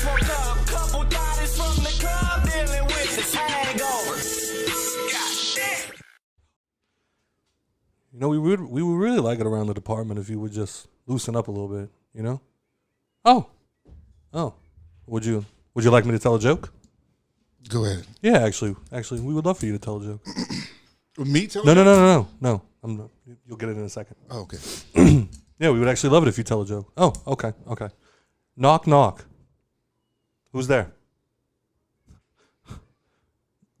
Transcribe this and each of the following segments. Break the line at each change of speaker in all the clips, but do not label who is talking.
woke up, couple bodies from the club dealing with this hangover. God damn.
You know, we would really like it around the department if you would just loosen up a little bit, you know? Oh. Would you like me to tell a joke?
Go ahead.
Yeah, actually, we would love for you to tell a joke.
Me tell?
No. You'll get it in a second.
Oh, okay.
Yeah, we would actually love it if you tell a joke. Oh, okay. Knock, knock. Who's there?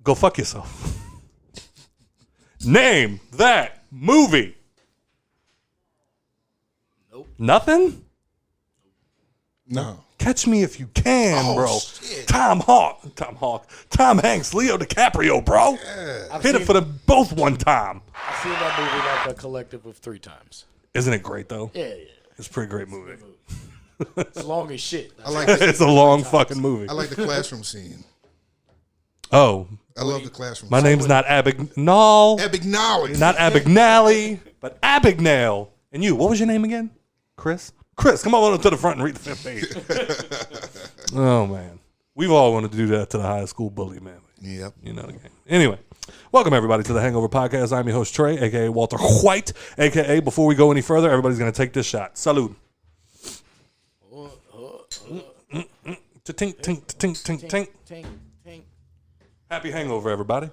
Go fuck yourself. Name that movie.
Nope.
Nothing?
No.
Catch Me If You Can, bro.
Shit.
Tom Hanks, Leo DiCaprio, bro.
Yeah.
Hit it for them both one time.
I've seen that movie like a collective of 3 times.
Isn't it great, though?
Yeah.
It's a pretty great movie.
It's long as shit.
I like
It's a long fucking movie.
I like the classroom scene.
Oh.
I love the classroom
My
scene.
name's not Abagnale.
Abagnale.
Not Abagnale, but Abagnale. And you, what was your name again? Chris, come on up to the front and read the 5th page. Oh, man. We've all wanted to do that to the high school bully, man.
Yep.
You know the game. Anyway, welcome everybody to the Hangover Podcast. I'm your host, Trey, a.k.a. Walter White, a.k.a. before we go any further, everybody's going to take this shot. Salud. Tink, tink, tink, tink, tink.
Tink.
Happy hangover, everybody.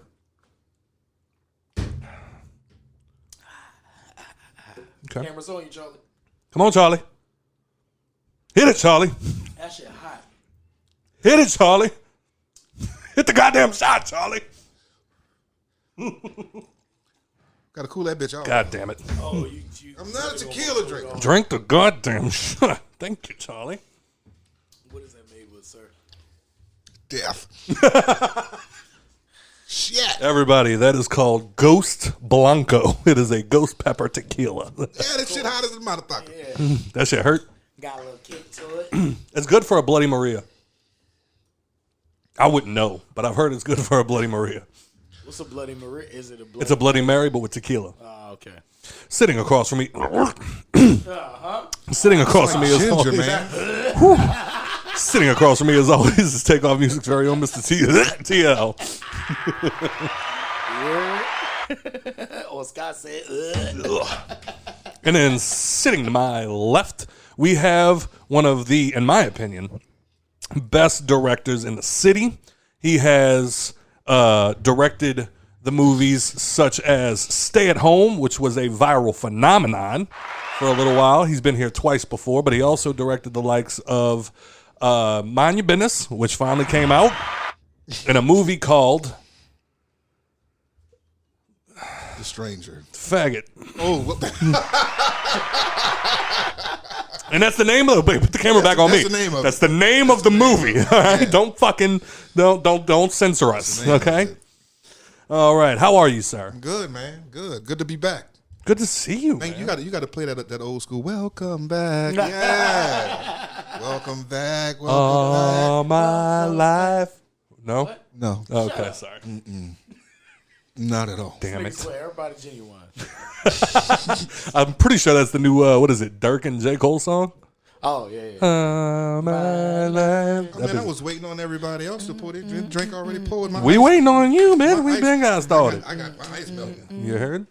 Okay.
Camera's on you, Charlie.
Come on, Charlie. Hit it, Charlie.
That shit hot.
Hit it, Charlie. Hit the goddamn shot, Charlie.
Gotta cool that bitch off.
God damn it.
Oh, you
I'm not a tequila drinker.
Drink the goddamn shot. Thank you, Charlie.
What is that made with, sir?
Death. Shit.
Everybody, that is called Ghost Blanco. It is a ghost pepper tequila.
Yeah, that shit hot as a motherfucker.
That shit hurt.
Got a little kick to it.
It's good for a Bloody Maria. I wouldn't know, but I've heard it's good for a Bloody Maria.
What's a Bloody Maria? Is it a Bloody?
It's a Bloody Mary, but with tequila.
Oh, okay.
Sitting across from me. Sitting across from me is
Ginger,
always,
man.
Sitting across from me as always is Takeoff Music's very own Mr. TL.
Or Scott said,
And then sitting to my left, we have one of the, in my opinion, best directors in the city. He has directed the movies such as Stay at Home, which was a viral phenomenon for a little while. He's been here twice before, but he also directed the likes of Mind Your Business, which finally came out, and a movie called
The Stranger.
Faggot.
Oh, what?
And that's the name of it. Put the camera back on me.
That's the name of
That's
it.
the name of the movie. All right,
Yeah.
don't censor us.
the name of
Okay.
it.
All right. How are you, sir?
Good, man. Good to be back.
Good to see you,
Man,
man.
you got to play that old school. Welcome back. Yeah. Welcome back. Welcome
All
back.
my life. No.
No,
Okay. Sorry.
not at all.
Damn
nigga
it.
swear, everybody genuine.
I'm pretty sure that's the new. What is it? Dirk and J. Cole song.
Oh, yeah.
All my life.
I was waiting on everybody else to pour it. Drink already poured my
We
ice.
waiting on you, man.
My
We been got started.
I got my ice melting.
You heard?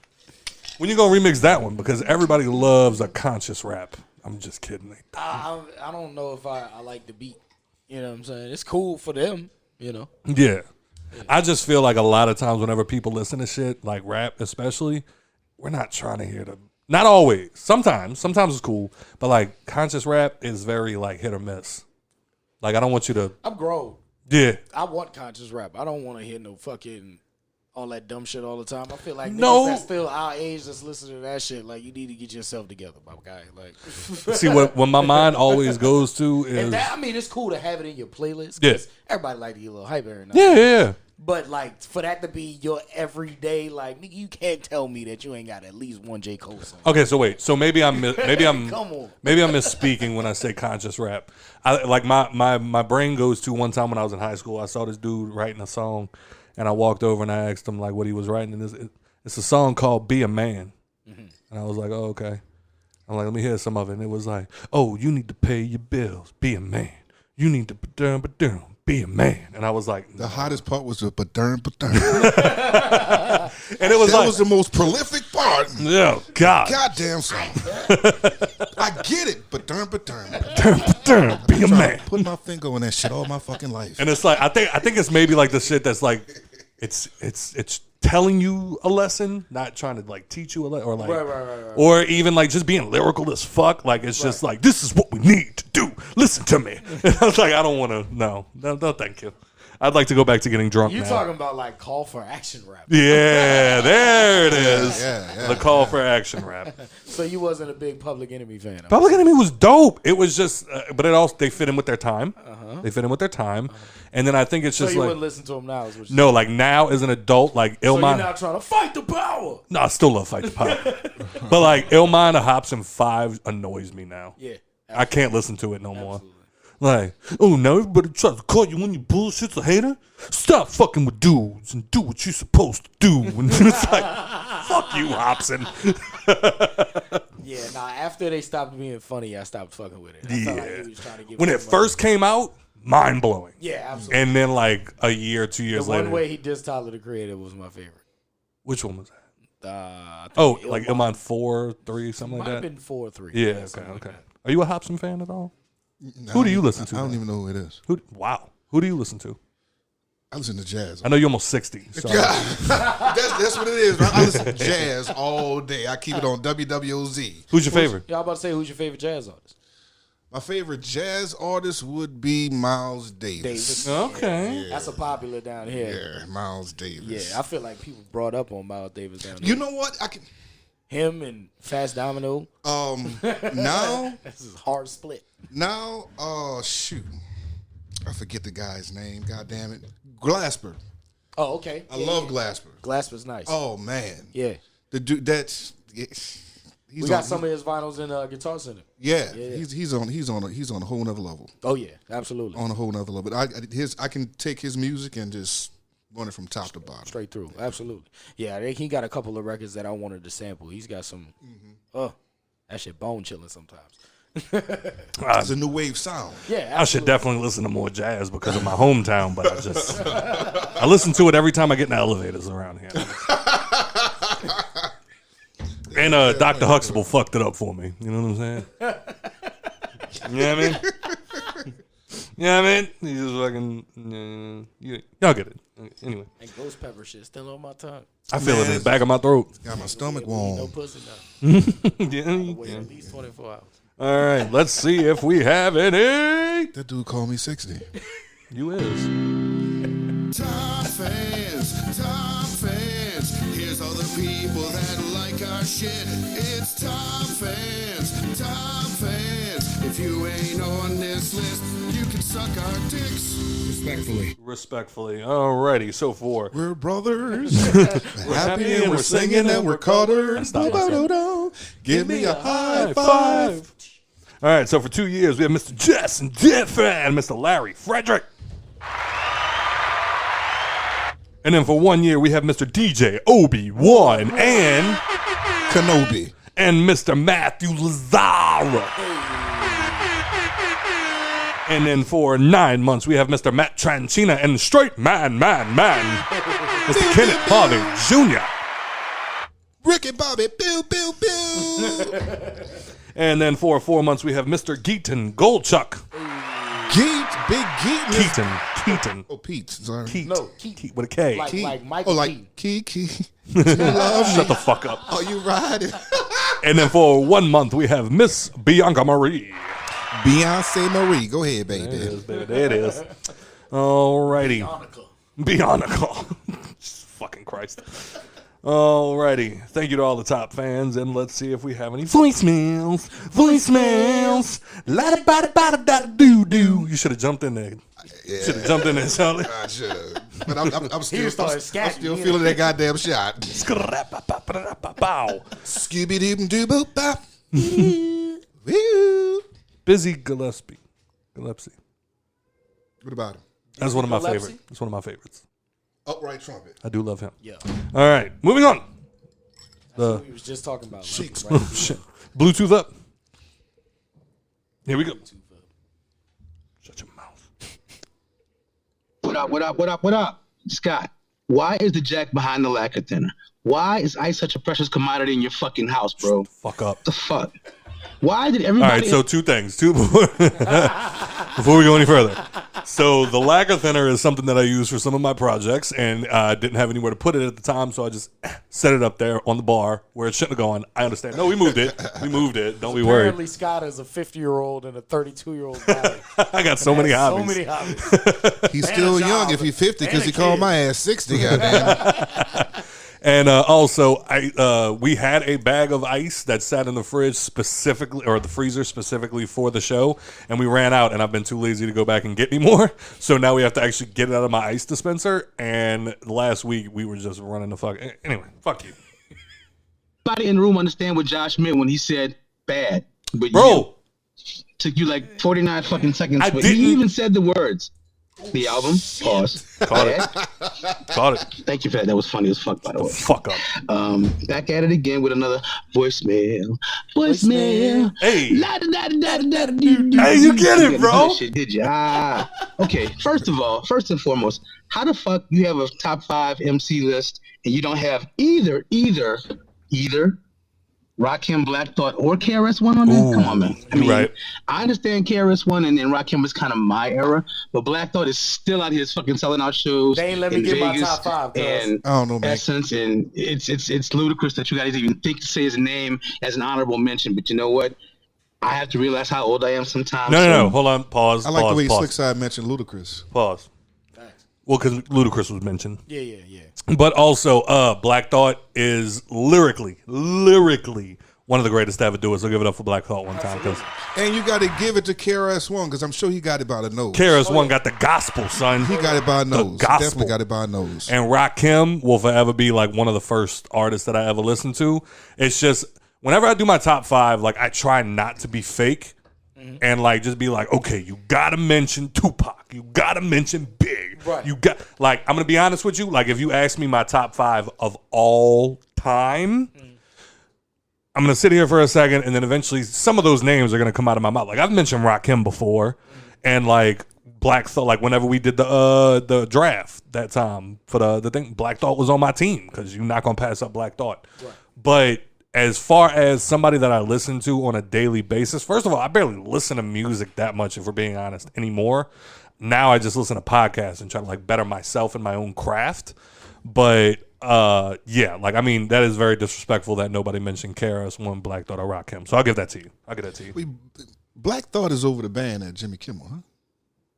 When you gonna remix that one? Because everybody loves a conscious rap. I'm just kidding.
I don't know if I like the beat. You know what I'm saying? It's cool for them, you know.
Yeah. I just feel like a lot of times whenever people listen to shit, like rap especially, we're not trying to hear the... Not always. Sometimes it's cool. But like conscious rap is very like hit or miss. Like I don't want you to...
I'm grown.
Yeah.
I want conscious rap. I don't want to hear no fucking all that dumb shit all the time. I feel like
No.
niggas that's still our age that's listening to that shit, like, you need to get yourself together, my guy. Like,
See, what my mind always goes to is...
and that, I mean, it's cool to have it in your playlist.
Yeah.
'Cause everybody like to get a little hype every now.
Yeah.
But like for that to be your everyday, like, nigga, you can't tell me that you ain't got at least one J. Cole song.
Okay, so wait. So maybe I'm
Come on.
maybe I'm misspeaking when I say conscious rap. I like my brain goes to one time when I was in high school. I saw this dude writing a song, and I walked over and I asked him like what he was writing. And it's a song called "Be a Man," and I was like, "Oh, okay." I'm like, "Let me hear some of it." And it was like, "Oh, you need to pay your bills. Be a man. You need to be a man. And I was like,
The hottest part was the ba-dun.
and it was
That was the most prolific part.
yeah, God.
Goddamn song. I get it, ba-dun.
Be a man.
Put my finger on that shit all my fucking life.
And it's like I think it's maybe like the shit that's like it's telling you a lesson, not trying to like teach you a lesson or like
Right.
or even like just being lyrical as fuck. Like it's just like this is what we need to do. Listen to me. And I was like, I don't want to. No, thank you. I'd like to go back to getting drunk.
You
now.
talking about like call for action rap?
Yeah, there it is.
Yeah.
The call for action rap.
So you wasn't a big Public Enemy fan?
Public Enemy was dope. It was just, but it also they fit in with their time. They fit in with their time, and then I think it's
So
just
you
like
wouldn't listen to him now? Is what you
no, like now as an adult, like
So
Illmind.
you're not trying to fight the power?
No, I still love Fight the Power, but like Illmind, Hops and Five annoys me now.
Yeah,
I can't listen to it no more. Like, oh, now everybody tries to call you when you bullshit's a hater. Stop fucking with dudes and do what you're supposed to do. And it's like, fuck you, Hobson.
Yeah, nah. After they stopped being funny, I stopped fucking with it. I felt like he was trying to give
When
me
it
money.
first came out, mind blowing.
Yeah, absolutely.
And then like a year, 2 years
The
later,
one way he dissed Tyler the Creator was my favorite.
which one was that?
I think
Oh, like Illmind 4, 3, something
might
like
have
that.
been 4 or 3.
Yeah,
something like
okay.
that.
Are you a Hobson fan at all? Who do you listen to?
I don't
man?
even know who it is.
Wow. Who do you listen to?
I listen to jazz.
I know you're almost 60. So.
That's what it is, bro. I listen to jazz all day. I keep it on WWOZ.
Who's your favorite?
Y'all about to say who's your favorite jazz artist?
My favorite jazz artist would be Miles Davis.
Okay.
That's a popular down here.
Yeah, Miles Davis.
Yeah, I feel like people brought up on Miles Davis down here.
You know what? I can.
Him and Fast Domino.
Now,
This is a hard split.
shoot. I forget the guy's name. God damn it. Glasper.
Oh, okay.
I love Glasper.
Glasper's nice.
Oh, man.
Yeah.
The dude that's. He's
We got some of his vinyls in Guitar Center.
Yeah. He's on a whole nother level.
Oh, yeah. Absolutely.
On a whole nother level. I can take his music and just run it from top to bottom.
Straight through. Absolutely. Yeah, he got a couple of records that I wanted to sample. He's got some, that shit bone chilling sometimes.
It's a new wave sound.
Yeah, absolutely.
I should definitely listen to more jazz because of my hometown, but I listen to it every time I get in the elevators around here. And Dr. Huxtable fucked it up for me. You know what I'm saying? You know what I mean? Yeah, I mean, he's just fucking. Y'all get it. Anyway,
And Ghost Pepper shit still on my tongue.
I feel it in the back of my throat.
Got my stomach
No
warm.
pussy now.
Yeah.
Wait at least 24 hours.
All right, let's see if we have any.
That dude called me 60.
You is.
Top fans. Here's all the people that like our shit. It's top fans. If you ain't on this list, you can suck our dicks.
Respectfully. Alrighty, so for
We're brothers. We're happy and we're singing and we're cudders. Give me a high five.
All right, so for 2 years, we have Mr. Jess and Jeff and Mr. Larry Frederick. And then for 1 year, we have Mr. DJ Obi-Wan and
Kenobi.
Mr. Matthew Lazara. And then for 9 months, we have Mr. Matt Tranchina and Straight Man. Mr. Kenneth Harvey Jr.
Ricky Bobby. Pew, pew, pew.
And then for 4 months, we have Mr. Geeton Goldchuck.
Big Geet.
Keaton.
Oh, Pete. Sorry.
Keat.
No, Keat.
Keat with a K.
Like Michael
Oh,
Keaton.
like Kiki.
Shut the fuck up.
Oh, you riding?
And then for 1 month, we have Miss Bianca Marie.
Beyonce Marie. Go ahead, baby.
There it is, baby. There it is. Alrighty. Bionicle. Jesus fucking Christ. Alrighty. Thank you to all the top fans, and let's see if we have any voicemails. La-da-ba-da-ba-da-da-doo-doo. You should have jumped in there. Should have jumped in there, Charlie.
I should have. But I'm still
started scatting.
I'm still feeling that goddamn shot.
Bow.
Scooby-Doo-Doo-Boop-Bop. Woo.
Busy Gillespie.
What about him?
That's one of my
Gillespie?
favorites. That's one of my favorites.
Upright trumpet.
I do love him.
Yeah.
All right, moving on.
We was just talking about.
Cheeks.
Right?
Shit. Bluetooth up. Here we go. Shut your mouth.
What up? Scott, why is the jack behind the lacquer thinner? Why is ice such a precious commodity in your fucking house, bro?
Fuck up.
The fuck? Why did everybody...
All right, so two things. Before we go any further. So the lacquer thinner is something that I use for some of my projects, and I didn't have anywhere to put it at the time, so I just set it up there on the bar where it shouldn't have gone. I understand. No, we moved it. Don't be worried.
Apparently, Scott is a 50-year-old and a 32-year-old guy.
I got so many hobbies.
So many hobbies.
He's still young if he's 50 because he called my ass 60. Goddamn.
And also, we had a bag of ice that sat in the fridge specifically, or the freezer specifically for the show, and we ran out, and I've been too lazy to go back and get any more. So now we have to actually get it out of my ice dispenser, and last week we were just running the fuck. Anyway, fuck you.
Everybody in the room understand what Josh meant when he said bad. But
Bro.
Took you like 49 fucking seconds.
I
But
didn't.
he even said the words. The album. Pause.
Caught it. Caught it.
Thank you for that. That was funny as fuck, by the way.
Fuck up.
Back at it again with another voicemail.
Hey.
La-da-da-da-da-da-da-da-da-da.
Hey, you get it, bro.
Shit, did you? Okay. First and foremost, how the fuck you have a top 5 MC list and you don't have either Rakim, Black Thought, or KRS-One on there? Come on, man. I mean,
right.
I understand KRS-One and Rakim was kind of my era, but Black Thought is still out here fucking selling out shows.
They ain't let me
in
get my
Vegas
top 5.
and
I don't know, man.
Essence, and it's ludicrous that you guys even think to say his name as an honorable mention. But you know what? I have to realize how old I am sometimes.
No. Hold on. Pause.
I like the way
pause.
Slickside mentioned Ludacris.
Pause. Well, because Ludacris was mentioned.
Yeah.
But also, Black Thought is lyrically one of the greatest to ever do it. So give it up for Black Thought one time. Because
And you got to give it to KRS-One because I'm sure he got it by the nose.
KRS-One got the gospel, son.
He got it by
The
nose.
gospel.
Definitely got it by nose.
And Rakim will forever be like one of the first artists that I ever listened to. It's just, whenever I do my top 5, like I try not to be fake. And like just be like, okay, you gotta mention Tupac, you gotta mention Big,
Right.
You got like, I'm gonna be honest with you. Like, if you ask me my top 5 of all time, I'm gonna sit here for a second, and then eventually some of those names are gonna come out of my mouth. Like, I've mentioned Rakim before, and like Black Thought. Like whenever we did the draft that time for the thing, Black Thought was on my team because you're not gonna pass up Black Thought. Right. But as far as somebody that I listen to on a daily basis, first of all, I barely listen to music that much, if we're being honest, anymore. Now I just listen to podcasts and try to like better myself in my own craft. But yeah, like I mean, that is very disrespectful that nobody mentioned KRS-One, Black Thought, or Rakim. So I'll give that to you.
Black Thought is over the band at Jimmy Kimmel, huh?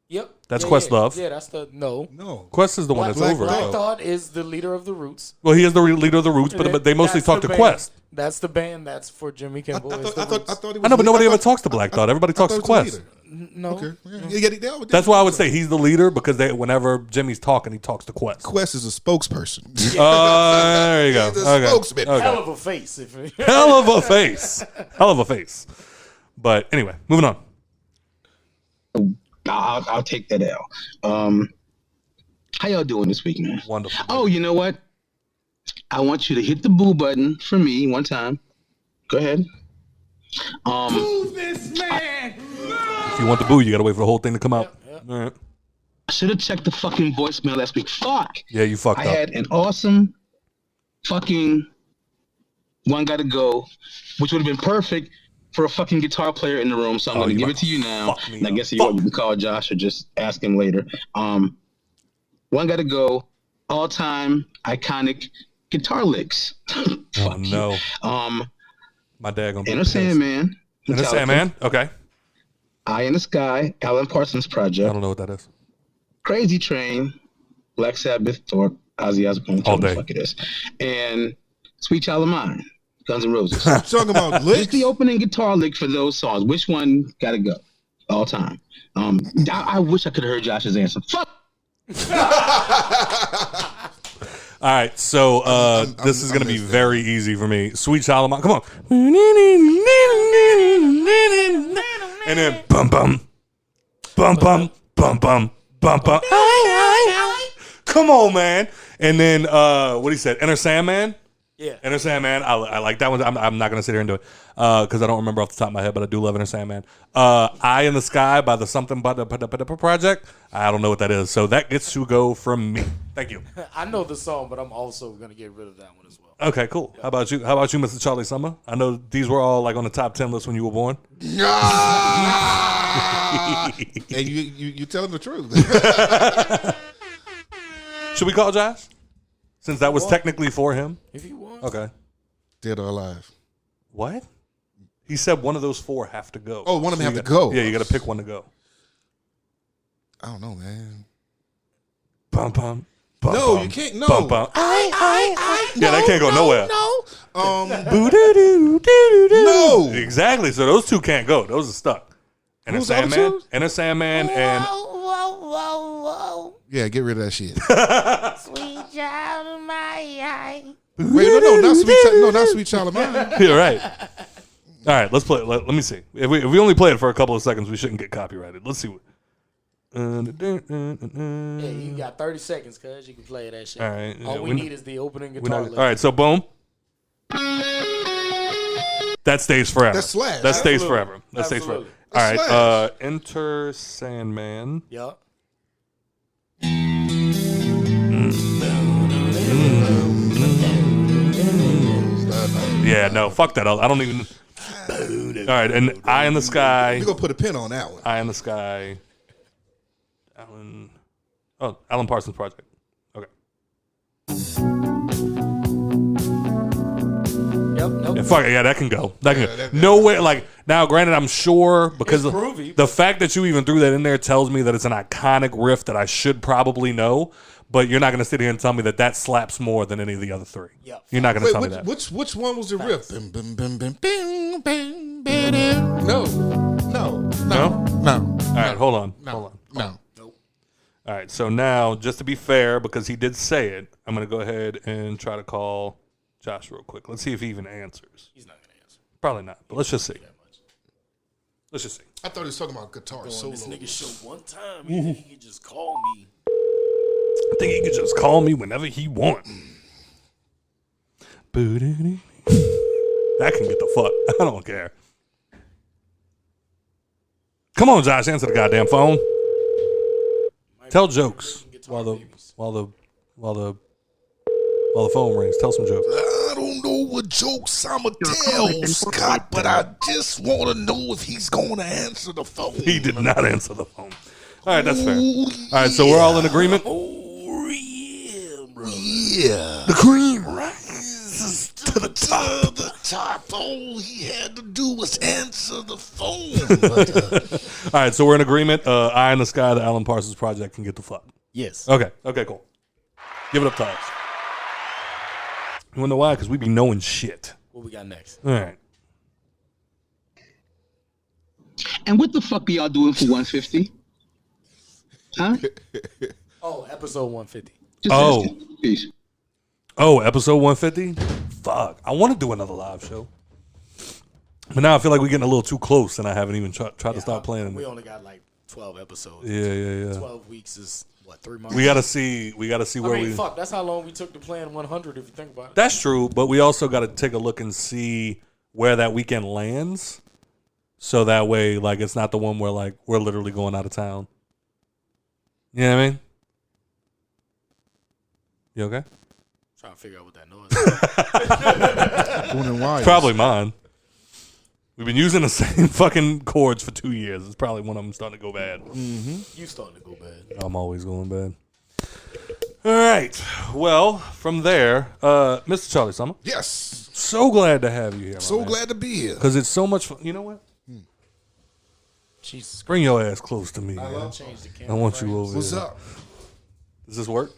Yep.
That's Questlove.
Yeah, that's the no.
Quest is the one that's over.
Black Thought is the leader of the Roots.
Well, he is the leader of the Roots, but they mostly talk to Quest.
That's the band that's for Jimmy Kimmel.
I thought
I know, but nobody ever talks to Black Thought. Everybody talks to Quest.
No.
Okay.
That's why I would say he's the leader, because whenever Jimmy's talking, he talks to Quest.
Quest is a spokesperson.
There you go.
He's a spokesman.
Okay.
Hell of a face.
Hell of a face. Hell of a face. But anyway, moving on.
I'll take that L. How y'all doing this week, man?
Wonderful.
Oh, you know what? I want you to hit the boo button for me one time. Go ahead.
Boo this man!
If you want the boo, you got to wait for the whole thing to come out. All right.
I should have checked the fucking voicemail last week. Fuck.
Yeah, you fucked up.
I had an awesome fucking One Gotta Go, which would have been perfect for a fucking guitar player in the room. So I'm going to give it to you now. And I guess you can call Josh or just ask him later. One Gotta Go, all-time iconic guitar licks.
Oh, no. My dad gonna be
Inner Sandman.
Inner Sandman? Okay.
Eye in the Sky, Alan Parsons Project.
I don't know what that is.
Crazy Train, Black Sabbath, or Ozzy Osbourne.
All day.
Fuck it is. And Sweet Child of Mine, Guns N' Roses.
Talking about licks?
Just the opening guitar lick for those songs. Which one gotta go? All time. I wish I could have heard Josh's answer. Fuck.
All right, so this is going to be very easy for me. Sweet Child of Mine. Come on. And then bum bum. Bum bum. Bum bum. Bum bum. Come on, man. And then what he said, Inner Sandman.
Yeah.
Inner Sandman, I like that one. I'm not going to sit here and do it because I don't remember off the top of my head, but I do love Inner Sandman. Eye in the Sky by the Something But the Project. I don't know what that is, so that gets to go from me. Thank you.
I know the song, but I'm also going to get rid of that one as well.
Okay, cool. Yeah. How about you, Mr. Charlee Summer? I know these were all like on the top 10 list when you were born.
And you telling the truth.
Should we call Josh? Since that was technically for him?
If he wants.
Okay.
Dead or alive?
What? He said one of those four have to go.
Oh, one of them have to go.
Yeah, you got to pick one to go.
I don't know, man.
Bum, bum,
No,
bum,
you can't. No.
Bum, bum. Yeah, that can't go nowhere.
No.
Exactly. So those two can't go. Those are stuck. Inner
Who's the other
Sandman,
two?
Inner Sandman, and
Yeah, get rid of that shit.
Sweet child of my eye.
Wait, no, not sweet child. No, not sweet child of mine.
you're right. All right, let's play it. Let me see. If we only play it for a couple of seconds, we shouldn't get copyrighted. Let's see what.
Yeah, you got 30 seconds, cuz you can play that shit.
All right.
All we need is the opening guitar lick.
All right, so boom. That stays forever.
That slaps.
That stays
Absolutely.
forever. That stays forever.
Absolutely.
All right. Enter Sandman.
Yup.
Yeah, no, fuck that. I don't even. All right, and Eye in the Sky.
You're going to put a pin on that one.
Eye in the Sky. Alan Parsons Project. Okay.
Yep. Nope.
Yeah, fuck it. Yeah, that can go. That can go. No way. Like, now, granted, I'm sure because
It's groovy.
the fact that you even threw that in there tells me that it's an iconic riff that I should probably know. But you're not going to sit here and tell me that that slaps more than any of the other three.
Yep.
You're not going to
Wait,
tell me that.
which one was the riff? Bim, bim, bim, bim, bim, bim, bim. No.
All right, hold on.
No.
All right, so now, just to be fair, because he did say it, I'm going to go ahead and try to call Josh real quick. Let's see if he even answers.
He's not going to answer.
Probably not, but let's just see. Let's just see.
I thought he was talking about guitar solo.
This nigga show one time, he can just call me.
I think he could just call me whenever he wants. That can get the fuck. I don't care. Come on, Josh, answer the goddamn phone. Tell jokes while the phone rings. Tell some jokes.
I don't know what jokes I'ma tell Scott, but I just want to know if he's going to answer the phone.
He did not answer the phone. All right, that's fair. All right, so we're all in agreement.
Oh, yeah, bro. Yeah.
The cream rises to the top.
The top. All he had to do was answer the phone. But,
All right, so we're in agreement. Eye in the Sky, the Alan Parsons Project can get the fuck.
Yes.
Okay, cool. Give it up to us. You wanna know why? Because we be knowing shit.
What we got next?
All right.
And what the fuck are y'all doing for 150? Huh?
Oh, episode 150.
Just
Oh.
asking. Peace.
Oh, episode 150? Fuck. I want to do another live show. But now I feel like we're getting a little too close and I haven't even tried to start playing.
We only got like 12 episodes.
Yeah.
12 weeks is, what, 3 months?
We gotta see where
fuck, that's how long we took to plan 100 if you think about it.
That's true, but we also gotta take a look and see where that weekend lands. So that way, like, it's not the one where, like, we're literally going out of town. You know what I mean? You okay?
Trying to figure out what that noise is.
Doing it wires.
Probably mine. We've been using the same fucking chords for 2 years. It's probably one of them starting to go bad.
You starting to go bad.
I'm always going bad. All right. Well, from there, Mr. Charlee Summer.
Yes.
So glad to have you here.
So glad to be here.
Because it's so much fun. You know what?
Jesus Christ.
Bring your ass close to me, man.
Change the
I
camera.
want you over
What's
there.
up?
Does this work?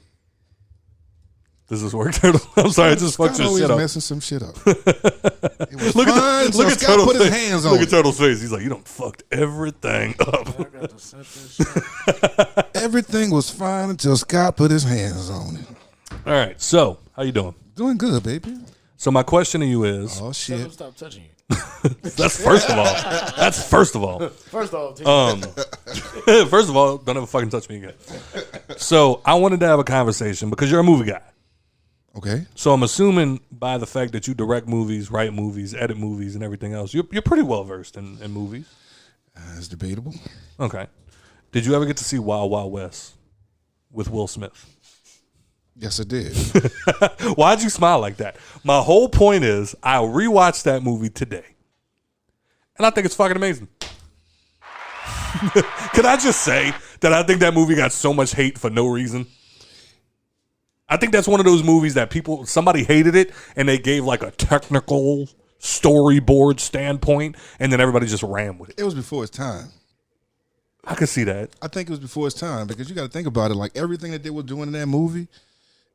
Does this work, Turtle? I'm sorry, I just fucked
Scott
your
always
shit up.
messing some shit up. It was
Look
fun
at
till
look at
Scott
Turtle's
put his
face.
hands on
Look at
it.
Turtle's face. He's like, you done fucked everything up.
I got to set this shit.
Everything was fine until Scott put his hands on it.
All right, so how you doing?
Doing good, baby.
So my question to you is,
Oh,
Tell
shit.
him stop touching you.
that's first of all. That's first of all.
First off,
First of all, don't ever fucking touch me again. So I wanted to have a conversation because you're a movie guy.
Okay.
So I'm assuming by the fact that you direct movies, write movies, edit movies, and everything else, you're pretty well versed in movies.
It's debatable.
Okay. Did you ever get to see Wild Wild West with Will Smith?
Yes, I did.
Why'd you smile like that? My whole point is I rewatched that movie today, and I think it's fucking amazing. Can I just say that I think that movie got so much hate for no reason? I think that's one of those movies that somebody hated it, and they gave like a technical storyboard standpoint, and then everybody just ran with it.
It was before its time.
I could see that.
I think it was before its time because you got to think about it. Like everything that they were doing in that movie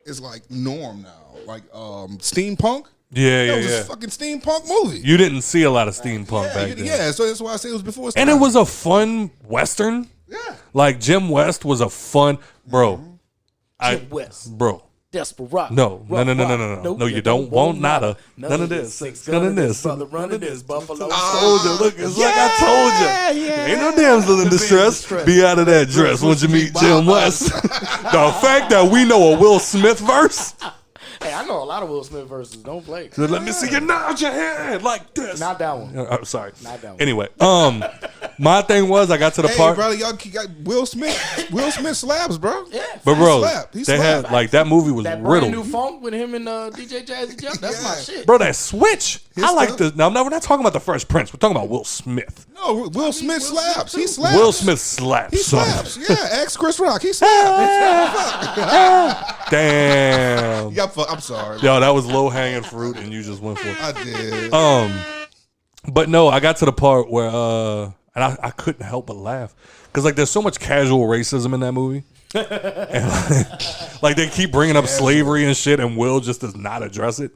is like norm now. Like steampunk.
Yeah,
That was a fucking steampunk movie.
You didn't see a lot of steampunk back then.
Yeah, so that's why I say it was before its time.
And it was a fun Western.
Yeah.
Like Jim West was a fun, bro.
Jim West.
Bro.
Desperado.
No, you don't want nada. None of this. None of this.
Brother, running this. Buffalo.
Look, it's like I told you. Ain't no damsel in distress. Be out of that dress once you meet Jim West. The fact that we know a Will Smith verse.
Hey, I know a lot of Will Smith verses. Don't play.
So let me see you nod your head like this.
Not that one.
Sorry.
Not that one.
Anyway, my thing was I got to the part.
Brother, y'all got Will Smith. Will Smith slaps, bro.
Yeah.
But bro,
He
they
slapped.
had like that movie was
That brand new
riddled.
funk with him and DJ Jazzy Jeff. That's my shit.
Bro, that switch. I like
stuff.
this. Now, we're not talking about the Fresh Prince. We're talking about Will Smith.
No, Will Smith slaps. He slaps.
Will Smith slaps.
He
son.
slaps. Yeah, ex Chris Rock. He slaps.
Damn.
I'm sorry.
Yo, that was low hanging fruit, and you just went for it.
I did.
But no, I got to the part where, and I couldn't help but laugh because like there's so much casual racism in that movie, and like they keep bringing up slavery and shit, and Will just does not address it.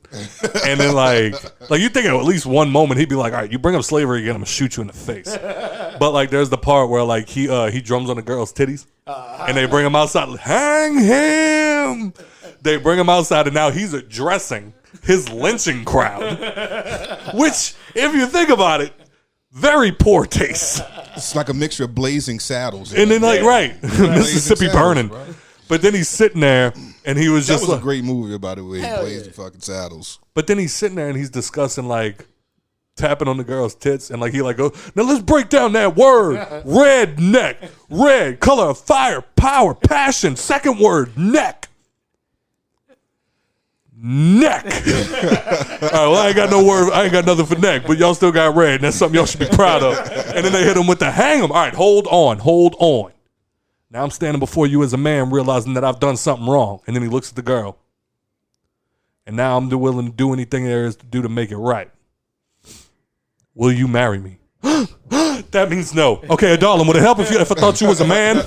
And then like you think at least one moment he'd be like, all right, you bring up slavery again, I'm gonna shoot you in the face. But like there's the part where like he drums on the girl's titties, and they bring him outside, hang him. They bring him outside, and now he's addressing his lynching crowd, which, if you think about it, very poor taste.
It's like a mixture of Blazing Saddles.
And then, like, right, Mississippi
Saddles,
Burning.
bro.
But then he's sitting there, and he was
That
just
was
like,
a great movie, by the way.
Hell
Blazing
yeah.
fucking Saddles.
but then he's sitting there, and he's discussing, like, tapping on the girl's tits, and, like, he, like, goes, now let's break down that word. Red neck. Red, color of fire, power, passion. Second word, neck. Neck. All right, well, I ain't got no word. I ain't got nothing for neck, but y'all still got red, and that's something y'all should be proud of. And then they hit him with the hang him. All right, hold on. Now I'm standing before you as a man, realizing that I've done something wrong. And then he looks at the girl, and now I'm willing to do anything there is to do to make it right. Will you marry me? That means no. Okay, darling, would it help if I thought you was a man?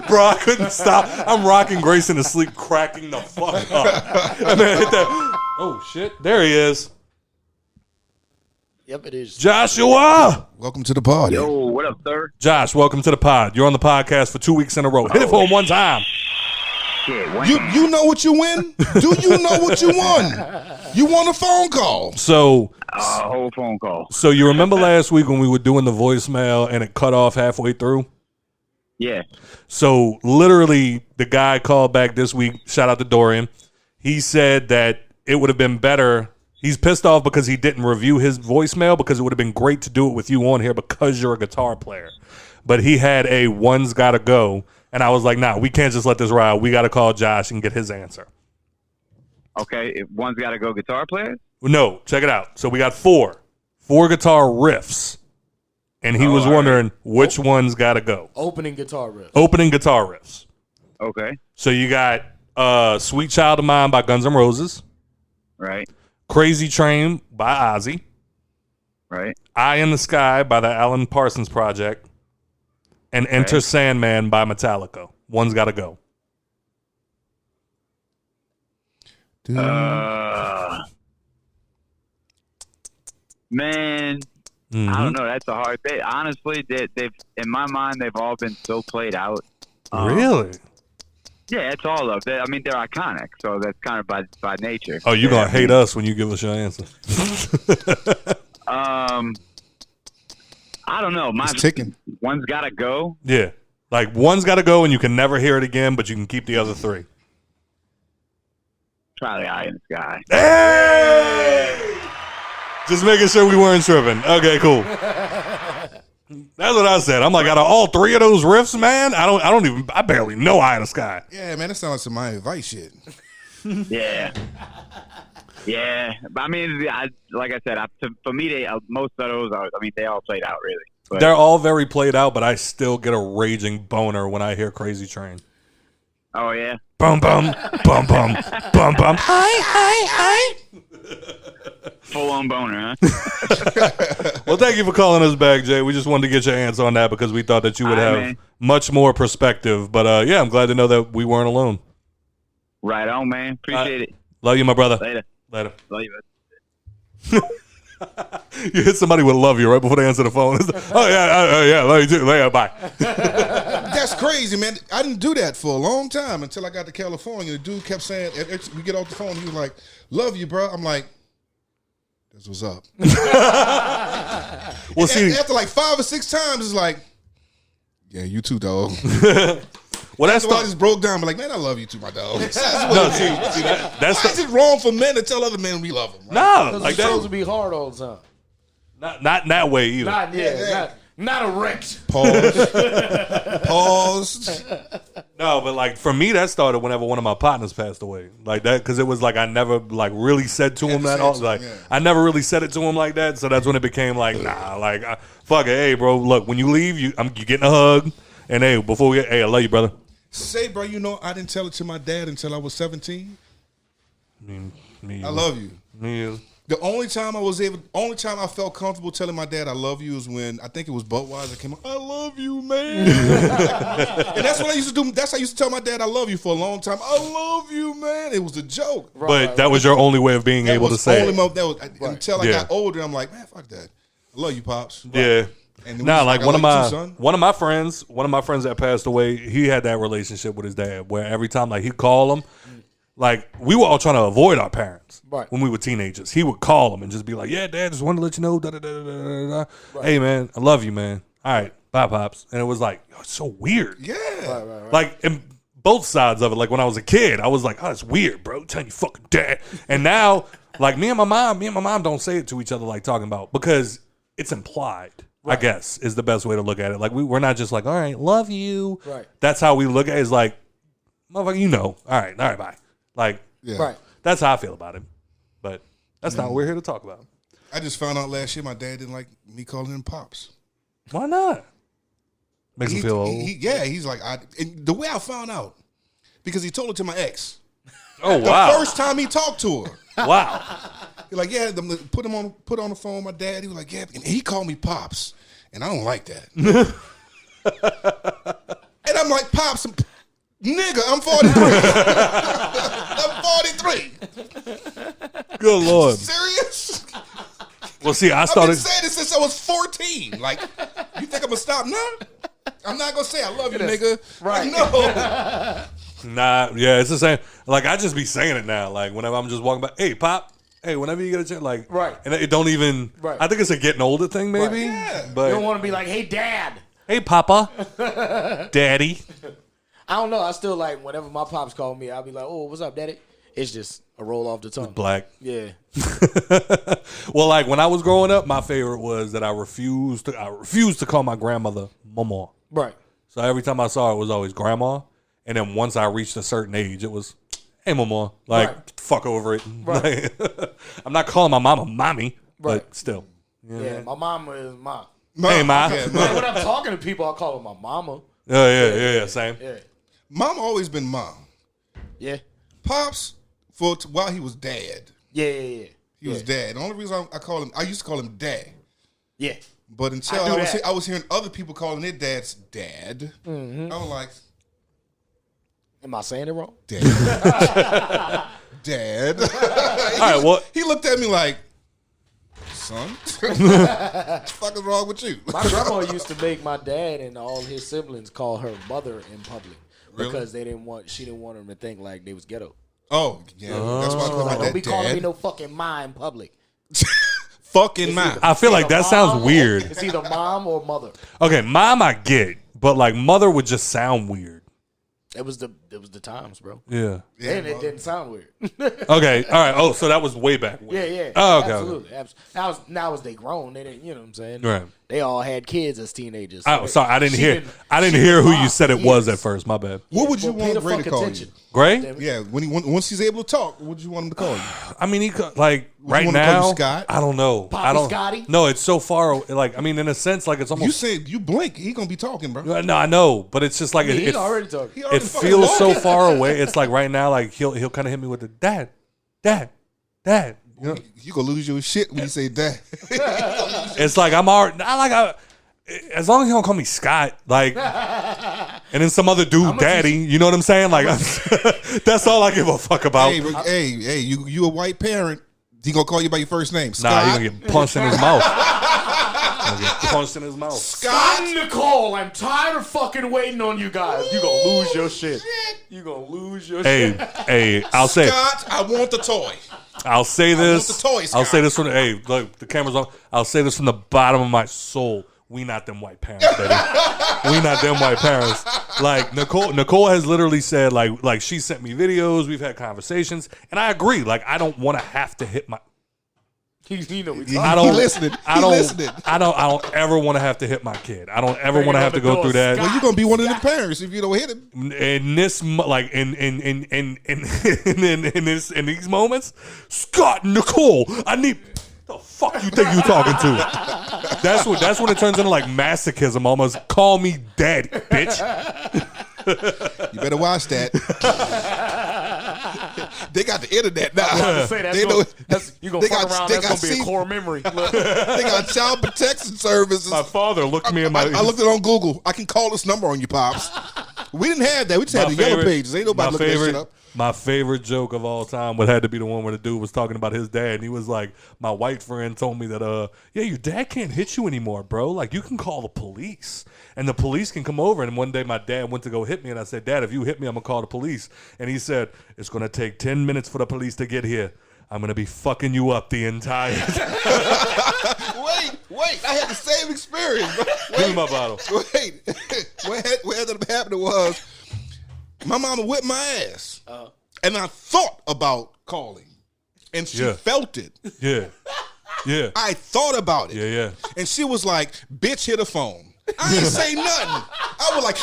Bro, I couldn't stop. I'm rocking Grayson to sleep, cracking the fuck up. And then I hit that. Oh, shit. There he is.
Yep, it is.
Joshua.
Welcome to the party.
Yo, what up, sir?
Josh, welcome to the pod. You're on the podcast for 2 weeks in a row. Hit it for him one time.
Shit,
You know what you win? Do you know what you won? You won a phone call.
So,
whole phone call.
so you remember last week when we were doing the voicemail and it cut off halfway through?
Yeah.
So literally the guy called back this week, shout out to Dorian. He said that it would have been better. He's pissed off because he didn't review his voicemail because it would have been great to do it with you on here because you're a guitar player. But he had a one's gotta go. And I was like, nah, we can't just let this ride. We got to call Josh and get his answer.
Okay, if one's got to go guitar player?
No, check it out. So we got four guitar riffs. And he was
all right.
wondering which one's got to go.
Opening guitar riff.
Opening guitar riffs.
Okay,
So you got Sweet Child of Mine by Guns N' Roses.
right,
Crazy Train by Ozzy.
right.
Eye in the Sky by the Alan Parsons Project. And Enter Sandman by Metallica. One's got to go.
Man, I don't know. That's a hard thing. Honestly, they've in my mind, they've all been so played out.
Really?
Yeah, it's all of them. I mean, they're iconic, so that's kind of by nature.
Oh, you're going to hate us when you give us your answer.
I don't know.
It's ticking.
One's got to go.
Yeah. Like, one's got to go and you can never hear it again, but you can keep the other three.
Probably eye in the sky.
Hey! Just making sure we weren't tripping. Okay, cool. That's what I said. I'm like, out of all three of those riffs, man, I barely know Eye in the Sky.
Yeah, man, that sounds like some Miami Vice shit.
Yeah. Yeah. But I mean, like I said, for me, most of those, they all played out really. But
They're all very played out, but I still get a raging boner when I hear Crazy Train.
Oh, yeah.
Bum, bum, bum, bum, bum, bum. Hi.
Full on boner, huh?
Well, thank you for calling us back, Jay. We just wanted to get your answer on that because we thought that you would have much more perspective. But, yeah, I'm glad to know that we weren't alone.
Right on, man. Appreciate it.
Love you, my brother.
Later.
Later.
Love you.
You hit somebody with love you right before they answer the phone. Oh, yeah, love you too. Later, bye.
That's crazy, man. I didn't do that for a long time until I got to California. The dude kept saying, we get off the phone, he was like, love you, bro. I'm like, that's what's up.
Well, see,
after like 5 or 6 times, it's like, yeah, you too, dog.
Well, that's
why I just broke down. I'm like, man, I love you too, my dog.
That's
why is it wrong for men to tell other men we love them? Right?
No,
like it's supposed to be hard all the time.
Not in that way either.
Not erect.
Pause.
No, but like for me, that started whenever one of my partners passed away, like that, because it was like I never like really said to him that. I never really said it to him like that. So that's when it became like, nah, like fuck it, hey, bro, look, when you leave, you're getting a hug, and hey, I love you, brother.
Say, bro, I didn't tell it to my dad until I was 17.
Me
I love you.
Me.
The only time I felt comfortable telling my dad I love you is when I think it was Budweiser came on. I love you, man. And that's what I used to do. That's how I used to tell my dad I love you for a long time. I love you, man. It was a joke.
But that was your only way of being able to say it.
Until I got older, I'm like, man, fuck that. I love you, pops.
Yeah.
And
like one of my friends that passed away, he had that relationship with his dad where every time like he'd call him, like we were all trying to avoid our parents when we were teenagers. He would call them and just be like, "Yeah, Dad, just wanted to let you know, hey man, I love you, man. All right, bye, pops." And it was like, it's so weird.
Yeah,
right. Like in both sides of it. Like when I was a kid, I was like, "Oh, it's weird, bro. Telling you fucking dad." And now, like me and my mom don't say it to each other like talking about because it's implied. Right. I guess is the best way to look at it. Like we're not just like, all right, love you.
Right.
That's how we look at it. It's like, motherfucker, all right, bye. Like,
right.
That's how I feel about it. But that's not what we're here to talk about.
I just found out last year my dad didn't like me calling him pops.
Why not? Makes him feel old.
He's like, and the way I found out, because he told it to my ex.
Oh, wow.
The first time he talked to her.
Wow.
He's like, yeah, put on the phone with my dad. He was like, yeah, and he called me pops, and I don't like that. And I'm like, pops, nigga, I'm 43. I'm 43.
Good Lord.
Serious?
Well, see,
I've been saying this since I was 14. Like, you think I'm gonna stop now? I'm not gonna say I love you, nigga.
Right.
Like, no.
Nah, yeah, it's the same. Like I just be saying it now. Like whenever I'm just walking by, hey, pop. Hey, whenever you get a chance, like,
right,
and it don't even.
Right.
I think it's a getting older thing, maybe.
Right. Yeah.
But
you don't want to be like, hey, dad.
Hey, papa. Daddy.
I don't know. I still like whenever my pops call me, I'll be like, oh, what's up, daddy? It's just a roll off the tongue.
Black.
Yeah.
Well, like when I was growing up, my favorite was that I refused to call my grandmother mama.
Right.
So every time I saw her, it was always grandma. And then once I reached a certain age, it was, hey, mama. Like, fuck over it. Right. Like, I'm not calling my mama mommy, but still.
Yeah, my mama is mom.
Hey, ma.
Yeah,
Like, when I'm talking to people, I call her my mama.
Yeah, same.
Yeah.
Mom always been mom.
Yeah.
Pops, while he was dad.
Yeah.
He was dad. The only reason I used to call him dad.
Yeah.
But until I was hearing other people calling their dads dad, I was like,
am I saying it wrong?
Dad. Dad.
All right, well,
he looked at me like, son, what the fuck is wrong with you?
My grandma used to make my dad and all his siblings call her mother in public because she didn't want them to think like they was ghetto.
Oh, yeah. That's why I call my dad
don't be calling
dad.
me no fucking ma in public.
Fucking ma.
I feel like that sounds weird.
It's either mom or mother.
Okay, mom I get, but like mother would just sound weird.
It was it was the times, bro.
Yeah.
And it didn't sound weird.
Okay. All right. Oh, so that was way back when.
Yeah.
Oh, okay.
Absolutely. Now as they grown, they didn't. You know what I'm saying?
Right.
They all had kids as teenagers.
Oh, sorry. I didn't hear who you said it was at first. My bad.
What would you want Gray to call you?
Gray?
Yeah. Once he's able to talk, what would you want him to call you?
I mean, he could, like right
want to call
now.
you Scott?
I don't know. I don't.
Scotty?
No, it's so far. Like I mean, in a sense, like it's almost.
You said you blink, he gonna be talking, bro.
No, I know, but it's just like
He already talking.
It feels so far away. It's like right now, like he'll kind of hit me with the dad. You know?
You gonna lose your shit when you say that.
It's like I'm already. As long as he don't call me Scott, like, and then some other dude, Daddy. You know what I'm saying? Like, that's all I give a fuck about.
Hey, you a white parent? He gonna call you by your first name? Scott?
Nah, he gonna get punched in his mouth. Punched in his mouth.
Scott and Nicole, I'm tired of fucking waiting on you guys. You gonna lose your shit. You gonna lose your shit.
Hey, I'll say.
Scott, I want the toy.
I'll say this.
I want the toy, Scott.
I'll say this from look, the camera's on. I'll say this from the bottom of my soul. We not them white parents, baby. We not them white parents. Like Nicole has literally said, like she sent me videos. We've had conversations, and I agree. Like I don't want to have to hit my.
You know,
I don't.
Listening.
I don't ever want to have to hit my kid. I don't ever want to have to go through that.
Well, you're gonna be one of the parents if you don't hit him.
In this, like in these moments, Scott, Nicole, I need. The fuck you think you talking to? That's when it turns into like masochism almost. Call me daddy, bitch.
You better watch that. They got the internet now.
You're going to fuck around. That's going to be a core memory.
They got child protection services.
My father looked me in my...
I looked it on Google. I can call this number on you, Pops. We didn't have that. We just had the yellow pages. Ain't nobody looking that shit up.
My favorite joke of all time would have to be the one where the dude was talking about his dad, and he was like, my white friend told me that, yeah, your dad can't hit you anymore, bro. Like, you can call the police, and the police can come over. And one day my dad went to go hit me, and I said, Dad, if you hit me, I'm going to call the police. And he said, it's going to take 10 minutes for the police to get here. I'm going to be fucking you up the entire time.
Wait, I had the same experience, bro.
Give me my bottle.
Wait, what ended up happening was, my mama whipped my ass, and I thought about calling, and she felt it.
Yeah.
I thought about it.
Yeah.
And she was like, bitch, hit the phone. I didn't say nothing. I was like,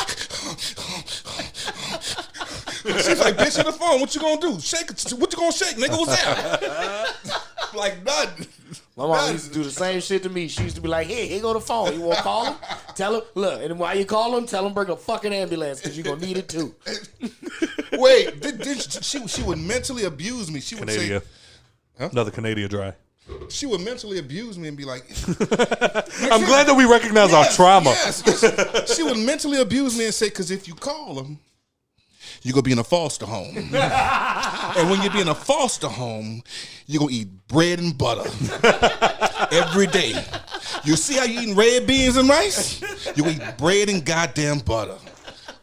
she's like, bitch, hit the phone. What you gonna do? Shake it. What you gonna shake, nigga? What's that? Like, nothing.
My mom used to do the same shit to me. She used to be like, hey, here go the phone. You want to call him? Tell him, look, and while you call him, tell him bring a fucking ambulance because you're going to need it too.
Wait, she would mentally abuse me. She would
Canada.
say... Huh?
Another Canada dry.
She would mentally abuse me and be like...
I'm glad that we recognize our trauma.
Yes. She would mentally abuse me and say, because if you call him, you're going to be in a foster home. And when you be in a foster home, you're going to eat bread and butter every day. You see how you eating red beans and rice? You're going to eat bread and goddamn butter.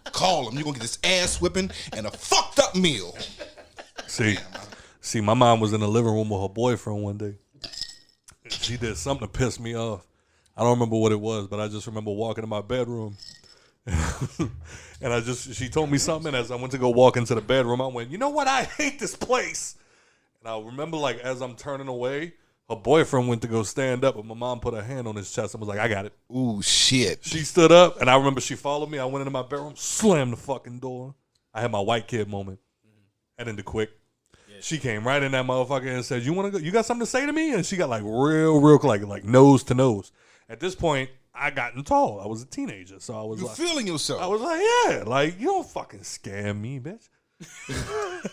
Call him. You're going to get this ass whipping and a fucked up meal.
See, my mom was in the living room with her boyfriend one day. She did something to piss me off. I don't remember what it was, but I just remember walking in my bedroom. And she told me something, and as I went to go walk into the bedroom, I went, you know what? I hate this place. And I remember, like, as I'm turning away, her boyfriend went to go stand up, and my mom put her hand on his chest and was like, I got it.
Ooh, shit.
She stood up, and I remember she followed me. I went into my bedroom, slammed the fucking door. I had my white kid moment. And then the quick. She came right in that motherfucker and said, you want to go? You got something to say to me? And she got like real, like nose to nose. At this point, I gotten tall. I was a teenager, so I was
You're
like,
feeling yourself.
I was like, yeah, like you don't fucking scam me, bitch.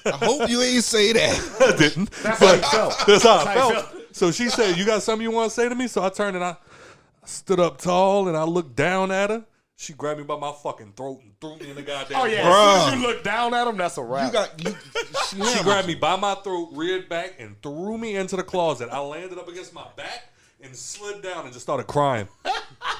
I hope you ain't say that.
I didn't.
That's how you felt.
That's how I felt. So she said, you got something you want to say to me? So I turned and I stood up tall and I looked down at her. She grabbed me by my fucking throat and threw me in the goddamn
Oh, yeah.
Bruh.
As soon as you look down at him, that's a wrap.
She grabbed me by my throat, reared back, and threw me into the closet. I landed up against my back and slid down and just started crying.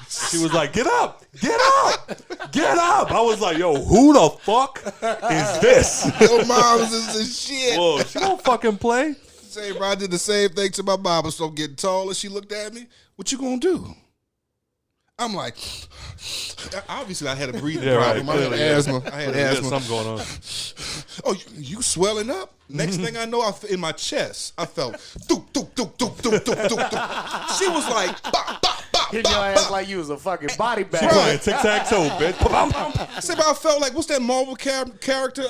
She was like, get up, get up, get up. I was like, yo, who the fuck is this?
Your mom's is the shit.
Whoa, she don't fucking play.
Say, bro, I did the same thing to my mom. So I'm getting taller. She looked at me. What you gonna do? I'm like, obviously I had a breathing problem. I had asthma.
Something going on.
Oh, you swelling up? Next thing I know, in my chest, I felt doop, doop, doop, doop, doop, doop, doop, doop. She was like, bop, bop, bop,
Hit your ass
bop.
like you was a fucking body bag.
Playing tic-tac-toe, bitch.
I said, but I felt like, what's that Marvel character?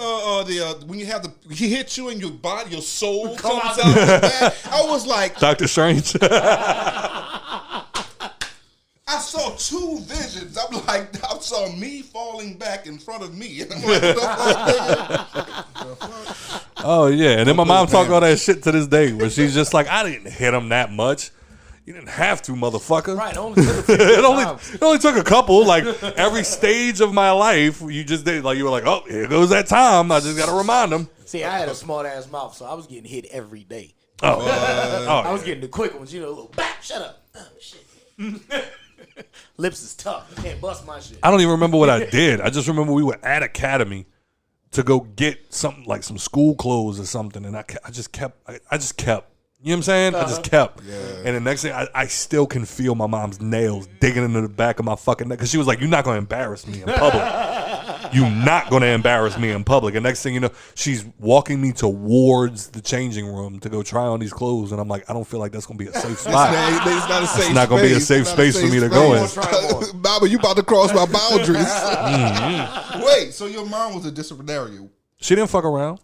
When you have he hits you and your body, your soul comes out of the back. I was like,
Doctor Strange.
I saw two visions. I'm like, I saw me falling back in front of me. And I'm like, the fuck?
Oh, yeah. And then my mom talk all that shit to this day where she's just like, I didn't hit him that much. You didn't have to, motherfucker.
Right, only took a few
it
times.
only took a couple. Like, every stage of my life, you just did. Like, you were like, oh, here goes that time. I just got to remind him.
See, I had a smart ass mouth, so I was getting hit every day.
Oh,
I was getting the quick ones, a little bap, shut up. Oh, shit. Lips is tough. You can't bust my shit.
I don't even remember what I did. I just remember we were at Academy to go get something like some school clothes or something, and I just kept. You know what I'm saying? I just kept. Yeah. And the next thing, I still can feel my mom's nails digging into the back of my fucking neck because she was like, "You're not going to embarrass me in public. You're not going to embarrass me in public." And next thing you know, she's walking me towards the changing room to go try on these clothes, and I'm like, I don't feel like that's going to be a safe spot.
It's not a safe
It's not going to be a safe space for me to go in.
Baba, you about to cross my boundaries. Mm-hmm. Wait, so your mom was a disciplinarian?
She didn't fuck around.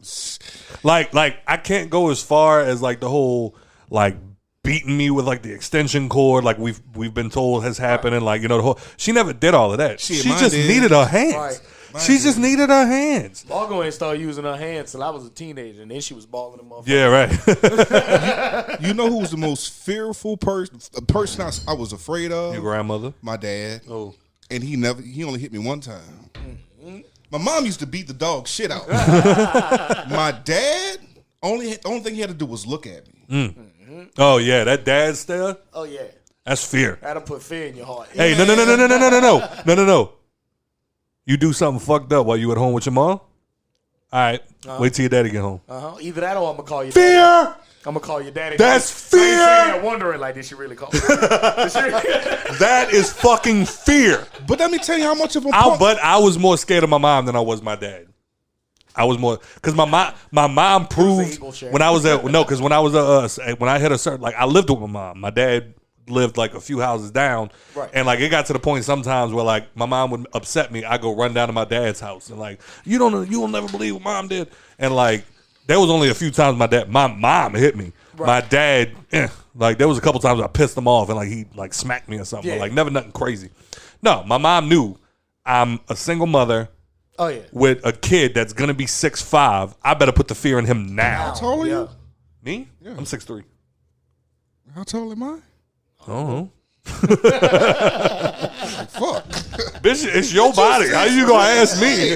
Like I can't go as far as like the whole like beating me with like the extension cord like we've been told has happened and like the whole. She never did all of that. She just needed her hands.
Right.
She just needed her hands.
Margo ain't started using her hands till I was a teenager, and then she was balling them up.
Yeah, right.
You know who was the most fearful person I was afraid of?
Your grandmother?
My dad.
Oh.
And he only hit me one time. Mm-hmm. My mom used to beat the dog shit out. My dad, only thing he had to do was look at me.
Mm. Oh, yeah, that dad stare?
Oh, yeah.
That's fear.
That'll put fear in your heart.
Hey, no. You do something fucked up while you at home with your mom? All right, wait till your daddy get home.
Either that or I'm going to call you
fear!
Daddy. I'm going to call your daddy.
That's fear!
I'm wondering, like, did she really call me?
That is fucking fear.
But let me tell you how much of a
But I was more scared of my mom than I was my dad. I was more because my mom proved when I was because when I was when I hit a certain I lived with my mom. My dad lived like a few houses down, right. And like it got to the point sometimes where like my mom would upset me. I go run down to my dad's house and like you'll never believe what mom did. And like there was only a few times my mom hit me. Right. My dad, like there was a couple times I pissed him off and like he like smacked me or something. But, like never nothing crazy. No, my mom knew I'm a single mother.
Oh yeah,
with a kid that's gonna be 6'5", I better put the fear in him now.
How tall are you?
Me? Yeah. I'm 6'3".
How tall am I?
Oh.
Fuck.
Bitch, it's your body. How you gonna ask me?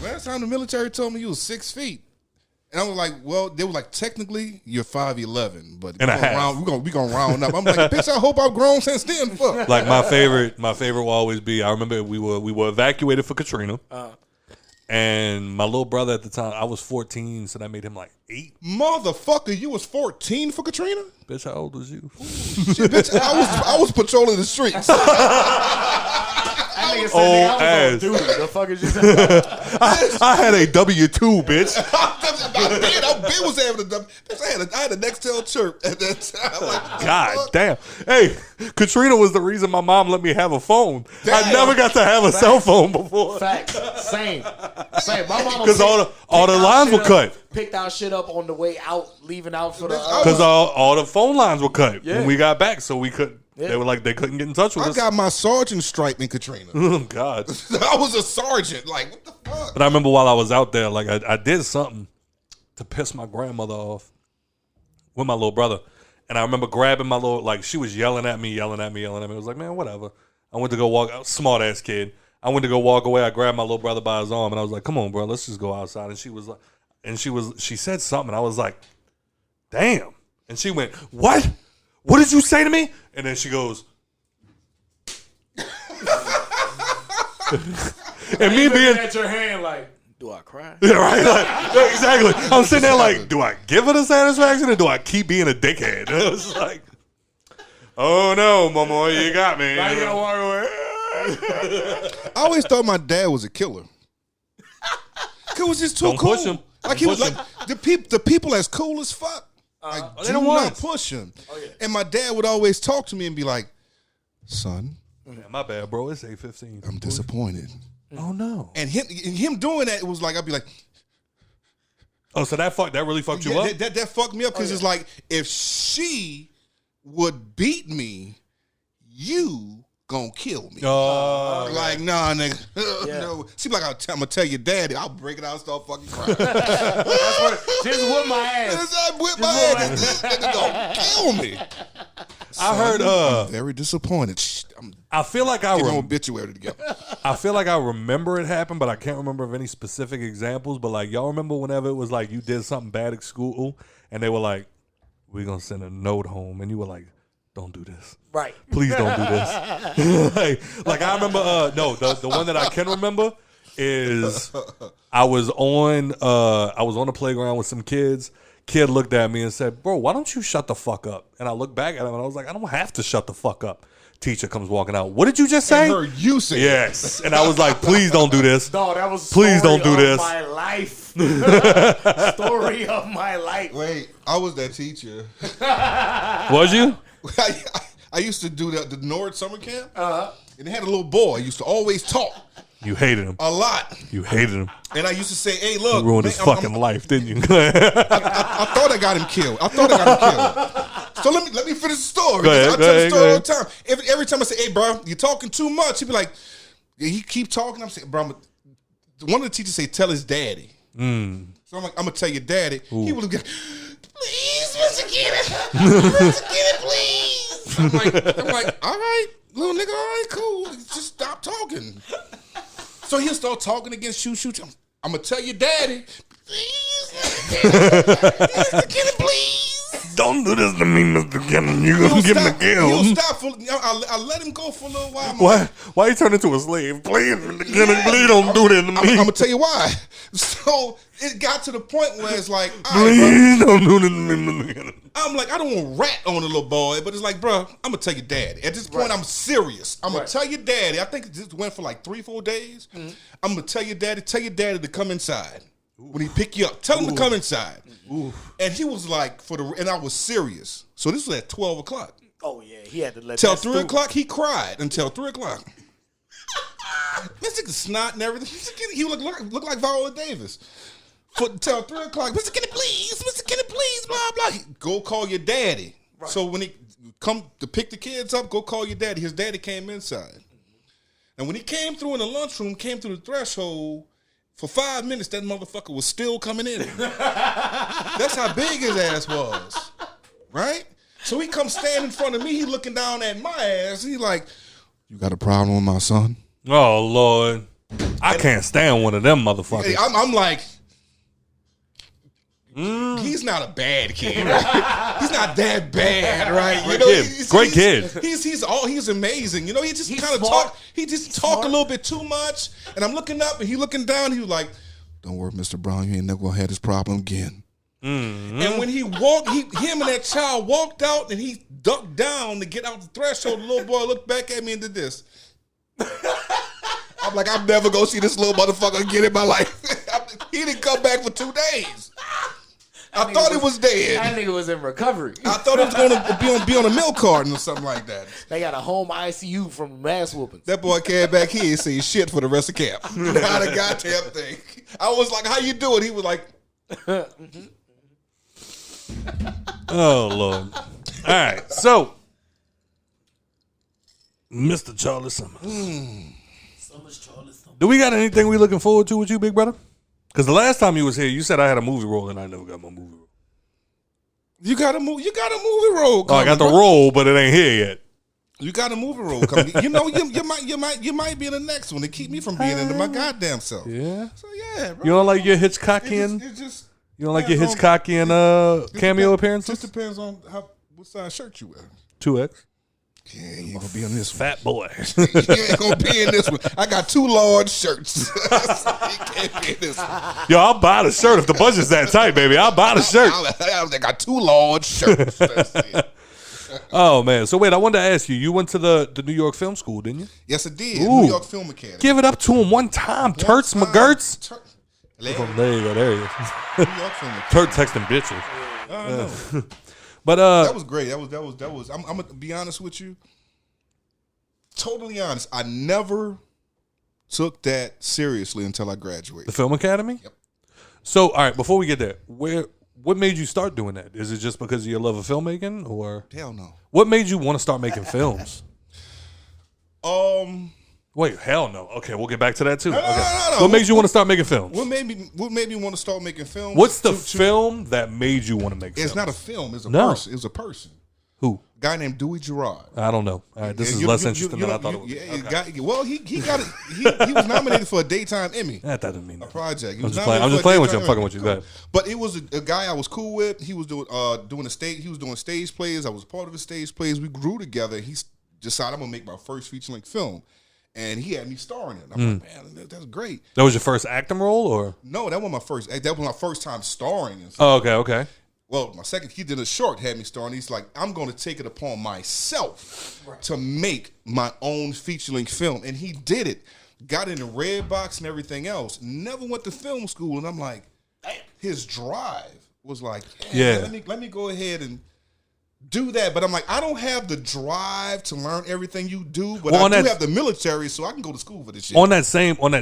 Last time the military told me you was 6 feet. And I was like, well, they were like, technically, you're 5'11", but we gonna round up. I'm like, bitch, I hope I've grown since then. Fuck.
Like my favorite will always be. I remember we were evacuated for Katrina, and my little brother at the time, I was 14, so that made him like 8.
Motherfucker, you was 14 for Katrina?
Bitch, how old was you?
Shit, bitch, I was patrolling the streets.
The fuck is you saying?
I had a W-2, bitch.
I was having a bitch. I had a Nextel chirp at that time. Like,
God damn. Hey, Katrina was the reason my mom let me have a phone. I never got to have a cell phone before.
Facts. Same. My mom
because all the lines were cut.
Picked our shit up on the way out, leaving out for the.
Because all the phone lines were cut when we got back, so we couldn't. Yeah. They were like they couldn't get in touch with us.
I got my sergeant stripe in Katrina.
Oh God,
I was a sergeant. Like what the fuck?
But I remember while I was out there, like I did something to piss my grandmother off with my little brother, and I remember grabbing my little like she was yelling at me. I was like, man, whatever. I went to go walk. Smart ass kid. I went to go walk away. I grabbed my little brother by his arm, and I was like, come on, bro, let's just go outside. And she was like, she said something. I was like, damn. And she went, what? What did you say to me? And then she goes, and me being
at your hand like, do I cry?
Yeah, right. Like, exactly. I'm sitting there like, do I give her the satisfaction or do I keep being a dickhead? And it was like, oh no, mama, you got me.
Now you gotta walk away.
I always thought my dad was a killer. It was just too
Don't
cool.
push him.
Like
Don't
he was
push
like the people as cool as fuck. Like
they
do
don't
not
want.
push him. And my dad would always talk to me and be like, "Son,
Yeah, my bad, bro. It's 8:15.
I'm disappointed."
Oh no.
And him doing that, it was like I'd be like,
Oh, so that really fucked you up?
That fucked me up because it's like if she would beat me, you gonna kill me. Like, nah, nigga. No. She be like, I'm gonna tell your daddy. I'll break it out and start fucking crying.
Just whip my ass.
I whip my ass. This nigga gonna kill me.
I heard.
I'm very disappointed.
I feel like
Get an obituary together.
I feel like I remember it happened, but I can't remember of any specific examples. But like, y'all remember whenever it was like you did something bad at school, and they were like, "We're gonna send a note home," and you were like, "Don't do this,
Right?
please don't do this." like I remember. The one that I can remember is I was on the playground with some kids. Kid looked at me and said, "Bro, why don't you shut the fuck up?" And I looked back at him and I was like, "I don't have to shut the fuck up." Teacher comes walking out. What did you just say?
I heard you say
yes. And I was like, please don't do this.
No, that was
please don't do this.
My life. Story of my life.
Wait, I was that teacher.
Was you?
I used to do the Nord summer camp. And they had a little boy. He used to always talk.
You hated him.
A lot.
You hated him.
And I used to say, hey, look.
You ruined his fucking life, didn't you?
I thought I got him killed. So let me finish the story.
Go ahead,
I tell the story all the time. Every time I say, hey, bro, you're talking too much. He'd be like, yeah, he keep talking. I'm saying, bro, one of the teachers say, tell his daddy. So I'm like, I'm going to tell your daddy. Ooh. He would be like, please, Mr. Kennedy. Mr. Kennedy, please. I'm like, all right, little nigga, all right, cool. Just stop talking. So he'll start talking again, shoot. I'm going to tell your daddy. Please, Mr. Kennedy, please.
Don't do this to me, Mr. Cannon. You're going to get me killed.
He'll stop. I let him go for a little while.
Why you turn into a slave? Please, Mr. Cannon, please don't do this to me.
I'm going to tell you why. So it got to the point where it's like,
please don't do this to me, Mr. Cannon.
I'm like, I don't want to rat on the little boy, but it's like, bro, I'm going to tell your daddy. At this point, I'm serious. I'm going to tell your daddy. I think this went for like 3-4 days. I'm going to tell your daddy to come inside. When he pick you up, tell him to come inside. And he was like, and I was serious. So this was at 12 o'clock.
Oh, yeah. He had to let
Till 3 o'clock, he cried until 3 o'clock. Mr. Snot and everything. He looked like Viola Davis. Till 3 o'clock, Mr. Kennedy, please, blah, blah. Go call your daddy. Right. So when he come to pick the kids up, go call your daddy. His daddy came inside. And when he came through in the lunchroom, came through the threshold, for 5 minutes, that motherfucker was still coming in. That's how big his ass was. Right? So he comes stand in front of me. He looking down at my ass. He like, you got a problem with my son?
Oh, Lord. I can't stand one of them motherfuckers.
I'm like, he's not a bad kid. Right? He's not that bad, right?
Great kid.
He's amazing. You know, he just kind of talk. He just talk a little bit too much. And I'm looking up and he looking down. He was like, "Don't worry, Mr. Brown. You ain't never gonna have this problem again." Mm-hmm. And when he walked, him and that child walked out, and he ducked down to get out the threshold. The little boy looked back at me and did this. I'm like, I'm never gonna see this little motherfucker again in my life. He didn't come back for 2 days. I thought he was dead.
That nigga was in recovery.
I thought he was going to be on a milk carton or something like that.
They got a home ICU from mass whoopings.
That boy came back here and said shit for the rest of camp. Not a goddamn thing. I was like, how you doing? He was like,
oh, Lord. All right, so Mr. Charlee Summer. Do we got anything we looking forward to with you, big brother? Because the last time you was here, you said I had a movie role, and I never got my movie role.
You got a movie role coming.
I got the role, but it ain't here yet.
You got a movie role coming. You know, you might be in the next one to keep me from being into my goddamn self.
Yeah.
So yeah, bro.
You don't like your Hitchcockian? You don't like your Hitchcockian cameo appearances?
Just depends on what size shirt you wear.
2X.
Yeah, you ain't gonna be on this one.
Fat boy.
You ain't gonna be in this one. I got 2 large shirts. So you can't be in this one.
Yo, I'll buy the shirt if the budget's that tight, baby. I'll buy the shirt.
I got 2 large shirts. That's it.
Oh, man. So, wait, I wanted to ask you. You went to the New York Film School, didn't you?
Yes, I did.
Ooh.
New York Film Academy.
Give it up to him one time. Turts McGurts. There you go. There he is.
New York film.
Turk texting bitches.
I know.
But
That was great. That was. I'm gonna be honest with you. Totally honest. I never took that seriously until I graduated.
The Film Academy?
Yep.
So, all right, before we get there, what made you start doing that? Is it just because of your love of filmmaking, or
Hell no.
what made you want to start making films? Wait, hell no. Okay, we'll get back to that too.
No.
What made you want to start making films?
What made me want to start making films?
What's the film that made you want to make films?
It's not a film. It's a
No.
person. It's a person.
Who?
A guy named Dewey Gerard.
I don't know. All right, this is less interesting than I thought it was.
Well, he got it. He was nominated for a daytime Emmy.
That doesn't mean
A
nothing.
project.
I'm just playing with you. I'm fucking with you. Go ahead.
But it was a guy I was cool with. He was doing a stage. He was doing stage plays. I was part of his stage plays. We grew together. He decided I'm gonna make my first feature length film, and he had me starring it. I'm like, man, that's great.
That was your first acting role, or?
No, that was my first. That was my first time starring. And
Oh, okay.
well, my second, he did a short, had me starring. He's like, I'm going to take it upon myself to make my own feature-length film. And he did it. Got in the red box and everything else. Never went to film school. And I'm like, his drive was like,
Yeah.
let me go ahead and do that. But I'm like, I don't have the drive to learn everything you do, but I do have the military, so I can go to school for this shit.
On that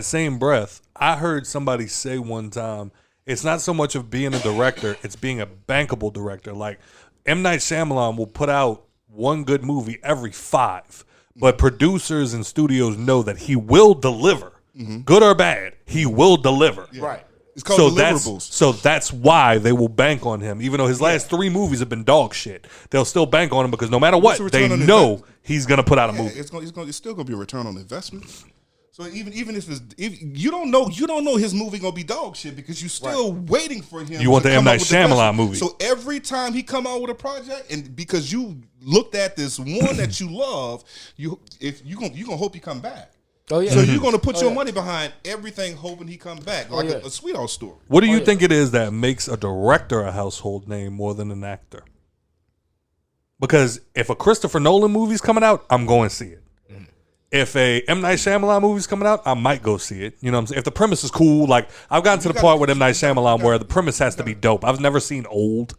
same breath, I heard somebody say one time, it's not so much of being a director, it's being a bankable director. Like, M. Night Shyamalan will put out one good movie every 5, but producers and studios know that he will deliver. Good or bad, he will deliver.
Yeah. Right. It's called deliverables.
So that's why they will bank on him. Even though his last 3 movies have been dog shit, they'll still bank on him because no matter what, they know he's going to put out a movie.
It's still going to be a return on investment. So even if you don't know his movie gonna be dog shit because you still waiting for him.
You want
to
the M. Night Shyamalan movie.
So every time he come out with a project, and because you looked at this one that you love, you gonna hope he come back.
Oh yeah.
So you're gonna put your money behind everything, hoping he come back, like a Sweetheart Story.
What do you think it is that makes a director a household name more than an actor? Because if a Christopher Nolan movie's coming out, I'm going to see it. If a M. Night Shyamalan movie's coming out, I might go see it. You know what I'm saying? If the premise is cool, like I've gotten to the part with M. Night Shyamalan where the premise has to be dope. I've never seen Old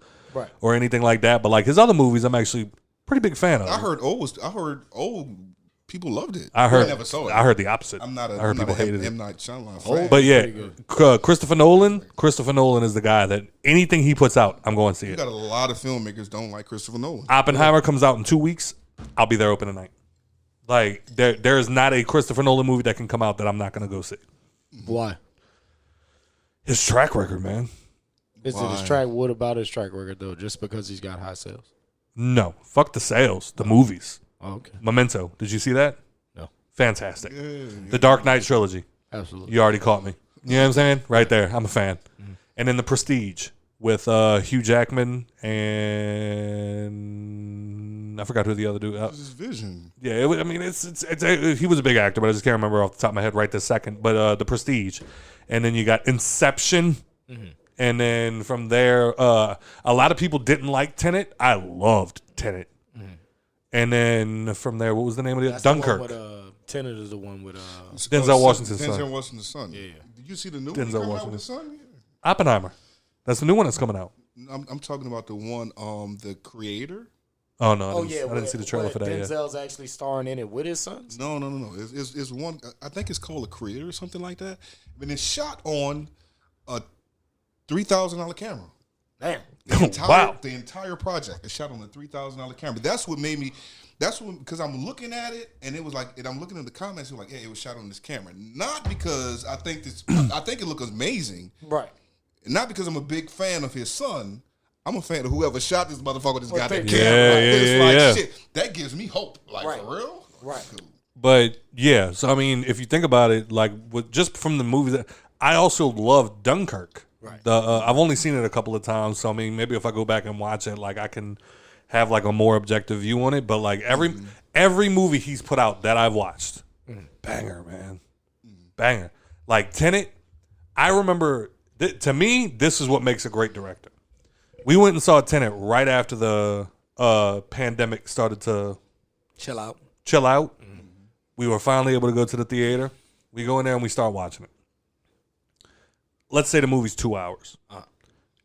or anything like that, but like his other movies, I'm actually pretty big fan of.
I heard Old. People loved it.
I
never saw it.
I heard the opposite.
I
heard people hated it.
M. Night Shyamalan fan.
But yeah, Christopher Nolan is the guy that anything he puts out, I'm going to see
You
it.
got a lot of filmmakers don't like Christopher Nolan.
Oppenheimer comes out in 2 weeks. I'll be there opening night. Like there is not a Christopher Nolan movie that can come out that I'm not going to go see.
Why?
His track record, man.
What about his track record though? Just because he's got high sales?
No, fuck the sales. The movies.
Oh, okay.
Memento. Did you see that?
No.
Fantastic. The Dark Knight trilogy.
Absolutely.
You already caught me. You know what I'm saying? Right there. I'm a fan. And then The Prestige with Hugh Jackman and I forgot who the other dude.
His vision.
Yeah, he was a big actor, but I just can't remember off the top of my head right this second. But The Prestige, and then you got Inception, and then from there, a lot of people didn't like Tenet. I loved Tenet. And then from there, what was the name of it? Dunkirk.
Tenet is the one with
Denzel Washington's son.
Denzel Washington's son. Yeah. Did you see the new one
Denzel
coming out
Washington.
with his son?
Oppenheimer. That's the new one that's coming out.
I'm talking about the one, the creator.
Oh no! I
yeah,
didn't see the trailer for that yet.
Denzel's actually starring in it with his sons.
No. It's one. I think it's called a creator or something like that. But it's shot on a $3,000 camera.
Damn.
The entire project is shot on a $3,000 camera. That's what made me. Because I'm looking at it and it was like, and I'm looking at the comments. It was like, hey, it was shot on this camera. Not because I think it looks amazing.
Right.
Not because I'm a big fan of his son. I'm a fan of whoever shot this motherfucker with this goddamn
Yeah,
camera.
yeah.
Shit, that gives me hope. Like, for real?
Right.
Cool.
But yeah, so I mean, if you think about it, like just from the movies, I also love Dunkirk.
Right.
I've only seen it a couple of times, so I mean, maybe if I go back and watch it, like I can have like a more objective view on it. But like every movie he's put out that I've watched, banger, man, banger. Like Tenet, I remember. To me, this is what makes a great director. We went and saw Tenet right after the pandemic started to
chill out.
We were finally able to go to the theater. We go in there and we start watching it. let's say the movie's 2 hours.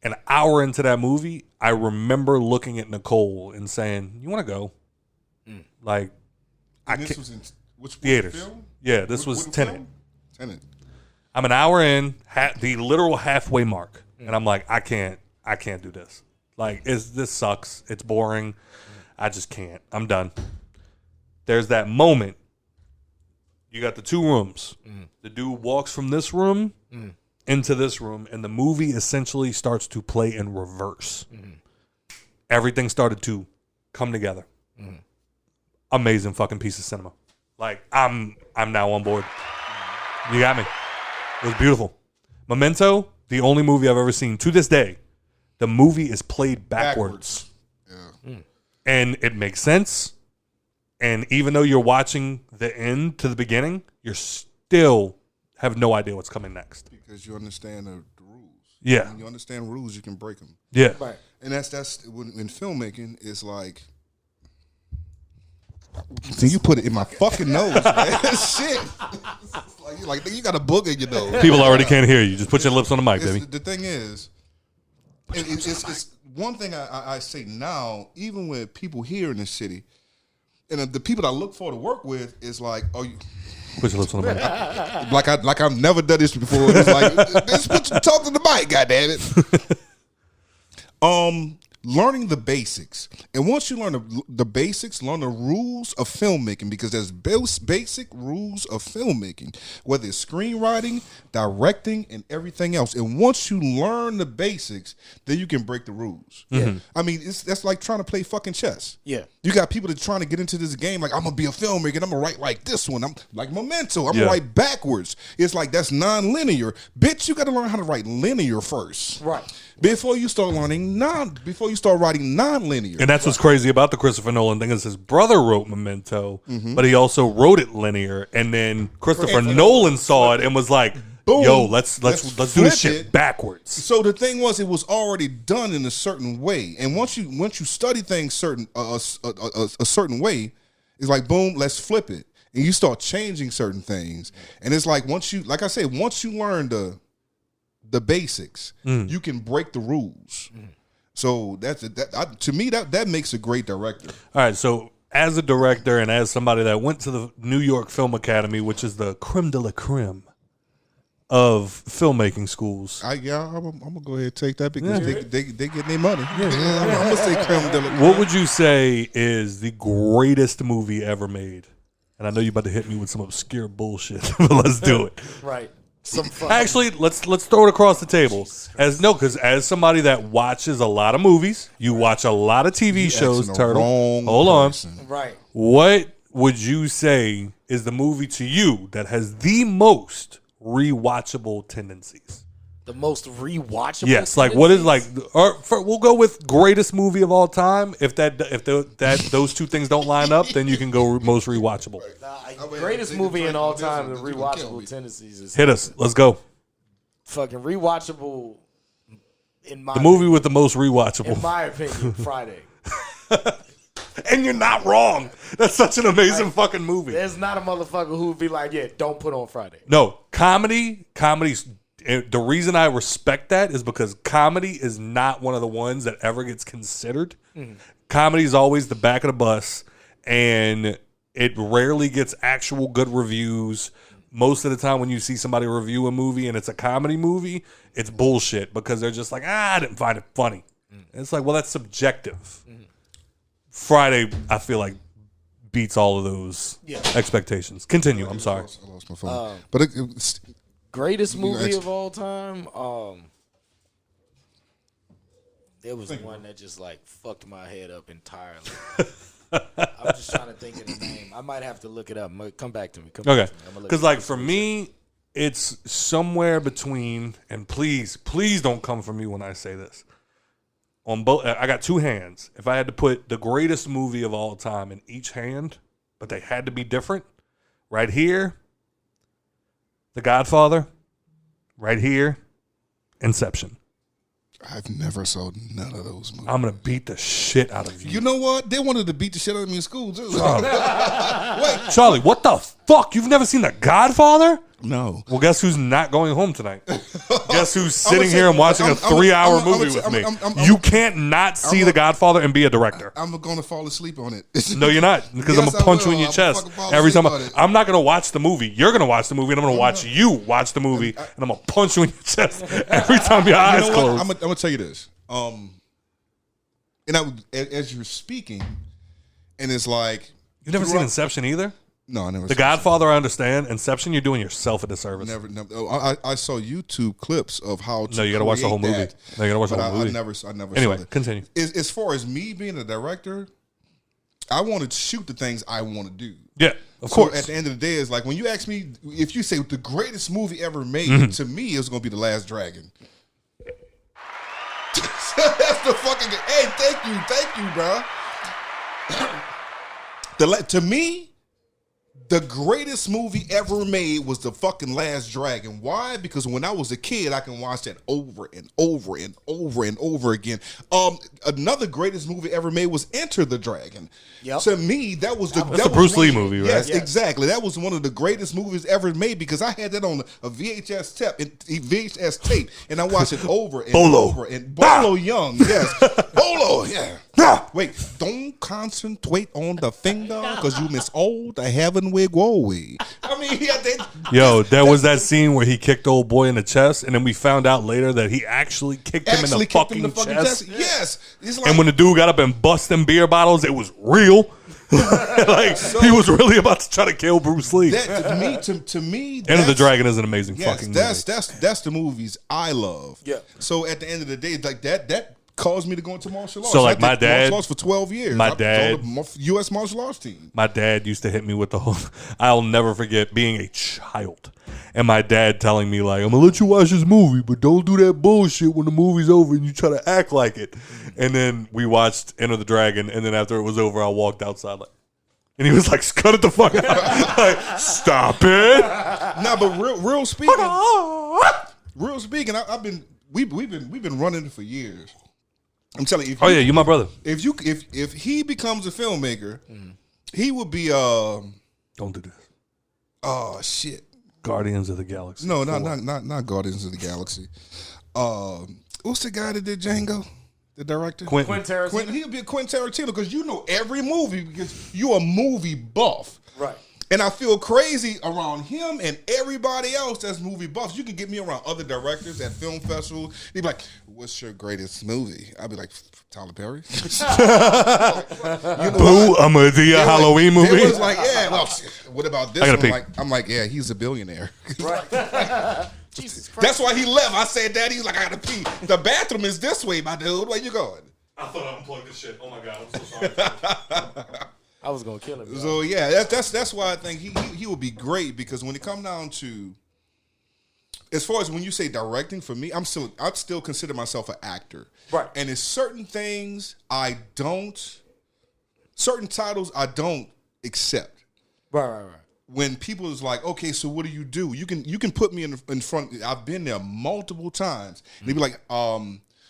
An hour into that movie, I remember looking at Nicole and saying, "You want to go?" Like,
This was in which
theaters.
film?
Yeah, this was Tenet.
film? Tenet.
I'm an hour in, the literal halfway mark, and I'm like, I can't do this. Like, this sucks. It's boring. I just can't. I'm done. There's that moment. You got the 2 rooms. The dude walks from this room into this room, and the movie essentially starts to play in reverse. Everything started to come together. Amazing fucking piece of cinema. Like, I'm now on board. You got me. It was beautiful. Memento, the only movie I've ever seen to this day, the movie is played backwards.
Yeah.
And it makes sense. And even though you're watching the end to the beginning, you're still have no idea what's coming next.
Because you understand the rules.
Yeah.
When you understand rules, you can break them.
Yeah.
Right.
And that's when in filmmaking, it's like, see, you put it in my fucking nose, man. Shit. Like you got a booger in your nose.
People already can't hear you. Just put your lips on the mic, baby.
The thing is, it's one thing I say now, even with people here in the city, and the people that I look for to work with is like, oh, you.
Put your lips on the mic.
Like I've never done this before. It's like, talk to the mic, goddammit. Learning the basics. And once you learn the basics, learn the rules of filmmaking, because there's basic rules of filmmaking, whether it's screenwriting, directing, and everything else. And once you learn the basics, then you can break the rules. Yeah. I mean, that's like trying to play fucking chess. Yeah. You got people that trying to get into this game like, I'm going to be a filmmaker and I'm going to write like this one. I'm like Memento. I'm going to write backwards. It's like, that's non-linear. Bitch, you got to learn how to write linear first. Right. Before you start writing non-linear.
And that's what's crazy about the Christopher Nolan thing is his brother wrote Memento, but he also wrote it linear. And then Christopher Nolan saw it and was like, boom, yo, let's do this shit backwards.
So the thing was, it was already done in a certain way. And once you study things a certain way, it's like, boom, let's flip it. And you start changing certain things. And it's like, once you learn the basics, you can break the rules. So to me that makes a great director.
All right, so as a director and as somebody that went to the New York Film Academy, which is the creme de la creme of filmmaking schools,
I'm gonna go ahead and take that because they get their money. I'm gonna say creme de la creme.
What would you say is the greatest movie ever made? And I know you're about to hit me with some obscure bullshit, but let's do it.
Right.
Actually, let's throw it across the table. Because as somebody that watches a lot of movies, you watch a lot of TV shows. Turtle, hold on.
Right.
What would you say is the movie to you that has the most rewatchable tendencies?
The most rewatchable.
Yes, like what is like? We'll go with greatest movie of all time. If those two things don't line up, then you can go most rewatchable.
Greatest movie in all time. The rewatchable tendencies is
hit us. Let's go.
Fucking rewatchable. In my
the movie with the most rewatchable,
in my opinion, Friday.
And you're not wrong. That's such an amazing fucking movie.
There's not a motherfucker who would be like, yeah, don't put on Friday.
No, comedy's. The reason I respect that is because comedy is not one of the ones that ever gets considered. Comedy is always the back of the bus, and it rarely gets actual good reviews. Most of the time when you see somebody review a movie and it's a comedy movie, it's bullshit because they're just like, I didn't find it funny. It's like, well, that's subjective. Friday, I feel like, beats all of those expectations. Continue. I'm sorry.
I lost my phone. But it's...
Greatest movie of all time? There was one that just like fucked my head up entirely. I'm just trying to think of the name. I might have to look it up. Come back to me.
Okay. Because like for me, it's somewhere between, and please don't come for me when I say this. On both, I got two hands. If I had to put the greatest movie of all time in each hand, but they had to be different, right here, The Godfather, right here, Inception.
I've never saw none of those movies.
I'm going to beat the shit out of you.
You know what? They wanted to beat the shit out of me in school, too.
Charlie, what the fuck? You've never seen The Godfather?
No.
Well, guess who's not going home tonight? Guess who's sitting here and watching a 3-hour movie with me? You can't not see The Godfather and be a director.
I'm going to fall asleep on it.
No, you're not, because I'm going to punch you in your chest every time. I'm not going to watch the movie. You're going to watch the movie, and I'm going to watch you watch the movie, and I'm going to punch you in your chest every time your eyes close.
I'm going to tell you this. And as you're speaking, and it's like...
You've never seen Inception either?
No, I never.
The Godfather, I understand. Inception, you're doing yourself a disservice.
Never. I saw YouTube clips of how to.
No, you got to watch the whole movie. No, you got to watch the whole movie.
I never.
Anyway,
saw that.
continue.
As far as me being a director, I want to shoot the things I want to do.
Yeah, of course.
At the end of the day, it's like when you ask me if you say the greatest movie ever made, to me, it's going to be The Last Dragon. That's the fucking. Hey, thank you, bro. To me. The greatest movie ever made was The fucking Last Dragon. Why? Because when I was a kid, I can watch that over and over and over and over again. Another greatest movie ever made was Enter the Dragon. Yep. To me, that was the
Bruce Lee movie, right?
Yes, exactly. That was one of the greatest movies ever made because I had that on a VHS tape, and I watched it over and over. And Bolo Young, yes, Bolo, yeah. Wait, don't concentrate on the finger because you miss all the heaven with glory. I mean,
yo, there was that scene where he kicked old boy in the chest, and then we found out later that he actually kicked him in the fucking chest.
Yes,
like, and when the dude got up and bust them beer bottles, it was real. Like he was really about to try to kill Bruce Lee.
To me,
Enter the Dragon is an amazing fucking movie.
That's the movies I love. Yeah. So at the end of the day, like that caused me to go into martial arts.
So like my dad,
martial arts for 12 years.
My dad,
on the U.S. martial arts team.
My dad used to hit me with the whole. I'll never forget being a child and my dad telling me like, "I'm gonna let you watch this movie, but don't do that bullshit when the movie's over and you try to act like it." And then we watched Enter the Dragon, and then after it was over, I walked outside like, and he was like, "Cut it the fuck out!" Like, stop it.
No, but real speaking, we've been running it for years. I'm telling you.
Yeah, you my brother.
If he becomes a filmmaker, he would be
Don't do this.
Oh shit.
Guardians of the Galaxy.
No, not Guardians of the Galaxy. What's the guy that did Django? The director?
Quentin
Tarantino. He'll be a Quentin Tarantino because you know every movie because you're a movie buff.
Right.
And I feel crazy around him and everybody else that's movie buffs. You can get me around other directors at film festivals. They'd be like, "What's your greatest movie?" I'd be like, "Tyler Perry."
Boo, I'm gonna do a Halloween movie.
It was like, yeah, well, what about this one? I'm like, yeah, he's a billionaire. Right. Jesus Christ. That's why he left. I said that. He's like, I gotta pee. The bathroom is this way, my dude. Where you going?
I thought I unplugged this shit. Oh my God, I'm so sorry.
I was gonna kill him. Y'all.
So yeah, that's why I think he would be great because when it come down to, as far as when you say directing, for me, I'd still consider myself an actor,
right?
And there's certain things certain titles I don't accept,
right.
When people is like, okay, so what do? You can put me in front. I've been there multiple times. And they be like,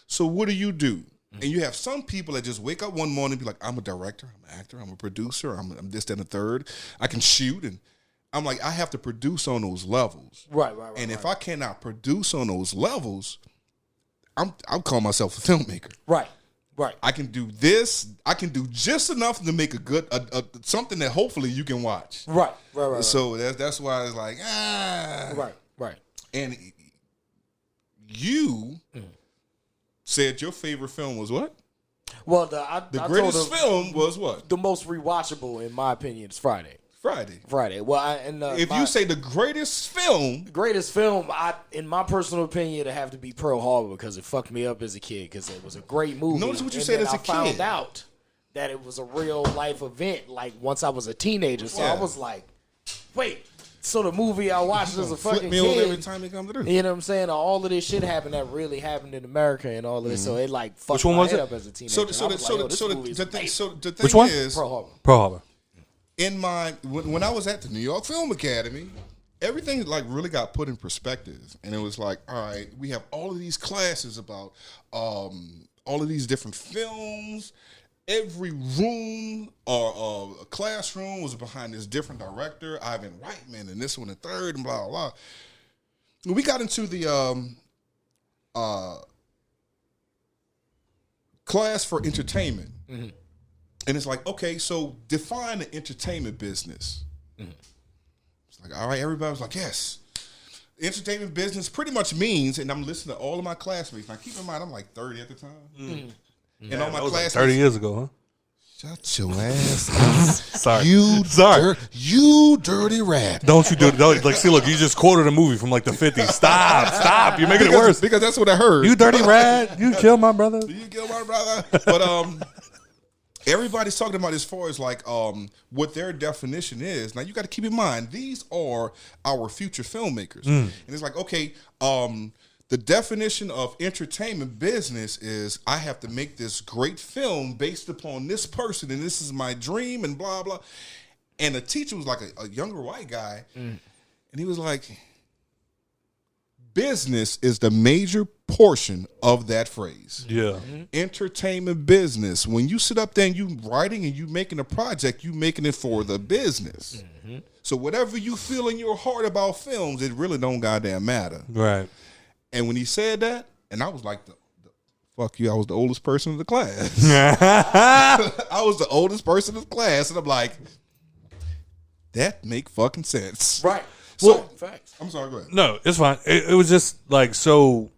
so what do you do? And you have some people that just wake up one morning and be like, I'm a director, I'm an actor, I'm a producer, I'm this, that, and the third. I can shoot. And I'm like, I have to produce on those levels.
Right.
And if I cannot produce on those levels, I'll call myself a filmmaker.
Right.
I can do this. I can do just enough to make a good, something that hopefully you can watch.
Right.
So that's why it's like,
Right.
And you... said your favorite film was what?
Well,
the greatest film was what?
The most rewatchable, in my opinion, is Friday. Well,
if you say the greatest film,
in my personal opinion, it'd have to be Pearl Harbor because it fucked me up as a kid because it was a great movie.
Notice what you said as a kid.
I found out that it was a real life event. Like once I was a teenager, so I was like, wait. So the movie I watched as a fucking kid,
every time it comes through.
You know what I'm saying? All of this shit happened that really happened in America and all of this. So it like fucked my head up as a teenager.
The thing
which one?
is,
Pearl Harbor.
When I was at the New York Film Academy, everything like really got put in perspective, and it was like, all right, we have all of these classes about all of these different films. every room or classroom was behind this different director, Ivan Reitman, and this one, the third, and blah, blah, blah. We got into the class for entertainment. Mm-hmm. And it's like, okay, so define the entertainment business. Mm-hmm. It's like, all right, everybody was like, yes. Entertainment business pretty much means, and I'm listening to all of my classmates. Now, keep in mind, I'm like 30 at the time. Mm-hmm. And all my
that was
classmates.
like 30 years ago, huh?
Shut your ass up.
Sorry.
You dirty rat.
Don't you do it. Like, see, look, you just quoted a movie from like the 50s. Stop. You're making it worse.
Because that's what I heard.
You dirty rat. You killed my brother.
You killed my brother. But everybody's talking about as far as like what their definition is. Now, you got to keep in mind, these are our future filmmakers. And it's like, okay, the definition of entertainment business is I have to make this great film based upon this person, and this is my dream, and blah, blah. And the teacher was like a younger white guy, and he was like, business is the major portion of that phrase.
Yeah.
Entertainment business. When you sit up there and you writing and you making a project, you making it for the business. So whatever you feel in your heart about films, it really don't goddamn matter.
Right.
And when he said that, and I was like, fuck you, I was the oldest person in the class. I was the oldest person in the class, and I'm like, that make fucking sense.
Right.
So,
Right. Facts.
I'm sorry, go ahead.
No, it's fine. It was just like, so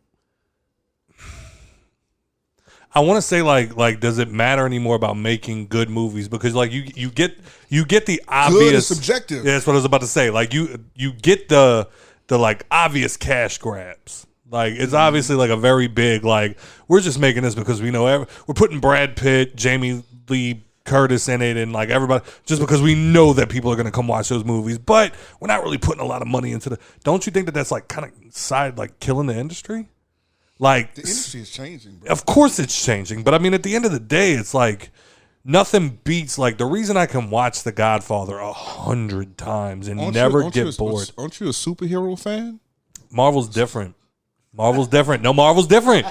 I want to say like, does it matter anymore about making good movies? Because like you get the obvious.
Good is subjective.
Yeah, that's what I was about to say. Like you get the like obvious cash grabs. Like it's obviously like a very big like we're just making this because we know we're putting Brad Pitt, Jamie Lee Curtis in it, and like everybody just because we know that people are going to come watch those movies, but we're not really putting a lot of money into the. Don't you think that that's like kind of like killing the industry? Like
the industry is changing, bro.
Of course it's changing, but I mean at the end of the day, it's like nothing beats like the reason I can watch The Godfather 100 times and never get bored.
Aren't you a superhero fan?
Marvel's different. Marvel's different. No, Marvel's different.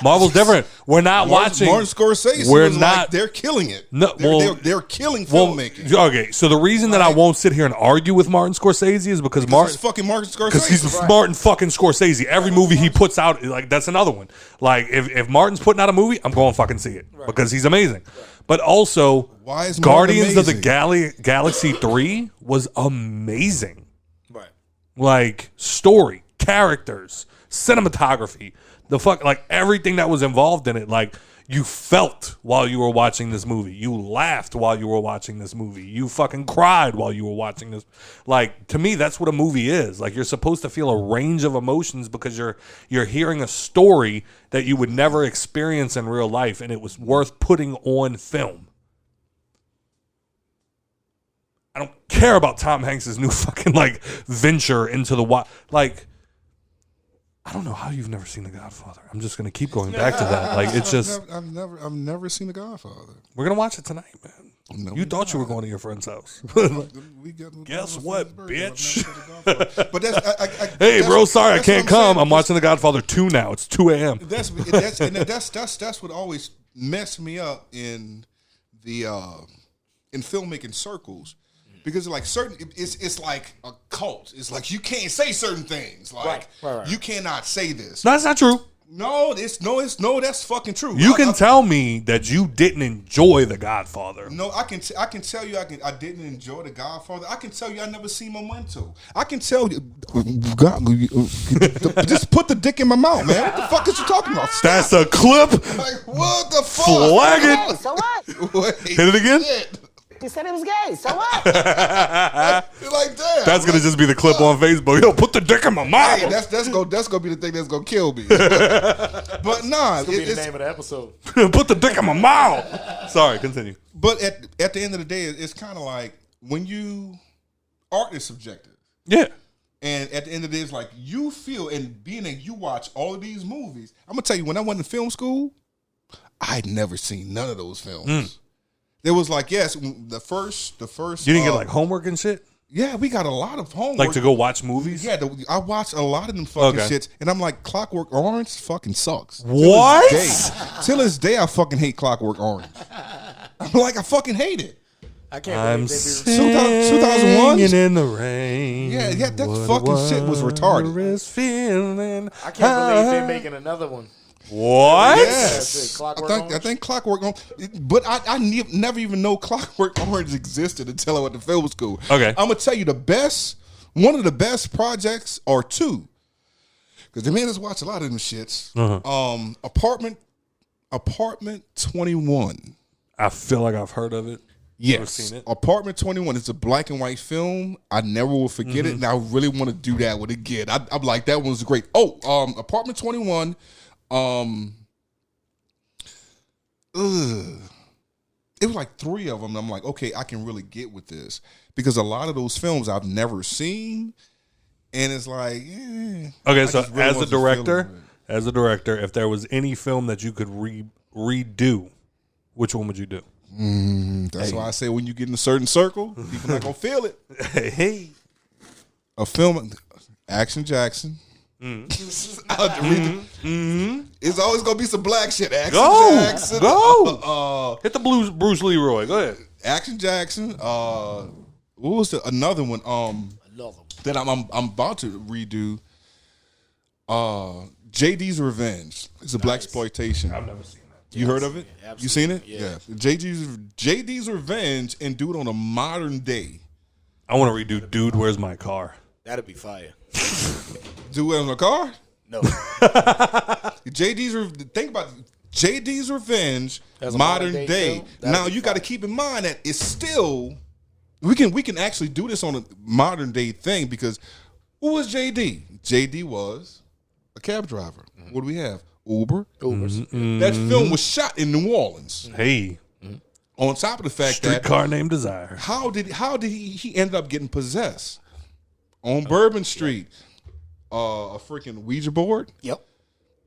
Marvel's different. We're not watching.
Martin Scorsese.
We're
was
not.
Like, they're killing it.
No,
they're killing filmmaking.
Okay, so the reason that I won't sit here and argue with Martin Scorsese is because Martin
fucking Martin Scorsese.
Because he's Martin fucking Scorsese. Every movie he puts out, like that's another one. Like if Martin's putting out a movie, I'm going to fucking see it because he's amazing. But also,
why is
Guardians of the Galaxy 3 was amazing.
Right.
Like story, characters, cinematography, like everything that was involved in it, like you felt while you were watching this movie. You laughed while you were watching this movie. You fucking cried while you were watching this. Like to me, that's what a movie is. Like you're supposed to feel a range of emotions because you're hearing a story that you would never experience in real life, and it was worth putting on film. I don't care about Tom Hanks' new fucking like venture into the like. I don't know how you've never seen The Godfather. I'm just gonna keep going back to that. Like it's just
I've never seen The Godfather.
We're gonna watch it tonight, man.
No,
you thought you were going to your friend's house. Guess what, bitch?
But that's
hey, bro. Sorry, I can't come. I'm watching The Godfather 2 now. It's 2 a.m.
That's what always messed me up in the in filmmaking circles. Because like it's like a cult. It's like you can't say certain things. Like right. You cannot say this.
No, that's not true.
No, that's fucking true.
You can tell me that you didn't enjoy The Godfather.
No, I can tell you I didn't enjoy The Godfather. I can tell you I never seen Memento. I can tell you just put the dick in my mouth, man. What the fuck is you talking about? Stop.
That's a clip.
Like what the fuck?
Flag it.
Hey, so what?
Wait,
hit it again.
Shit.
He said it was gay. So what?
You're like, damn.
That's gonna just be the clip on Facebook. Yo, put the dick in my mouth.
Hey, that's gonna be the thing that's gonna kill me. But nah,
it's gonna be the name of the episode.
Put the dick in my mouth. Sorry, continue.
But at the end of the day, it's kind of like when art is subjective.
Yeah.
And at the end of the day, it's like you feel, and being that you watch all of these movies, I'm gonna tell you, when I went to film school, I'd never seen none of those films. There was like, yes, the first.
You didn't get like homework and shit?
Yeah, we got a lot of homework.
Like to go watch movies?
Yeah, I watched a lot of them fucking shits, and I'm like, Clockwork Orange fucking sucks.
What?
Till this day, I fucking hate Clockwork Orange. I'm like, I fucking hate it.
I can't
I'm
believe they
singing
2001?
in the rain.
Yeah, that
What
fucking shit was retarded.
wondrous feeling.
I can't believe they're making another one.
What?
Yes.
Clockwork
I
Orange?
think Clockwork Orange. But I never even know Clockwork Orange existed until I went to film school.
Okay.
I'm going to tell you one of the best projects are two. Because the man has watched a lot of them shits. Apartment 21.
I feel like I've heard of it. Never
Yes.
seen it.
Apartment 21 is a black and white film. I never will forget it. And I really want to do that one again. I'm like, that one was great. Oh, Apartment 21. It was like 3 of them. I'm like, okay, I can really get with this. Because a lot of those films I've never seen. And it's like,
Okay,
I
so
just really
as a
wasn't feeling
director, if there was any film that you could redo, which one would you do?
That's why I say when you get in a certain circle, people not gonna feel it.
Hey.
A film, Action Jackson. It's always gonna be some black shit. Action Jackson.
Go. Hit the Bruce Leroy. Go ahead.
Action Jackson. What was another one? That I'm about to redo. JD's Revenge. It's a black exploitation.
I've never seen that.
You heard of it?
Yeah,
You seen it?
yeah.
JD's Revenge, and do it on a modern day.
I want to redo Dude, Where's My Car?
That'd be fire.
Do it on a car?
No.
Think about it. JD's Revenge,
As a
modern
modern-day
day.
film? That'd
Now
be
you got to
fire.
keep in mind that it's still we can actually do this on a modern day thing because who was JD? JD was a cab driver. What do we have? Ubers. That film was shot in New Orleans.
Hey.
On top of the fact that
Streetcar Named Desire.
how did he ended up getting possessed on Bourbon Street? A freaking Ouija board.
Yep.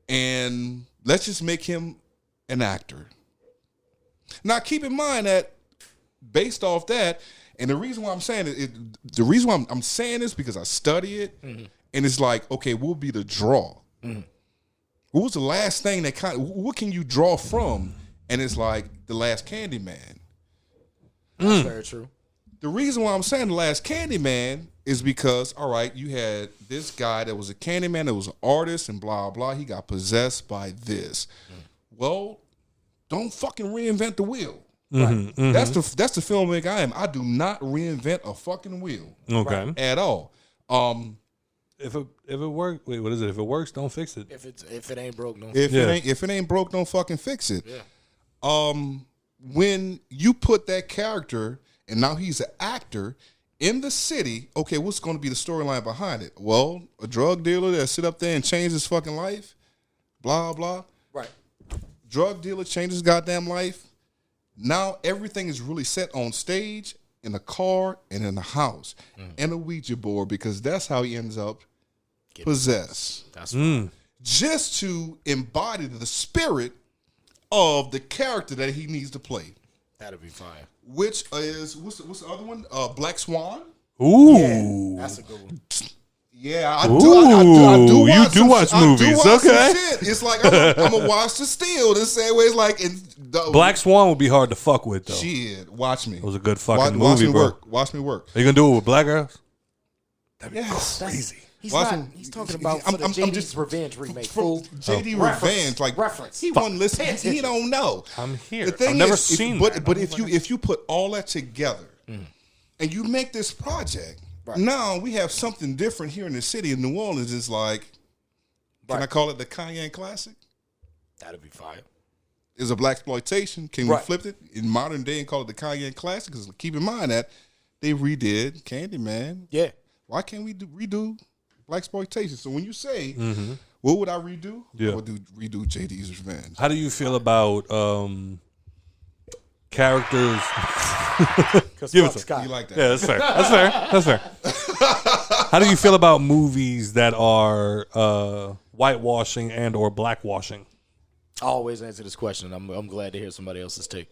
And let's just make him an actor. Now, keep in mind that based off that, and the reason why I'm saying the reason why I'm saying this because I study it, and it's like, okay, what will be the draw? What was the last thing what can you draw from? And it's like The Last Candyman.
That's very true.
The reason why I'm saying The Last Candyman is because, all right, you had this guy that was a Candyman, that was an artist and blah, blah. He got possessed by this. Well, don't fucking reinvent the wheel. Right? That's the filmmaker I am. I do not reinvent a fucking wheel.
Okay.
At all.
If it works, wait, what is it? If it works, don't fix it.
If it ain't broke, no.
If it ain't broke, don't fucking fix it.
Yeah.
When you put that character and now he's an actor in the city, okay, what's going to be the storyline behind it? Well, a drug dealer that sit up there and change his fucking life, blah blah.
Right.
Drug dealer changes his goddamn life. Now everything is really set on stage, in a car, and in a house, and a Ouija board because that's how he ends up possessed.
That's right.
Just to embody the spirit of the character that he needs to play.
That'd be fire.
Which is what's the other one? Black Swan.
Ooh.
That's a good one.
Yeah, I
Ooh,
do.
you do watch movies, okay.
It's like I'm gonna watch the Steel the same way. It's like
Black Swan would be hard to fuck with though.
Shit, watch me.
It was a good fucking
watch
movie,
me
bro.
work. Watch me work.
Are you gonna do it with black girls?
Yes.
Crazy.
He's
Watch
not.
him.
He's talking about
I'm
for the
just-
JD's Revenge remake. Fool.
JD
Reference.
Revenge, like
Reference.
he wasn't listening. He don't know.
I'm here.
The thing
I've never
is,
seen
but
that.
if you put all that together and you make this project, now we have something different here in the city of New Orleans. It's like, can I call it the Cayenne Classic?
That'd be fire.
Is a black exploitation. Can we flip it in modern day and call it the Cayenne Classic? Because keep in mind that they redid Candyman.
Yeah.
Why can't we redo black exploitation? So when you say, what would I redo?
Yeah.
I would redo JD's Revenge.
How do you feel about characters?
Because
Give it
fuck
to-
Scott.
You like that?
Yeah, that's fair. That's fair. That's fair. How do you feel about movies that are whitewashing and or blackwashing?
I always answer this question. I'm glad to hear somebody else's take.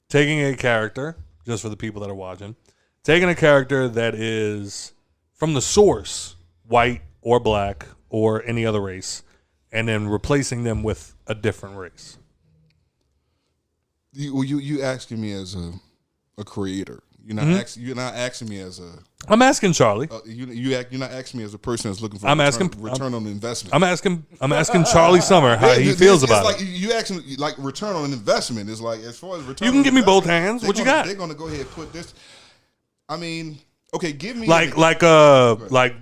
Taking a character, just for the people that are watching, taking a character that is from the source, white or black or any other race, and then replacing them with a different race.
You asking me as a creator. You're not asking me as a.
I'm asking Charlie.
You're not asking me as a person that's looking for return on investment.
I'm asking Charlee Summer how he feels about
it.
It.
You asking like return on investment is like as far as return.
You can give me both hands. What you got?
They're gonna go ahead and put this. I mean, okay, give me
like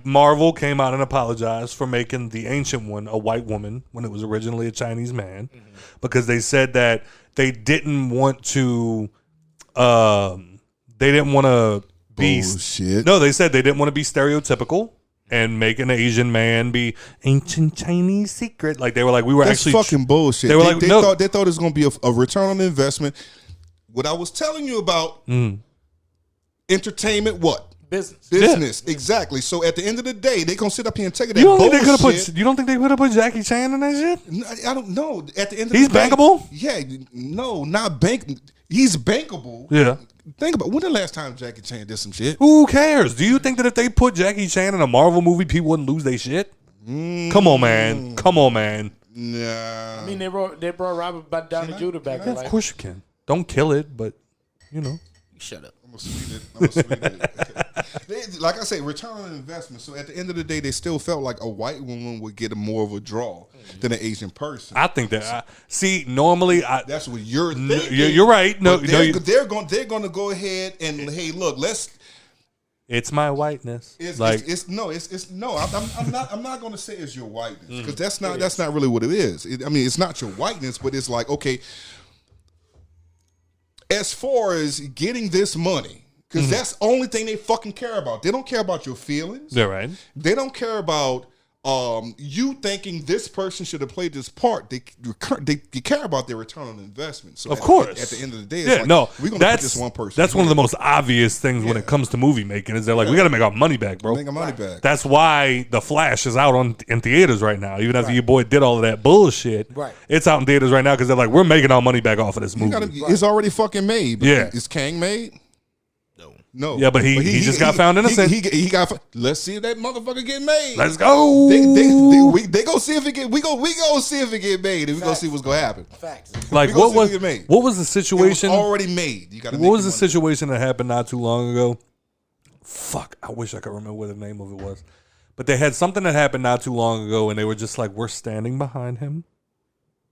Marvel came out and apologized for making the Ancient One a white woman when it was originally a Chinese man, because they said that they didn't want to. They didn't want to be.
Bullshit.
No, they said they didn't want to be stereotypical and make an Asian man be ancient Chinese secret. Like they were like, we were
That's
actually
fucking bullshit.
They were like, no.
They thought it was going to be a return on investment. What I was telling you about entertainment, what? Business, exactly. So at the end of the day, they gonna sit up here and take it.
You don't think they could have put Jackie Chan in that shit?
I don't know. At the end of
he's
the day,
bankable.
Yeah, no, not bank. He's bankable.
Yeah.
Think about when the last time Jackie Chan did some shit.
Who cares? Do you think that if they put Jackie Chan in a Marvel movie, people wouldn't lose their shit? Come on, man.
Nah.
I mean, they brought Robert Downey Jr. back.
Of course you can. Don't kill it, but you know.
Shut up.
I'm gonna sweet it. Like I say, return on investment. So at the end of the day, they still felt like a white woman would get more of a draw than an Asian person.
I think that. Normally,
that's what you're thinking.
You're right. No,
they're going to go ahead and hey, look, let's.
It's my whiteness.
I'm not going to say it's your whiteness because that's not really what it is. It's not your whiteness, but it's like, okay, as far as getting this money, because that's the only thing they fucking care about. They don't care about your feelings.
They're right.
They don't care about you thinking this person should have played this part. They care about their return on investment. So
of course,
at the end of the day,
we're gonna put this one person. That's one of the most obvious things when it comes to movie making. Is they're like, we got to make our money back, bro.
Make our money back.
That's why The Flash is out in theaters right now. Even after your boy did all of that bullshit, it's out in theaters right now because they're like, we're making our money back off of this movie.
It's already fucking made. But is Kang made? No.
Yeah, but he just got found innocent.
He got. Let's see if that motherfucker get made.
Let's go.
They go see if it get. We go see if it get made, and we go see what's gonna happen.
Facts.
Like what was the situation?
It was already made. You got.
What was the situation that happened not too long ago? Fuck, I wish I could remember what the name of it was. But they had something that happened not too long ago, and they were just like, we're standing behind him.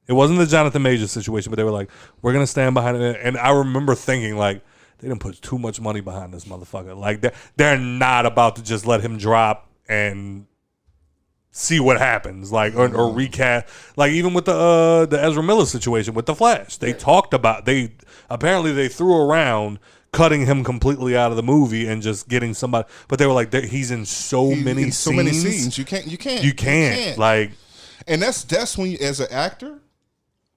It wasn't the Jonathan Majors situation, but they were like, we're gonna stand behind him. And I remember thinking like, they didn't put too much money behind this motherfucker. Like they're not about to just let him drop and see what happens. Like or recast. Like even with the Ezra Miller situation with the Flash, they talked about they threw around cutting him completely out of the movie and just getting somebody. But they were like, he's in so many scenes.
You can't.
Like,
and that's when you, as an actor.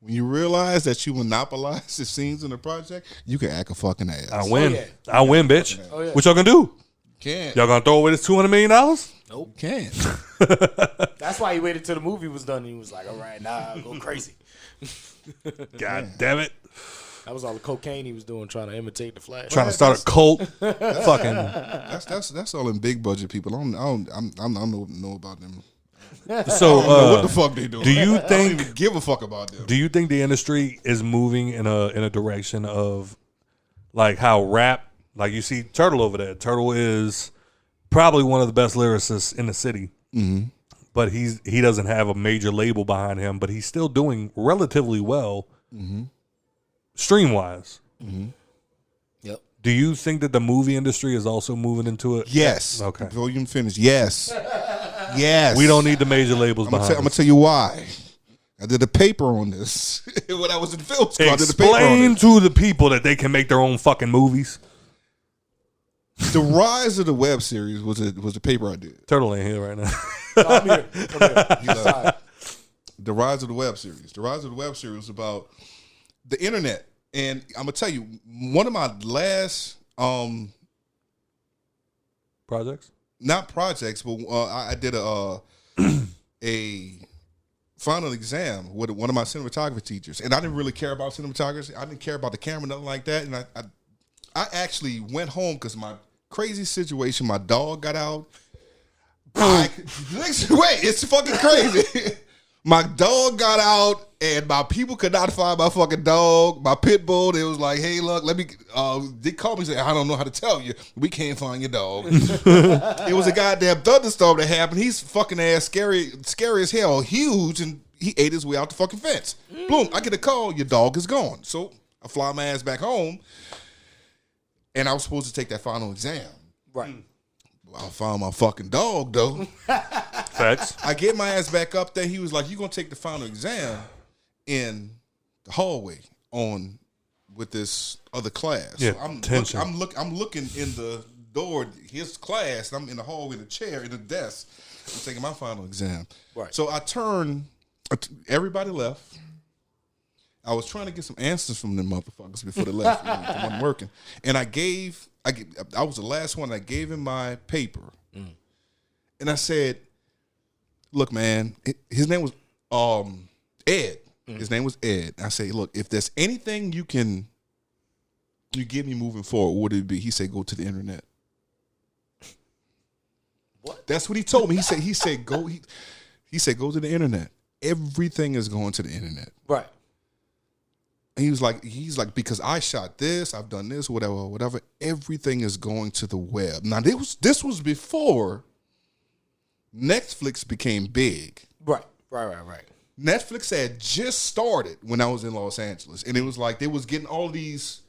When you realize that you monopolize the scenes in the project, you can act a fucking ass.
I win. I win, bitch. What y'all gonna do?
Can't.
Y'all gonna throw away this $200 million?
Nope.
Can't.
That's why he waited till the movie was done and he was like, all right, I'll go crazy.
God damn it.
That was all the cocaine he was doing trying to imitate the Flash.
Trying to start a cult. Fucking.
That's all them big budget people. I don't know about them.
So
what the fuck they doing?
Do you think?
I don't even give a fuck about them.
Do you think the industry is moving in a direction of like how rap? Like you see Turtle over there. Turtle is probably one of the best lyricists in the city, but he doesn't have a major label behind him. But he's still doing relatively well, stream wise.
Yep.
Do you think that the movie industry is also moving into it?
Yes.
Okay.
Before you finish, yes. Yes.
We don't need the major labels behind us.
I'm going to tell you why. I did a paper on this when I was in film school.
Explain to the people that they can make their own fucking movies.
The rise of the web series was a paper I did.
Turtle ain't here right now.
No, I'm here.
The rise of the web series. The rise of the web series was about the internet. And I'm going to tell you, one of my last
projects?
Not projects, but I did a final exam with one of my cinematography teachers, and I didn't really care about cinematography. I didn't care about the camera, nothing like that. And I actually went home because my crazy situation, my dog got out. Wait, it's fucking crazy. My dog got out, and my people could not find my fucking dog. My pit bull, they was like, hey, look, let me, they called me and said, I don't know how to tell you. We can't find your dog. It was a goddamn thunderstorm that happened. He's fucking ass scary as hell, huge, and he ate his way out the fucking fence. Boom, I get a call, your dog is gone. So I fly my ass back home, and I was supposed to take that final exam.
Right.
I found my fucking dog, though.
Facts.
I get my ass back up there. He was like, "You gonna take the final exam in the hallway with this other class?"
Yeah,
so I'm looking in the door, his class. And I'm in the hallway, in the chair, in the desk. I'm taking my final exam. Right. So I turned. Everybody left. I was trying to get some answers from them motherfuckers before they left. It wasn't working. And I was the last one. I gave him my paper. And I said, look, man, his name was Ed. His name was Ed. I said, look, if there's anything you give me moving forward, what would it be? He said, go to the internet. What? That's what he told me. He said, go to the internet. Everything is going to the internet. Right. And he's like, because I shot this, I've done this, whatever. Everything is going to the web. Now, this was before Netflix became big. Right. Netflix had just started when I was in Los Angeles. And it was like they was getting all these,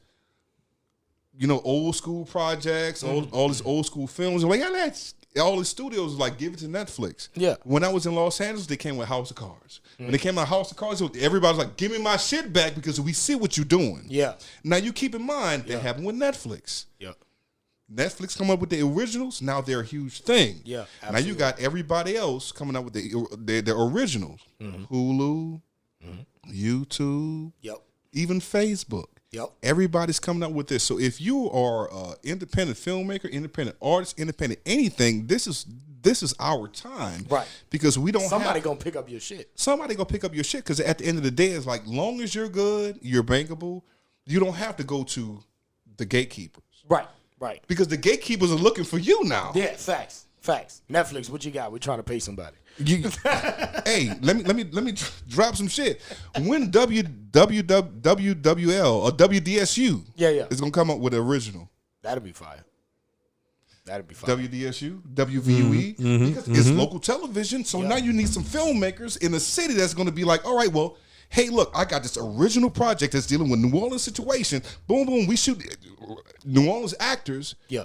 old school projects, all these old school films. And all the studios was like, give it to Netflix. Yeah. When I was in Los Angeles, they came with House of Cards. When they came with House of Cards, everybody was like, give me my shit back because we see what you're doing. Yeah. Now, you keep in mind, that happened with Netflix. Yeah. Netflix come up with the originals. Now they're a huge thing. Yeah, absolutely. Now you got everybody else coming up with the originals. Hulu, YouTube, even Facebook. Yep. Everybody's coming up with this. So if you are an independent filmmaker, independent artist, independent anything, this is our time. Right. Because we don't
Somebody gonna pick up your shit.
Somebody gonna pick up your shit because at the end of the day, it's like, long as you're good, you're bankable, you don't have to go to the gatekeepers. Right. Because the gatekeepers are looking for you now.
Yeah, facts. Netflix, what you got? We're trying to pay somebody.
Hey, let me drop some shit. When WWL or WDSU is gonna come up with the original.
That'll be fire.
WDSU, WVUE, because it's local television. So now you need some filmmakers in the city that's gonna be like, all right, well, hey, look, I got this original project that's dealing with New Orleans situation. Boom, boom, we shoot New Orleans actors. Yeah.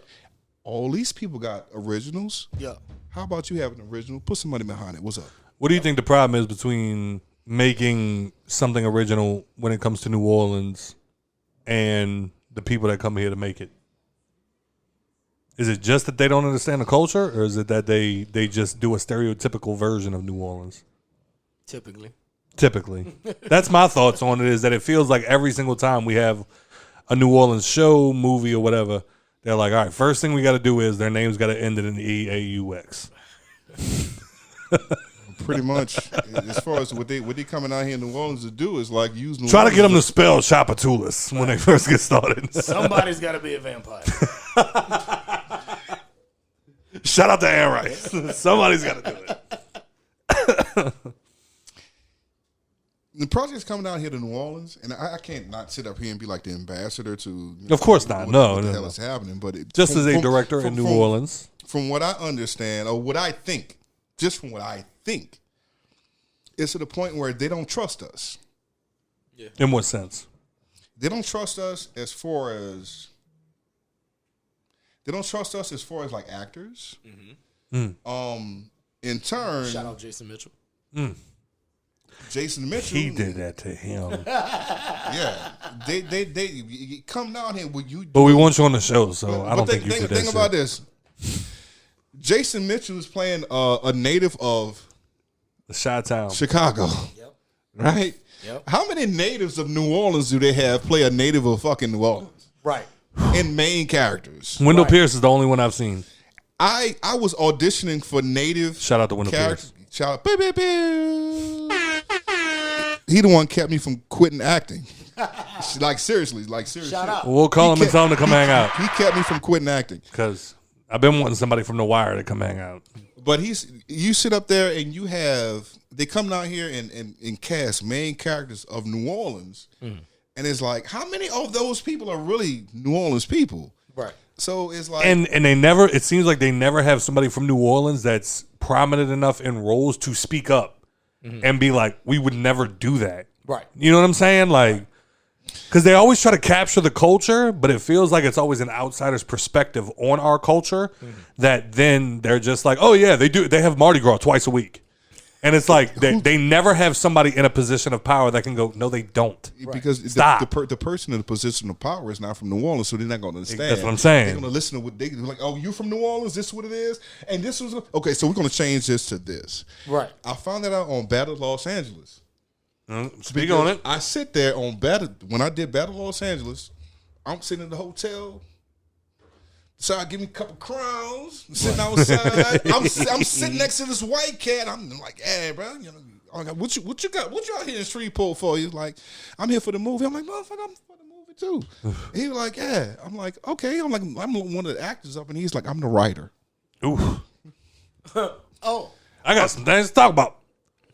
All these people got originals. Yeah. How about you have an original? Put some money behind it. What's up?
What do you think the problem is between making something original when it comes to New Orleans and the people that come here to make it? Is it just that they don't understand the culture, or is it that they just do a stereotypical version of New Orleans?
Typically.
That's my thoughts on it, is that it feels like every single time we have a New Orleans show, movie, or whatever, they're like, all right, first thing we got to do is their name's got to end in an E-A-U-X.
Pretty much. As far as what they coming out here in New Orleans to do is like use New
Try
Orleans
to get them to spell Shopatulis when they first get started.
Somebody's got to be a vampire.
Shout out to Ann Rice. Somebody's got to do it.
The project's coming out here to New Orleans, and I can't not sit up here and be like the ambassador to.
Of course not.
What the hell is happening? But
just as a director in New Orleans,
from what I understand or what I think, just from what I think, it's to the point where they don't trust us.
Yeah. In what sense?
They don't trust us as far as. They don't trust us as far as like actors. Mm-hmm. In turn,
shout out Jason Mitchell.
Jason Mitchell.
He did that to him.
Yeah. They come down here with you.
But we want you on the show, so I don't think you did that.
Think about this. Jason Mitchell is playing a native of
the Chi-Town,
Chicago. Yep. Right? Yep. How many natives of New Orleans do they have play a native of fucking New Orleans? Right. In main characters.
Wendell Pierce is the only one I've seen.
I was auditioning for native.
Shout out to Wendell Pierce.
Shout out. He the one kept me from quitting acting. Like seriously.
Shout out.
We'll call him and tell him to come hang out.
He kept me from quitting acting.
Because I've been wanting somebody from The Wire to come hang out.
But you sit up there and they come down here and cast main characters of New Orleans, and it's like, how many of those people are really New Orleans people?
Right.
So it's like,
and they never. It seems like they never have somebody from New Orleans that's prominent enough in roles to speak up and be like, we would never do that.
Right.
You know what I'm saying? Like, because they always try to capture the culture, but it feels like it's always an outsider's perspective on our culture. That then they're just like, oh yeah, they do. They have Mardi Gras twice a week. And it's like they never have somebody in a position of power that can go, no, they don't.
Because the person in the position of power is not from New Orleans, so they're not going to understand.
That's what I'm saying.
They're going to listen to what they like. Oh, you're from New Orleans. This is what it is, and this was okay. So we're going to change this to this.
Right.
I found that out on Battle Los Angeles.
Speak on it.
I sit there on when I did Battle Los Angeles. I'm sitting in the hotel. So I give me a couple crowns. I'm sitting outside. I'm sitting next to this white cat. I'm like, hey, bro, you know, what you got? What you out here in Shreveport for? He's like, I'm here for the movie. I'm like, motherfucker, I'm for the movie too. He was like, yeah. I'm like, okay. I'm one of the actors up, and he's like, I'm the writer.
Ooh.
Oh,
I got some things to talk about.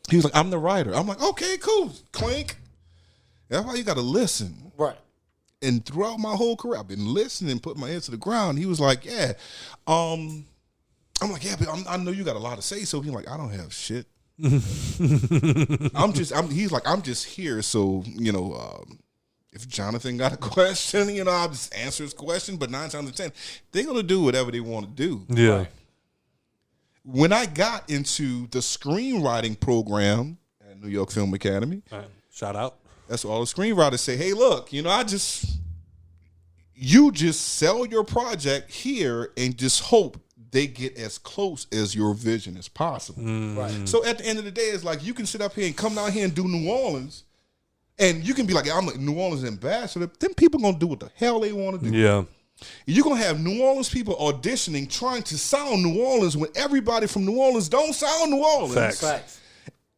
He was like, I'm the writer. I'm like, okay, cool. Clink. That's why you got to listen.
right.
And throughout my whole career, I've been listening, putting my ear to the ground. He was like, yeah. I'm like, yeah, but I know you got a lot to say. So he's like, I don't have shit. He's like, I'm just here. So, you know, if Jonathan got a question, you know, I'll just answer his question. But 9 times out of 10, they're going to do whatever they want to do.
Yeah.
Right.
When I got into the screenwriting program at New York Film Academy,
Shout out.
that's what all the screenwriters say. Hey, look, you know, you just sell your project here and just hope they get as close as your vision as possible.
Right.
So at the end of the day, it's like you can sit up here and come down here and do New Orleans, and you can be like, I'm a New Orleans ambassador. Then people gonna do what the hell they want to do.
Yeah.
You're gonna have New Orleans people auditioning, trying to sound New Orleans when everybody from New Orleans don't sound New Orleans.
Facts.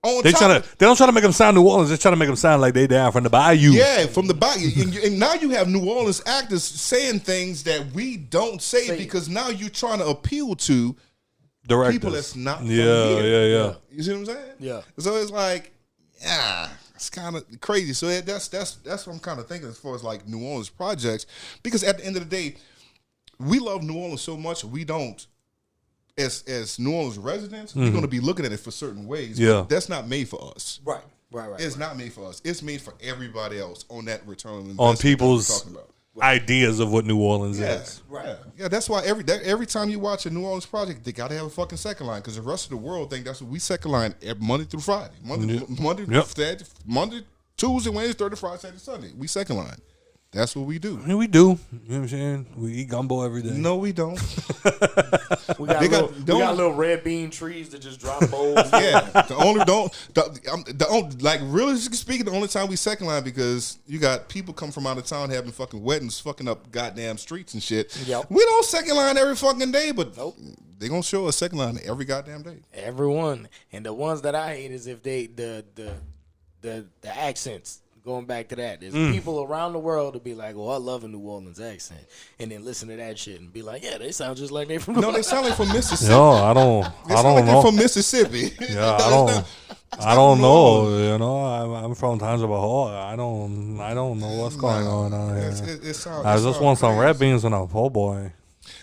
They don't try to make them sound New Orleans. They're trying to make them sound like they down from the bayou.
Yeah, from the bayou. And now you have New Orleans actors saying things that we don't say because now you're trying to appeal to
Directors.
people that's not from
Yeah.
here. You see what I'm saying?
Yeah.
So it's like, it's kind of crazy. So that's what I'm kind of thinking as far as like New Orleans projects, because at the end of the day, we love New Orleans so much we don't. As New Orleans residents, we're going to be looking at it for certain ways.
Yeah.
But that's not made for us.
Right.
It's not made for us. It's made for everybody else on that return on investment
On
that we're
people's
talking about.
ideas of what New Orleans is.
Right. Yeah, that's why every time you watch a New Orleans project, they got to have a fucking second line, because the rest of the world think that's what we second line Monday through Friday. Monday, Tuesday, Wednesday, Thursday, Friday, Saturday, Sunday. We second line. That's what we do.
I mean, we do. You know what I'm saying? We eat gumbo every day.
No, we don't.
We got little red bean trees that just drop bowls.
Yeah, like really speaking, the only time we second line because you got people come from out of town having fucking weddings, fucking up goddamn streets and shit.
Yep.
We don't second line every fucking day, but
Nope.
they gonna show us second line every goddamn day.
Everyone. And the ones that I hate is if they the accents. Going back to that, there's people around the world to be like, "Well, I love a New Orleans accent," and then listen to that shit and be like, "Yeah, they sound just like they from."
No, they sound like from Mississippi.
No, I don't
They're
know.
from Mississippi.
Yeah, I don't know. You know, I'm from Tangipahoa. I don't know what's going on out here. I just want some red beans and a po' boy.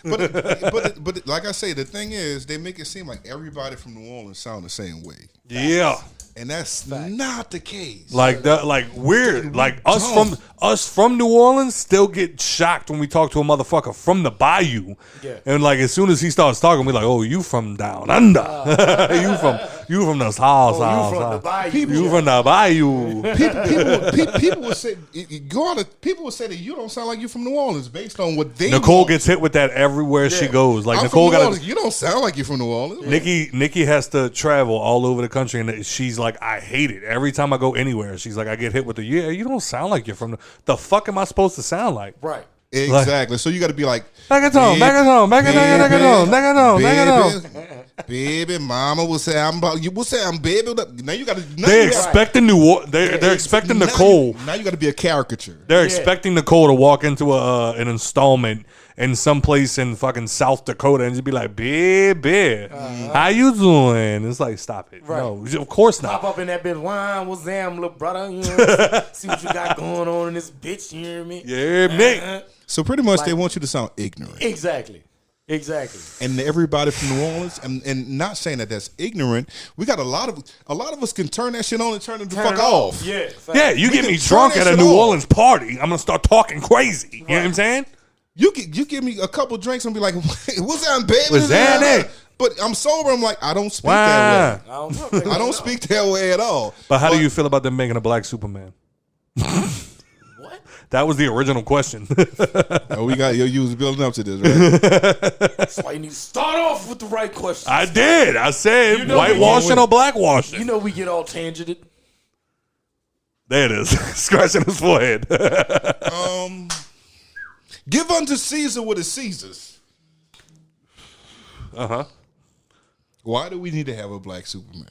But like I say, the thing is, they make it seem like everybody from New Orleans sound the same way.
Yeah.
And that's not the case.
Like that, like weird. Like us from New Orleans still get shocked when we talk to a motherfucker from the bayou.
Yeah.
And like as soon as he starts talking, we like, oh, you from down under. you from the south.
You from the bayou.
You from the bayou.
People would say people would say that you don't sound like you from New Orleans based on what they
Nicole
want.
gets hit with that everywhere she goes. Like
I'm
Nicole
from New
got
Orleans. You don't sound like you from New Orleans.
Nikki has to travel all over the country, and she's like, I hate it. Every time I go anywhere, she's like, I get hit with you don't sound like you're from the fuck am I supposed to sound like?
Right.
Exactly. So you got to be like,
back it home.
Baby, mama will say I'm about you. Will say I'm baby. Now you got to.
They're expecting They're expecting Nicole.
Now you got to be a caricature.
They're expecting Nicole to walk into an installment in some place in fucking South Dakota and just be like, baby, how you doing? It's like, stop it.
Right.
No, of course not.
Pop up in that bitch. Wine, what's them, little brother? You know, see what you got going on in this bitch. You hear me?
Yeah, me.
So pretty much they want you to sound ignorant.
Exactly.
And everybody from New Orleans, and not saying that that's ignorant. We got a lot of us can turn that shit on and turn it the fuck off.
Yeah.
Yeah, you get
can
me
turn
drunk
that
at a
shit
New
off.
Orleans party, I'm gonna start talking crazy. You know what I'm saying?
You give me a couple drinks and be like, what's that, baby?
What's that?
But I'm sober. I'm like, I don't speak
Wow.
that way.
I
I don't speak that way at all.
But how do you feel about them making a black Superman?
What?
That was the original question.
Oh, you was building up to this, right?
That's why you need to start off with the right questions.
I did. I said
You know
whitewashing
we-
or blackwashing.
You know we get all tangented.
There it is. Scratching his forehead.
Give unto Caesar what is Caesar's. Why do we need to have a black Superman?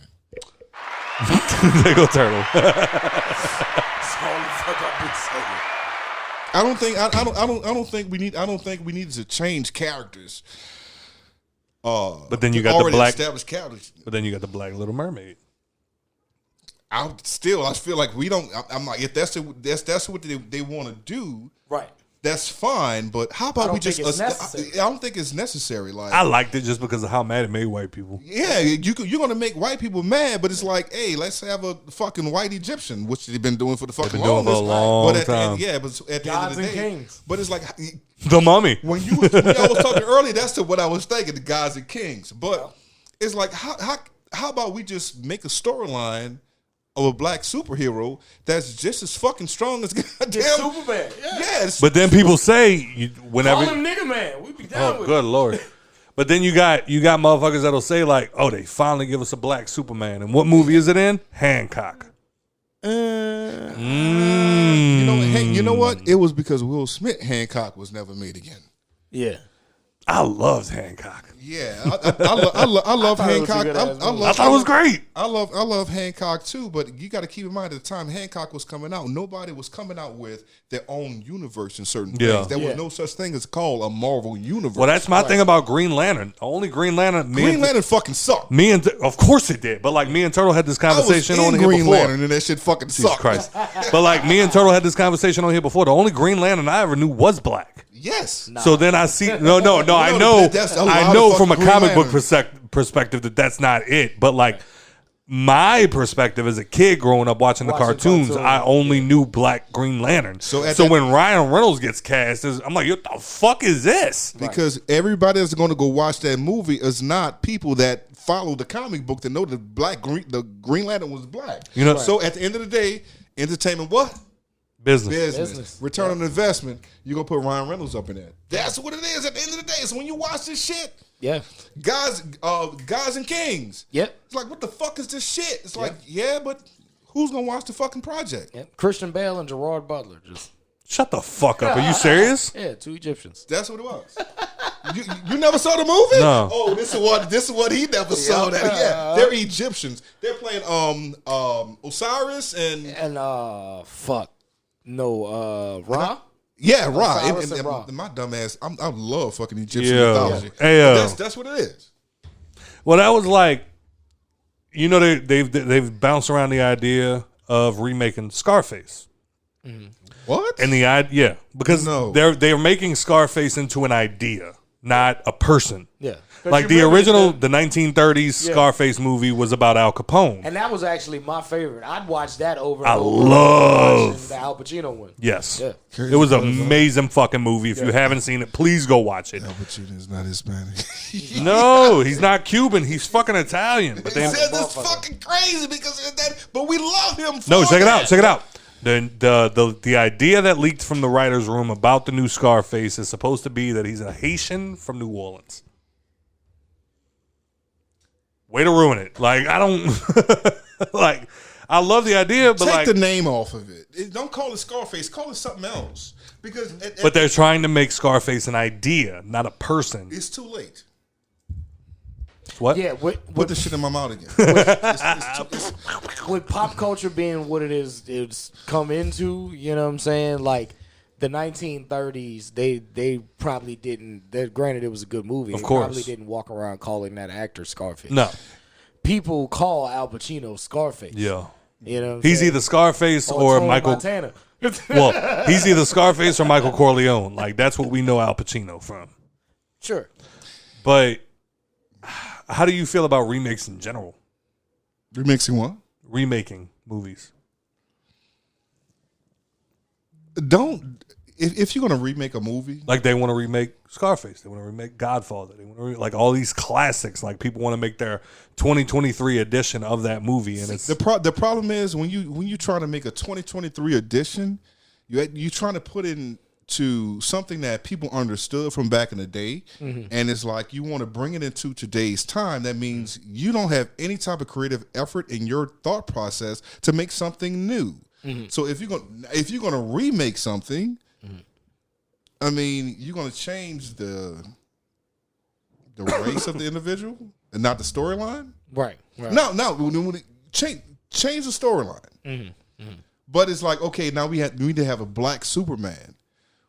There go Turtle.
That's all the fuck I've been saying.
I don't think we need to change characters.
But then you
to
got the
already
black.
established characters.
But then you got the Black Little Mermaid.
I feel like we don't. I'm like, if that's what they want to do,
Right.
that's fine. But how about
don't
we just?
think it's necessary.
I don't think it's necessary. Like,
I liked it just because of how mad it made white people.
yeah, you're gonna make white people mad, but it's like, hey, let's have a fucking white Egyptian, which they've been doing for the fucking
been doing for a
longest.
long
but at the
time.
end, yeah, but at the end of
Gods
the
and
day,
kings.
but it's like
The Mummy.
when y'all was talking earlier, that's what I was thinking, the gods and kings. But it's like, how about we just make a storyline of a black superhero that's just as fucking strong as goddamn
Superman. Yeah.
Yes,
But then people say whenever.
Call him nigga man. We be down
Oh,
with
good lord. But then you got motherfuckers that'll say like, oh, they finally give us a black Superman. And what movie is it in? Hancock.
you know what? It was because Will Smith Hancock was never made again.
Yeah.
I loved Hancock.
Yeah, I love
thought it was a
Hancock.
good ass movie.
I thought it was great.
I love Hancock too, but you got to keep in mind at the time Hancock was coming out, nobody was coming out with their own universe in certain
Yeah.
things. There was no such thing as called a Marvel universe.
Well, that's my thing about Green Lantern. The only Green Lantern.
Green Lantern fucking sucked.
Of course it did. But like me and Turtle had this
I was
conversation on
in
here
Green
before.
Lantern and that shit fucking
Jesus
sucked.
Christ. But like me and Turtle had this conversation on here before. The only Green Lantern I ever knew was black.
Yes.
So then I see I know
that's a lot
I
of
know
fucking
from a
Green
comic book
Lantern.
perspective that's not it. But like my perspective as a kid growing up watching the cartoons, I only knew black Green Lantern. So when Ryan Reynolds gets cast, I'm like, what the fuck is this?
Because everybody that's going to go watch that movie is not people that follow the comic book to know the Green Lantern was black.
You know-
so at the end of the day, entertainment what?
Business.
Return on investment. You're going to put Ryan Reynolds up in that. That's what it is at the end of the day. So when you watch this shit,
Yeah.
gods and kings.
Yep.
It's like, what the fuck is this shit? It's like, yeah, but who's going to watch the fucking project?
Yep. Christian Bale and Gerard Butler. Just
Shut the fuck up. Are you serious?
yeah, two Egyptians.
That's what it was. you never saw the movie?
No.
Oh, this is what he never saw. That they're Egyptians. They're playing Osiris and
Ra?
yeah, Ra.
Osiris and Ra.
And my dumb ass, I love fucking Egyptian
Yeah.
mythology.
Hey,
That's what it is.
Well, that was like, you know, they've bounced around the idea of remaking Scarface.
What?
And the idea, because
No.
they're making Scarface into an idea, not a person.
Yeah.
Like the original, the 1930s Scarface movie was about Al Capone.
And that was actually my favorite. I'd watch that over and
I
over.
love-
Watching the Al Pacino one.
Yes.
Yeah.
It was an amazing fucking movie. If you haven't seen it, please go watch it.
Al Pacino is not Hispanic.
No, he's not Cuban. He's fucking Italian. But
He
they,
said this fucking crazy because of that, but we love him for
no, check it
that.
out. Check it out. The idea that leaked from the writer's room about the new Scarface is supposed to be that he's a Haitian from New Orleans. Way to ruin it. Like, I don't like. I love the idea, but
Take
like,
the name off of it. Don't call it Scarface. Call it something else. Because
but they're trying to make Scarface an idea, not a person.
it's too late.
What?
Yeah,
Put the shit in my mouth again.
with pop culture being what it is, it's come into, you know what I'm saying? Like, the 1930s, they probably didn't. Granted, it was a good movie.
Of
they
course.
probably didn't walk around calling that actor Scarface.
No.
People call Al Pacino Scarface.
Yeah.
You know, what I'm
He's
saying?
either Scarface or
Tony
Michael.
Montana.
Well, he's either Scarface or Michael Corleone. Like, that's what we know Al Pacino from.
Sure.
But how do you feel about remakes in general?
Remixing what?
Remaking movies.
If you're gonna remake a movie,
Like, they want to remake Scarface. They want to remake Godfather. They want to like all these classics. Like, people want to make their 2023 edition of that movie, and it's
the problem is when you try to make a 2023 edition, you trying to put into something that people understood from back in the day, and it's like you want to bring it into today's time. That means you don't have any type of creative effort in your thought process to make something new. So if you're gonna remake something, I mean, you're gonna change the race of the individual and not the storyline.
Right.
No, change the storyline. But it's like, okay, now we need to have a black Superman.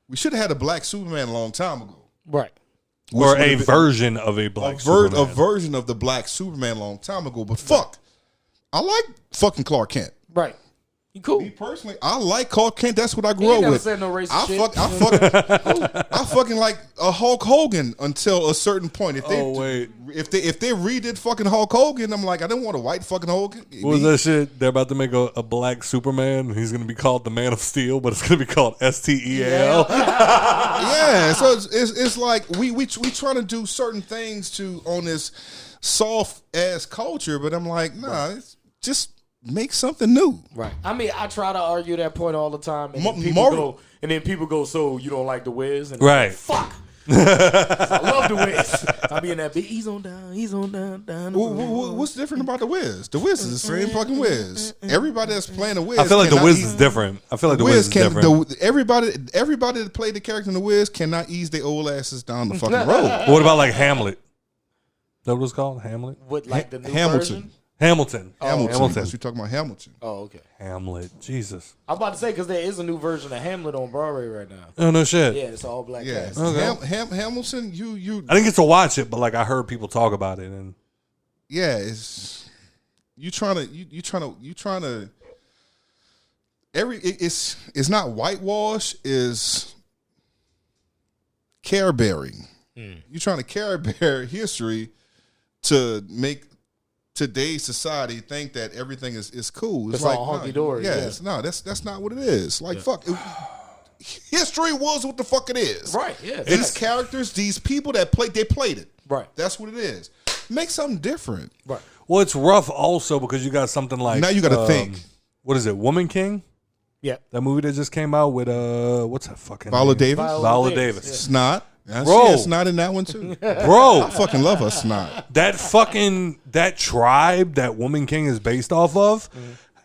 We should have had a black Superman a long time ago.
Right.
or a version of a black Superman.
A version of the black Superman a long time ago. But fuck, I like fucking Clark Kent.
Right. You cool.
Me personally, I like Clark Kent. That's what I grew
He
up
never
with.
said no racist shit.
I fucking like a Hulk Hogan until a certain point. If they redid fucking Hulk Hogan, I'm like, I didn't want a white fucking Hogan.
What was that shit? They're about to make a black Superman. He's going to be called the Man of Steel, but it's going to be called STEL.
Yeah, so it's like we trying to do certain things on this soft ass culture, but I'm like, nah, it's just make something new.
Right. I mean, I try to argue that point all the time, and then people go, so you don't like the Wiz? And
right.
Like, fuck. I love the Wiz. I be in that beat. He's on down.
What's different about the Wiz? The Wiz is the same fucking Wiz. Everybody that's playing the Wiz.
I feel like the Wiz is different.
Everybody that played the character in the Wiz cannot ease their old asses down the fucking road.
What about like Hamlet? Is that what it's called? Hamlet?
What, like the new
Hamilton.
version?
Hamilton.
Hamilton. You're talking about Hamilton.
Oh, okay.
Hamlet. Jesus.
I'm about to say, because there is a new version of Hamlet on Broadway right now.
Oh, no shit.
Yeah, it's all black cast.
Okay.
Hamilton, you.
I didn't get to watch it, but like I heard people talk about it, and
yeah, it's it's not whitewash, is care bearing. You're trying to care bear history to make today's society think that everything is cool.
It's like all hunky dory.
Yes, no, that's not what it is. Like fuck, history was what the fuck it is.
Right. Yeah.
These characters, these people that played it.
Right.
That's what it is. Make something different.
Right.
well, it's rough also because you got something like
Now you got to think.
What is it? Woman King?
Yeah.
That movie that just came out with what's that fucking
Viola
name?
Davis.
Viola Davis.
Snot.
Bro.
Snot in that one too.
Bro,
I fucking love her snot.
that tribe that Woman King is based off of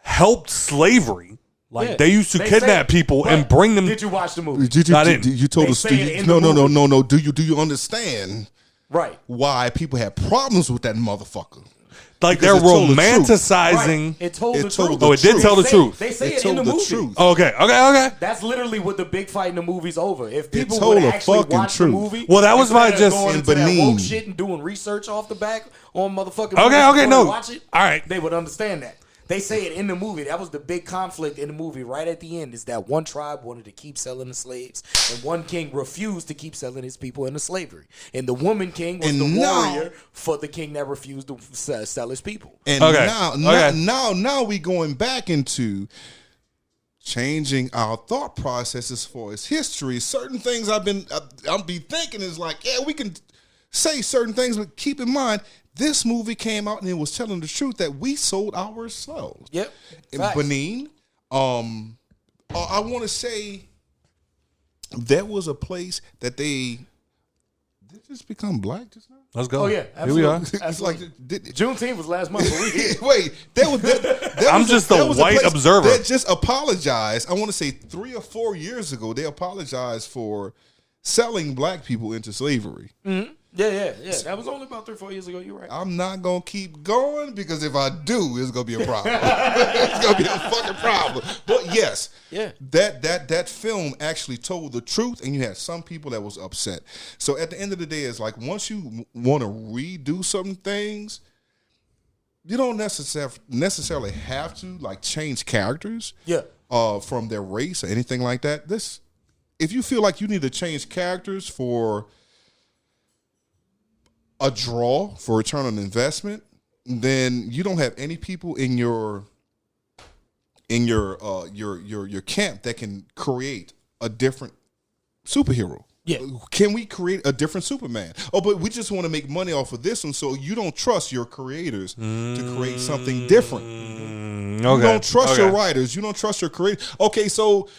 helped slavery. Like
Yeah.
they used to
They
kidnap
say-
people
Right.
and bring them.
Did you watch the movie?
I didn't.
You told
They
us.
say it in
No.
the movie.
Do you understand
Right.
why people had problems with that motherfucker?
Like
Because
they're
it told the truth.
romanticizing.
Right. It told
It
the
told
truth.
the
Oh, it did
truth.
tell the truth.
They say
It
it in
told
the
the
movie.
truth.
Okay.
That's literally what the big fight in the movie's over. If people
told
would
the
actually
fucking
watch
truth.
the movie,
Well, that was my
instead of
just-
going
in
into that
Benin.
woke shit and doing research off the back on motherfucking
Okay,
movies before
no.
they watch it.
All right.
They would understand that. They say it in the movie. That was the big conflict in the movie. Right at the end is that one tribe wanted to keep selling the slaves, and one king refused to keep selling his people into slavery. And the woman king was the warrior for the king that refused to sell his people.
And
Okay.
now we going back into changing our thought process as far as history. Certain things I'll be thinking is like, yeah, we can say certain things, but keep in mind, this movie came out and it was telling the truth that we sold ourselves.
Yep.
In
Facts.
Benin, I want to say there was a place that did this become black just now?
Let's go.
Oh yeah,
Here we are.
absolutely.
It's like
Juneteenth was last month. But we here.
wait,
I'm just a white observer.
That just apologized. I want to say 3 or 4 years ago, they apologized for selling black people into slavery.
Mm-hmm. Yeah. That was only about 3-4 years ago. You're right.
I'm not gonna keep going because if I do, it's gonna be a problem. It's gonna be a fucking problem. But yes, that film actually told the truth, and you had some people that was upset. So at the end of the day, it's like once you want to redo some things, you don't necessarily have to like change characters. From their race or anything like that. If you feel like you need to change characters for a draw for return on investment, then you don't have any people in your camp that can create a different superhero.
Yeah.
Can we create a different Superman? Oh, but we just want to make money off of this one, so you don't trust your creators to create something different. You don't trust your writers. You don't trust your creators. Okay, so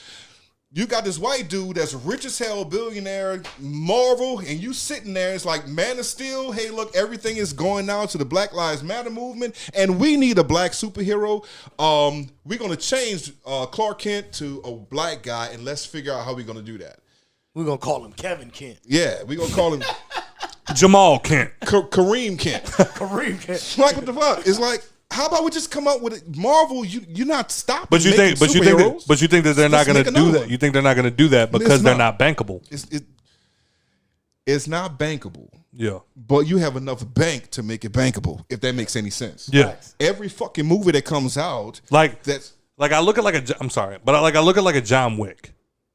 you got this white dude that's rich as hell, billionaire, Marvel, and you sitting there. It's like Man of Steel. Hey, look, everything is going now to the Black Lives Matter movement, and we need a black superhero. We're going to change Clark Kent to a black guy, and let's figure out how we're going to do that.
We're going to call him Kevin Kent.
Yeah, we're going to call him
Jamal Kent.
Kareem Kent.
Kareem Kent.
Like, what the fuck? It's like, how about we just come up with it? Marvel, you're not stopping.
But you think that they're not going to do that. You think they're not going to do that because they're not bankable.
It's not bankable.
Yeah.
But you have enough bank to make it bankable, if that makes any sense.
Yeah.
Every fucking movie that comes out,
I look at I look at like a John Wick.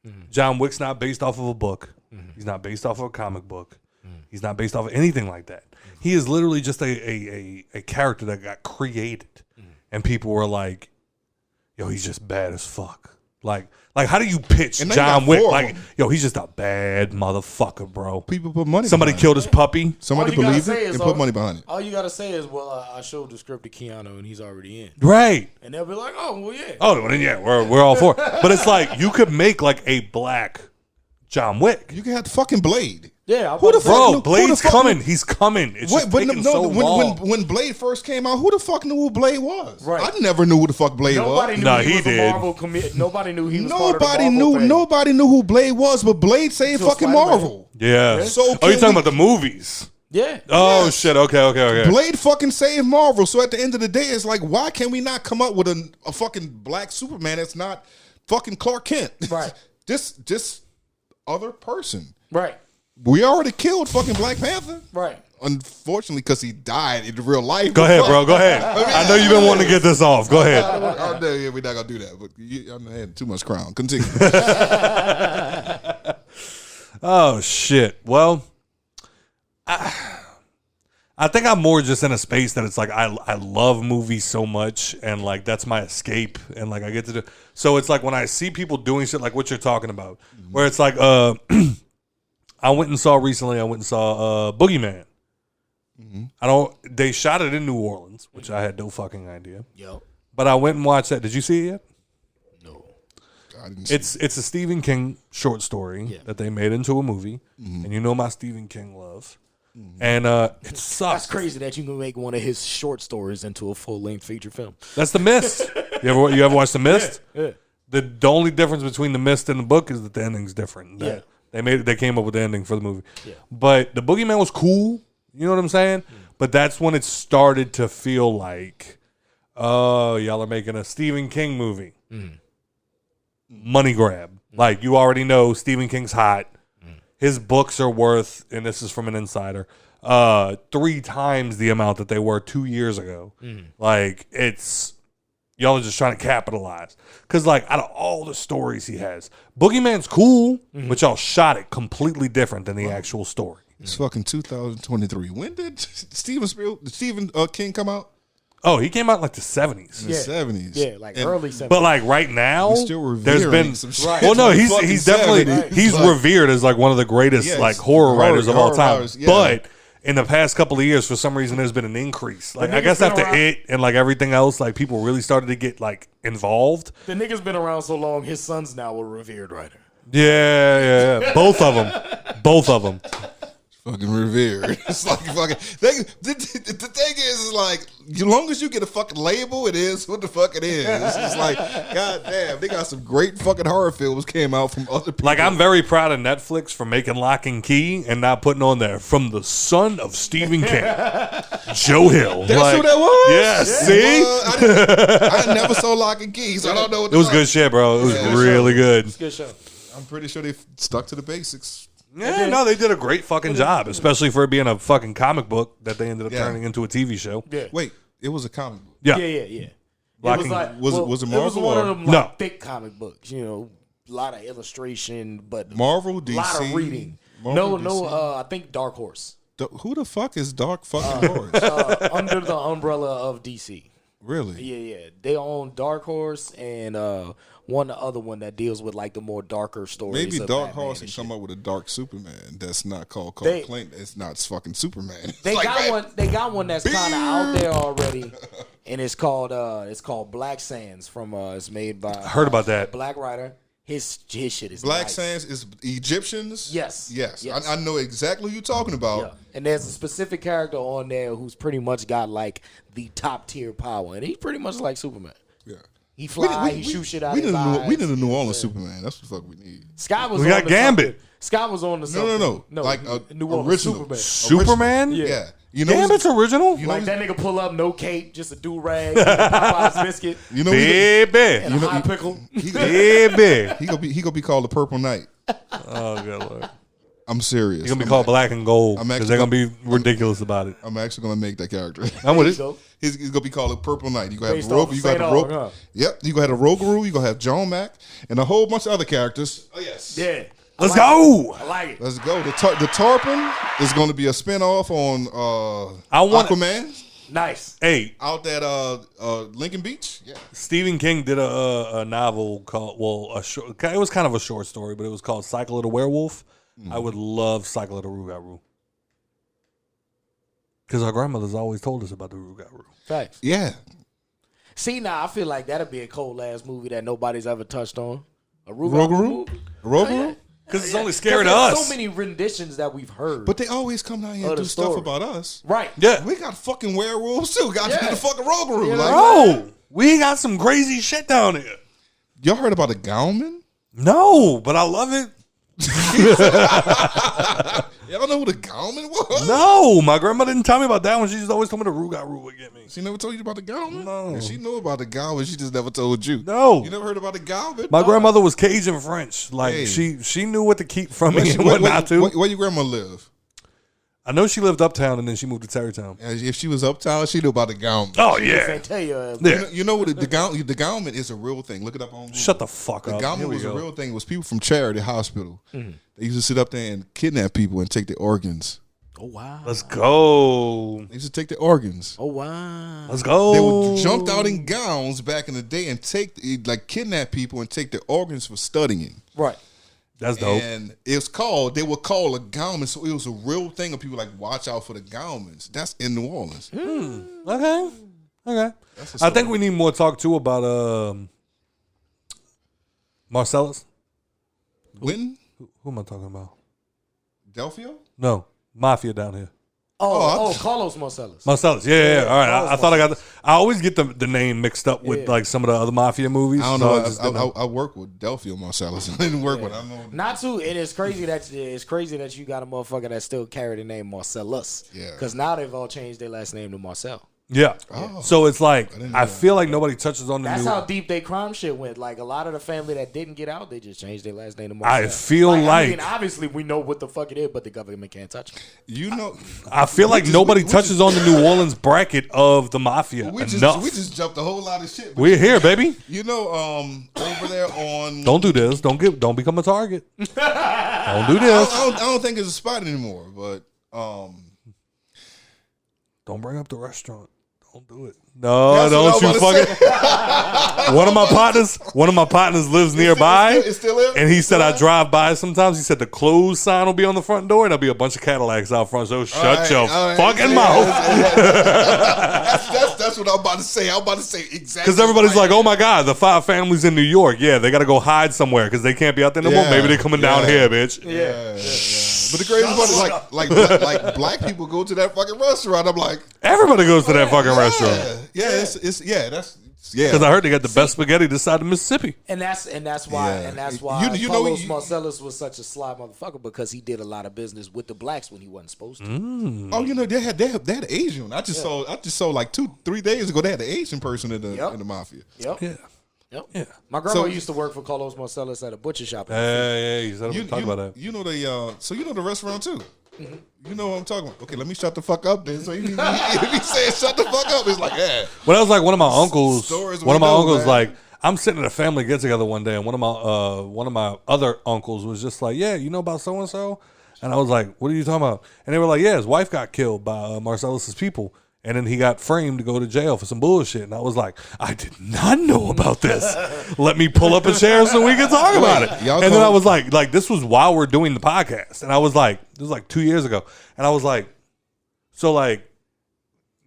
Mm-hmm.
John Wick's not based off of a book.
Mm-hmm.
He's not based off of a comic book. He's not based off of anything like that. He is literally just a character that got created, and people were like, "Yo, he's just bad as fuck." Like how do you pitch John Wick? Like, yo, he's just a bad motherfucker, bro.
People put money.
Somebody killed his puppy.
Somebody believed it and put money behind it.
All you gotta say is, "Well, I showed the script to Keanu, and he's already in."
Right.
And they'll be like, "Oh, well, yeah."
Oh, well, then yeah, we're all for it. But it's like you could make like a black John Wick.
You can have the fucking Blade.
Yeah,
Blade's coming. He's coming. It's just taking so long.
When Blade first came out, who the fuck knew who Blade was?
Right.
I never knew who the fuck Blade was.
Nobody knew he was
Nobody knew who Blade was, but Blade saved fucking Marvel.
Yeah.
So
you're talking about the movies?
Yeah.
Oh shit. Okay.
Blade fucking saved Marvel. So at the end of the day, it's like, why can we not come up with a fucking black Superman that's not fucking Clark Kent?
Right.
Just other person.
Right.
We already killed fucking Black Panther.
Right.
Unfortunately, because he died in real life.
Go ahead, bro. Go ahead. I know you've been wanting to get this off. Go ahead.
We're not going to do that. But I'm had too much crown. Continue.
Oh, shit. Well, I think I'm more just in a space that it's like I love movies so much, and like that's my escape, and like I get to do. So it's like when I see people doing shit like what you're talking about, where it's like I went and saw Boogeyman. Mm-hmm. They shot it in New Orleans, which I had no fucking idea.
Yep.
But I went and watched that. Did you see it yet?
No.
I didn't see
It's a Stephen King short story that they made into a movie, and you know my Stephen King love. And it sucks.
That's crazy that you can make one of his short stories into a full-length feature film.
That's The Mist. You ever watched The Mist?
Yeah.
The only difference between The Mist and the book is that the ending's different.
Yeah.
They came up with the ending for the movie.
Yeah.
But The Boogeyman was cool. You know what I'm saying? But that's when it started to feel like, oh, y'all are making a Stephen King movie. Money grab. Like, you already know Stephen King's hot. His books are worth, and this is from an insider, 3 times the amount that they were 2 years ago. Like, y'all are just trying to capitalize. Because, like, out of all the stories he has, Boogeyman's cool, but y'all shot it completely different than the actual story.
It's fucking 2023. When did Stephen King come out?
Oh, he came out in like the 70s.
In the 70s.
Yeah, like early 70s.
But like right now, there's been
some shit.
Well, no, he's definitely he's revered as like one of the greatest like horror writers of all time. But in the past couple of years, for some reason, there's been an increase. Like I guess after It and like everything else, like people really started to get like involved.
The nigga's been around so long, his son's now a revered writer.
Yeah. Both of them.
fucking revered. It's like fucking. The thing is like, as long as you get a fucking label, it is what the fuck it is. It's just like, god damn, they got some great fucking horror films came out from other people.
Like, I'm very proud of Netflix for making Lock and Key and not putting on there from the son of Stephen King, Joe Hill.
That's who that was.
Yeah, see,
I never saw Lock and Key, so I don't know. What
it was good shit, bro. It was really good.
It's a good show.
I'm pretty sure they stuck to the basics.
Yeah, no, they did a great fucking job, especially for it being a fucking comic book that they ended up turning into a TV show.
Yeah.
Wait, it was a comic book.
Yeah.
It
Like,
was like
was it
It
Marvel
was one
or-
of them
No.
thick comic books. You know, a lot of illustration, but
Marvel,
a lot of
DC?
reading.
Marvel,
No.
DC?
I think Dark Horse
Who the fuck is Dark fucking Horse?
under the umbrella of DC.
Really?
Yeah. They own Dark Horse and one other one that deals with like the more darker stories.
Maybe
of
Dark
Batman
Horse
and
can
shit.
come up with a Dark Superman that's not called
They-
Clint. It's not fucking Superman.
They
It's like,
got
man,
one. They got one that's kind of out there already, and it's called Black Sands. From it's made by
heard about that.
Black writer. His shit is
Black
nice.
Sands is Egyptians.
Yes.
Yes.
Yes.
I know exactly who you're talking about.
Yeah. And there's a specific character on there who's pretty much got like the top tier power, and he's pretty much like Superman.
Yeah.
He fly, he shoot shit out of his eyes.
We need a New Orleans Superman. That's what the fuck we need.
Scott was
We
on
got
the
Gambit.
something. Scott was on the something.
No. Like a
New Orleans
original.
Superman.
Superman?
Yeah. You know
Damn, it's original.
Like that nigga pull up, no cape, just a do-rag, Popeye's biscuit,
You know
Baby.
and a hot pickle.
Baby.
he gonna be called the Purple Knight.
Oh, good Lord.
I'm serious.
He's going to be called Black and Gold
I'm
because
actually
they're going to be ridiculous about it.
I'm actually gonna make that character.
I'm with it.
So,
He's gonna be called the Purple Knight. You gonna have
Based
the Rogue.
off of
You got
Saint
the
Aug,
Rogue.
huh?
Yep. You gonna have the Rogaroo. You gonna have John Mack and a whole bunch of other characters. Oh yes.
yeah.
Let's go.
I like it.
Let's go. The Tarpon is going to be a spinoff on Aquaman
Nice.
Hey,
out at Lincoln Beach. Yeah.
Stephen King did a novel called, it was kind of a short story, but it was called Cycle of the Werewolf. I would love Cycle of the Rougarou. Because our grandmothers always told us about the Rougarou.
Facts.
Yeah.
See, now I feel like that'd be a cold ass movie that nobody's ever touched on. A
Rogarou? Rogarou?
Because it's only scary to
there's
us.
so many renditions that we've heard.
But they always come down here
Oh,
and
the
do stuff
story.
about us.
right.
Yeah.
We got fucking werewolves too. Got to
Yeah.
do the fucking Rogarou.
Yeah.
Like,
Bro, we got some crazy shit down here.
y'all heard about the Gowman?
No, but I love it.
Y'all know who the Gowman was?
No, my grandma didn't tell me about that one. She just always told me the Rougarou would get me.
She never told you about the Gowman?
No.
Yeah, she knew about the Gowman. She just never told you.
No.
You never heard about the Gowman?
My grandmother was Cajun French. Like,
Hey.
she knew what to keep from me and what not to.
Where your grandma live?
I know she lived uptown and then she moved to Terrytown.
And if she was uptown, she knew about the Gowman.
Oh,
I
yeah.
can't tell you.
Yeah.
You know what the Gowman is a real thing. Look it up on Google.
Shut the fuck
The
up.
Gowman
Here we
was a
go.
real thing. It was people from Charity Hospital. They used to sit up there and kidnap people and take their organs.
Oh wow.
Let's go.
They used to take their organs.
Oh wow.
Let's go.
They would jump out in gowns back in the day and kidnap people and take their organs for studying.
Right.
That's dope.
And they would call a Gowman, so it was a real thing of people like, watch out for the Gowmans. That's in New Orleans.
Okay.
That's a
I think
story.
we need more talk too about Marcellus.
Winton?
Who am I talking about?
Delphio?
No, Mafia down here.
Oh, Carlos Marcellus.
Marcellus. Yeah. All right. I
Carlos
thought I got. I always get the name mixed up with
Yeah.
like some of the other Mafia movies.
I don't
so
know.
I just didn't know.
I work with Delphio Marcellus. I didn't work with. I don't know.
Not too. It is crazy that you got a motherfucker that still carry the name Marcellus.
Yeah.
Because now they've all changed their last name to Marcel.
Yeah. So it's like
didn't know
I
that.
feel like nobody touches on the
That's
new.
how deep they crime shit went. Like a lot of the family that didn't get out, they just changed their last name to Marcel.
I feel
I
like
mean, obviously we know what the fuck it is, but the government can't touch it.
You know,
I feel like nobody touches on the New Orleans bracket of the Mafia
we
enough.
just jumped a whole lot of shit. But
We're here, baby.
you know, over there on.
Don't do this. Don't become a target. Don't do
I
this.
don't think it's a spot anymore, but
Don't bring up the restaurant. Don't do it. No,
That's
don't you
what I was about
fucking. One of my partners lives nearby,
it's still there?
and he said I drive by sometimes. He said the closed sign will be on the front door, and there'll be a bunch of Cadillacs out front. So shut your fucking mouth.
That's what I'm about to say. I'm about to say exactly.
Because everybody's
right.
like, oh my God, the 5 families in New York. Yeah, they got to go hide somewhere because they can't be out there no more.
Yeah,
Maybe they're coming down
yeah.
here, bitch.
Yeah. But the crazy part is like black people go to that fucking restaurant. I'm like,
everybody goes to that fucking restaurant.
Yeah, it's
Because I heard they got the best spaghetti this side of Mississippi.
And that's why Carlos Marcellus was such a sly motherfucker, because he did a lot of business with the blacks when he wasn't supposed to.
Oh, they had Asian. I just saw like 2-3 days ago they had the Asian person in the mafia.
Yep.
Yeah.
Yep. Yeah. My grandma used to work for Carlos Marcellus at a butcher shop.
You talk about that.
You know the restaurant too. Mm-hmm. You know what I'm talking about. Okay, let me shut the fuck up then. So if he says shut the fuck up, it's like, yeah.
Well, that was like one of my uncles. Like, I'm sitting at a family get together one day, and one of my other uncles was just like, yeah, you know about so and so, and I was like, what are you talking about? And they were like, yeah, his wife got killed by Marcellus's people. And then he got framed to go to jail for some bullshit. And I was like, I did not know about this. Let me pull up a chair so we can talk about it. And then I was like, this was while we're doing the podcast. And I was like, this was like 2 years ago. And I was like, so like,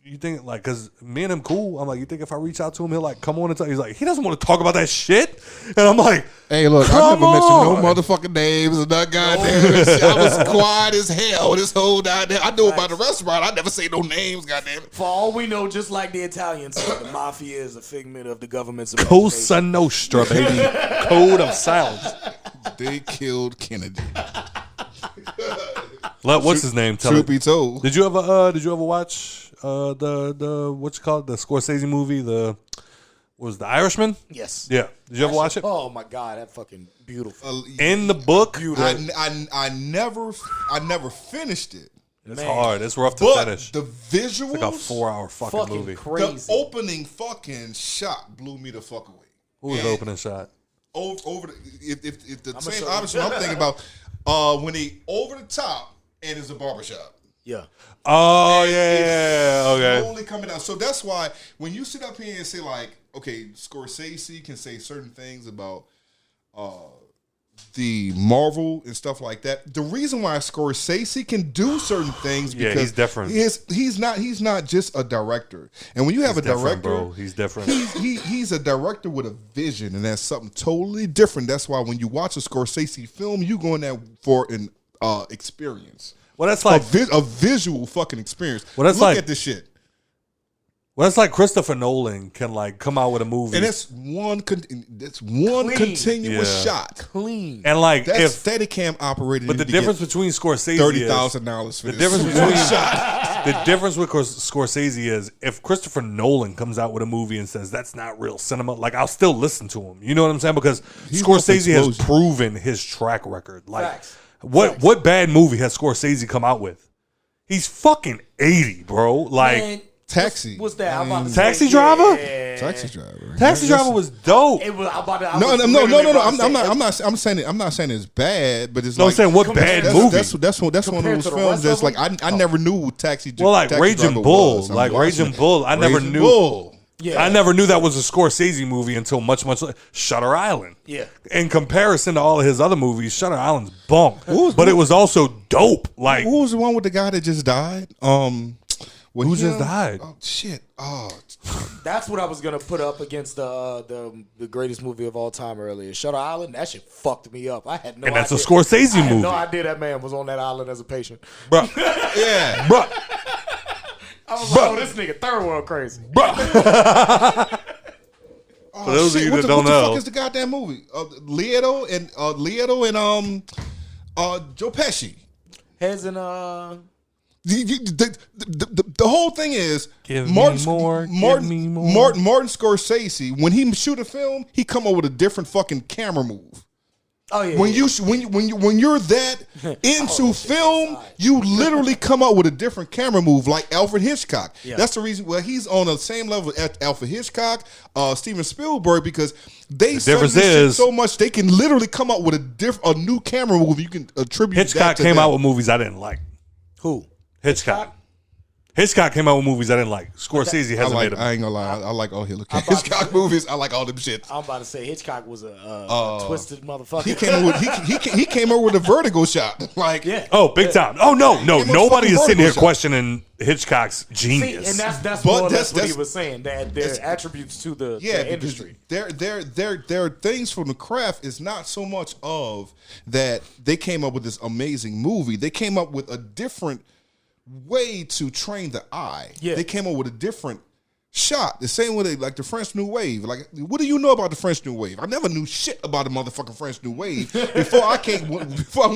you think like, because me and him cool. I'm like, you think if I reach out to him, he'll like come on and talk? He's like, he doesn't want to talk about that shit. And I'm like,
hey, look, I never mentioned no motherfucking names or that goddamn. I was quiet as hell this whole goddamn. I knew about the restaurant. I never say no names, goddamn.
For all we know, just like the Italians, the mafia is a figment of the government's
Cosa Nostra, baby. Code of silence.
They killed Kennedy.
What's his name?
Truth be told,
did you ever watch the what's it called, the Scorsese movie, the Irishman?
Yes.
Yeah. Did you ever watch it?
Oh my god, that fucking beautiful.
In the book,
I never finished it.
It's hard. It's rough to finish.
The visuals,
it's like a 4-hour fucking movie.
Crazy.
The opening fucking shot blew me the fuck away.
What was the opening shot?
Over the same option I'm thinking about when they over the top and it's a barbershop.
Yeah.
Oh, yeah. Okay.
Slowly coming out. So that's why when you sit up here and say, like, okay, Scorsese can say certain things about the Marvel and stuff like that. The reason why Scorsese can do certain things because
he's different.
He's not just a director. And when you have a director,
bro, he's different.
He's a director with a vision, and that's something totally different. That's why when you watch a Scorsese film, you go in there for an experience.
Well, that's like
a visual fucking experience.
Well, that's
Look at this shit.
Well, it's like Christopher Nolan can like come out with a movie,
and it's one continuous shot,
clean,
and like
that's Steadicam operated.
But the difference between Scorsese
$30,000 for
the difference between the difference with Scorsese is if Christopher Nolan comes out with a movie and says that's not real cinema, like I'll still listen to him. You know what I'm saying? Because Scorsese has proven his track record. Like
Facts.
What bad movie has Scorsese come out with? He's fucking 80, bro. Like.
Man,
Taxi.
What's that?
Taxi Driver?
Yeah.
Taxi Driver.
Taxi Driver was dope.
No. I'm not saying it's bad, but it's
no,
like
I'm saying what bad movie?
That's one of those films that's like I never knew Taxi.
Well, like
Taxi
Raging
Driver
Bull, like Raging Bull. I never knew.
Bull.
Yeah.
I never knew that was a Scorsese movie until much later. Shutter Island.
Yeah.
In comparison to all of his other movies, Shutter Island's bump, but it was also dope. Like
who was the one with the guy that just died?
Who just died?
Oh shit! Oh,
that's what I was gonna put up against the greatest movie of all time earlier, Shutter Island. That shit fucked me up. I had no.
And that's
idea.
a Scorsese movie.
I had no idea that man was on that island as a patient,
bro.
Yeah,
bro.
I was like, oh, this nigga third world crazy,
bro.
Oh,
for those of you that don't know,
what the fuck is the goddamn movie? Leto and Joe Pesci.
Heads and
The whole thing is
Martin
Scorsese, when he shoot a film, he come up with a different fucking camera move.
Oh yeah.
When you're that into film, you literally come up with a different camera move, like Alfred Hitchcock. Yeah. That's the reason. Well, he's on the same level as Alfred Hitchcock, Steven Spielberg, because they study this shit so much they can literally come up with a new camera move. You can attribute.
Hitchcock
that to
came
them.
out with movies I didn't like.
Who?
Hitchcock. Hitchcock came out with movies I didn't like. Scorsese hasn't made them.
I ain't gonna lie. I like all Hitchcock movies. I like all them shit.
I'm about to say Hitchcock was a twisted motherfucker.
He came over with a Vertigo shot. Like,
yeah.
Oh, big time. Oh no. Nobody is sitting here
shot.
questioning Hitchcock's genius.
See, and that's more or less what he was saying. That there are attributes to the industry.
There are things from the craft. Is not so much of that they came up with this amazing movie. They came up with a different way to train the eye. Yeah. They came up with a different shot. The same way like the French New Wave. Like, what do you know about the French New Wave? I never knew shit about the motherfucking French New Wave before I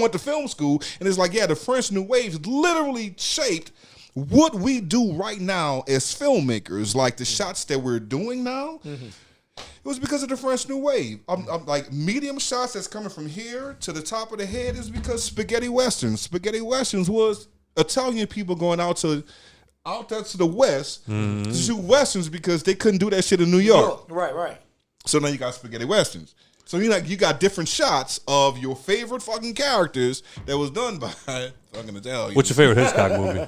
went to film school. And it's like, yeah, the French New Wave literally shaped what we do right now as filmmakers. Like the shots that we're doing now. Mm-hmm. It was because of the French New Wave. I'm like medium shots that's coming from here to the top of the head is because spaghetti westerns. Spaghetti westerns was Italian people going out to the west to shoot westerns because they couldn't do that shit in New York.
Right.
So now you got spaghetti westerns. So you got different shots of your favorite fucking characters that was done by fucking Italians.
What's your favorite Hitchcock movie?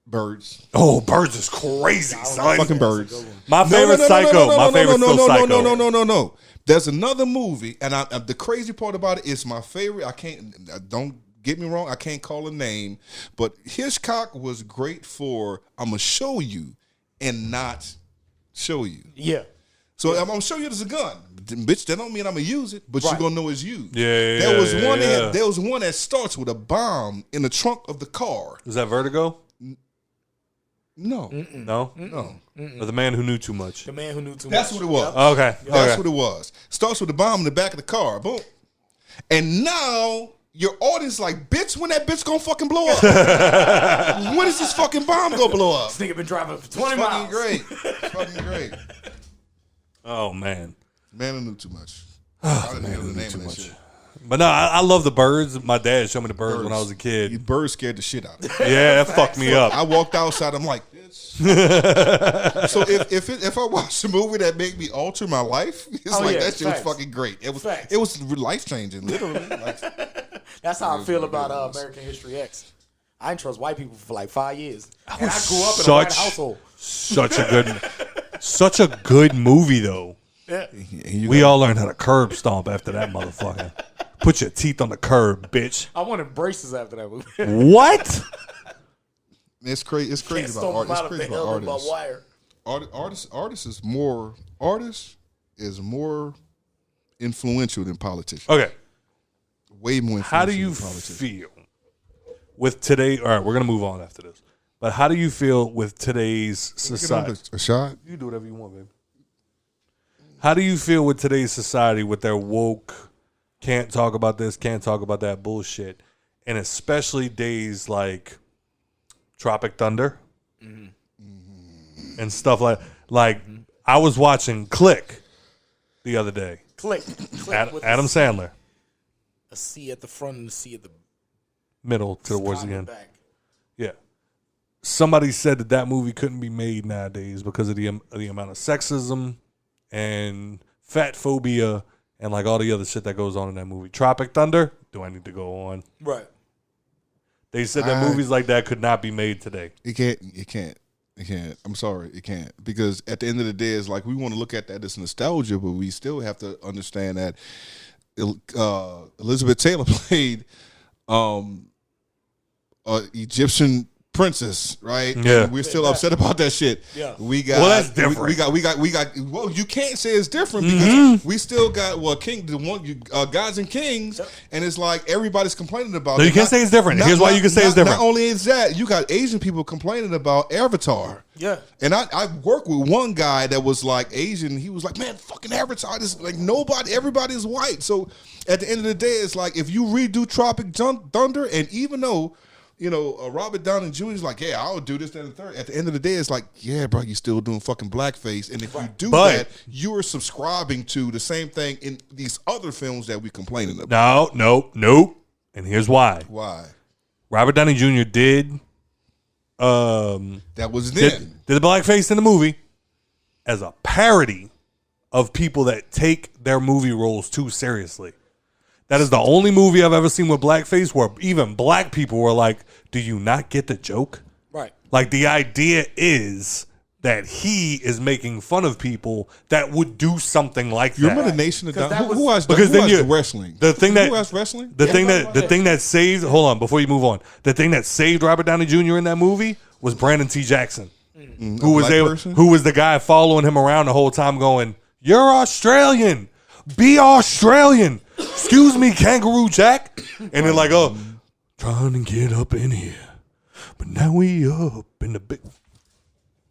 Birds.
Oh, Birds is crazy, son.
Fucking Birds.
My favorite Psycho. My favorite still Psycho.
No. There's another movie, and the crazy part about it is my favorite. Don't get me wrong, I can't call a name, but Hitchcock was great for I'm gonna show you and not show you.
Yeah.
So I'm gonna show you there's a gun, bitch. That don't mean I'm gonna use it, but you're gonna know it's used.
Yeah.
There was one that starts with a bomb in the trunk of the car.
Is that Vertigo?
No.
No. Or The Man Who Knew Too Much.
The Man Who Knew Too Much.
That's what it was.
Okay.
That's what it was. Starts with a bomb in the back of the car. Boom. And now your audience like, bitch, when that bitch gonna fucking blow up? When is this fucking bomb gonna blow up?
This nigga been driving for 20
it's
miles.
Fucking great.
Oh, man.
Man Who Knew Too Much.
I didn't know the name of that shit. But no, I love the Birds. My dad showed me the birds when I was a kid.
Birds scared the shit out of me.
Yeah, that fucked me up.
I walked outside. I'm like, bitch. So if I watch a movie that make me alter my life, it's that shit was fucking great. It was life changing, literally.
That's how I feel about American History X. I didn't trust white people for like 5 years, and I grew up in a white household.
Such a good movie though.
Yeah.
We all learned how to curb stomp after that motherfucker. Put your teeth on the curb, bitch.
I wanted braces after that movie.
What?
It's crazy. It's crazy about art. It's crazy about artists. Artists is more influential than politicians.
Okay.
Way more influential.
How do you feel with today? All right, we're gonna move on after this. But how do you feel with today's society?
A shot?
You do whatever you want, baby. How do you feel with today's society with their woke, can't talk about this, can't talk about that bullshit, and especially days like Tropic Thunder and stuff like I was watching Click the other day.
Click
Adam Sandler.
A C at the front and a C at the
middle towards the end.
Back.
Yeah. Somebody said that movie couldn't be made nowadays because of the amount of sexism and fat phobia and like all the other shit that goes on in that movie. Tropic Thunder, do I need to go on?
Right.
They said that movies like that could not be made today.
It can't. I'm sorry, it can't. Because at the end of the day, it's like we want to look at that as nostalgia, but we still have to understand that Elizabeth Taylor played Egyptian princess, right?
Yeah.
And we're still upset about that shit.
Yeah.
We got.
Well, that's different.
We got. Well, you can't say it's different because we still got Gods and Kings, and it's like everybody's complaining about.
No, you can't say it's different. Here's why you can say it's different.
Not only is that, you got Asian people complaining about Avatar.
Yeah.
And I worked with one guy that was like Asian. He was like, man, fucking Avatar is like everybody is white. So at the end of the day, it's like if you redo Tropic Thunder, and even though, Robert Downey Jr. is like, yeah, I'll do this, that, and the third. At the end of the day, it's like, yeah, bro, you still doing fucking blackface. And if you do that, you are subscribing to the same thing in these other films that we're complaining about.
No. And here's why.
Why?
Robert Downey Jr. did
that was then.
Did the blackface in the movie as a parody of people that take their movie roles too seriously. That is the only movie I've ever seen with blackface where even black people were like, "Do you not get the joke?"
Right.
Like the idea is that he is making fun of people that would do something like
You
that.
remember the Nation of
Because
Domination?
that
Who
was-
watched
Because then
the
you-
wrestling?
the thing that
Who watched wrestling?
the thing that saved. Hold on, before you move on, the thing that saved Robert Downey Jr. in that movie was Brandon T. Jackson, who was who was the guy following him around the whole time, going, "You're Australian, be Australian." Excuse me, Kangaroo Jack, and they're like, "Oh, trying to get up in here, but now we up in the big."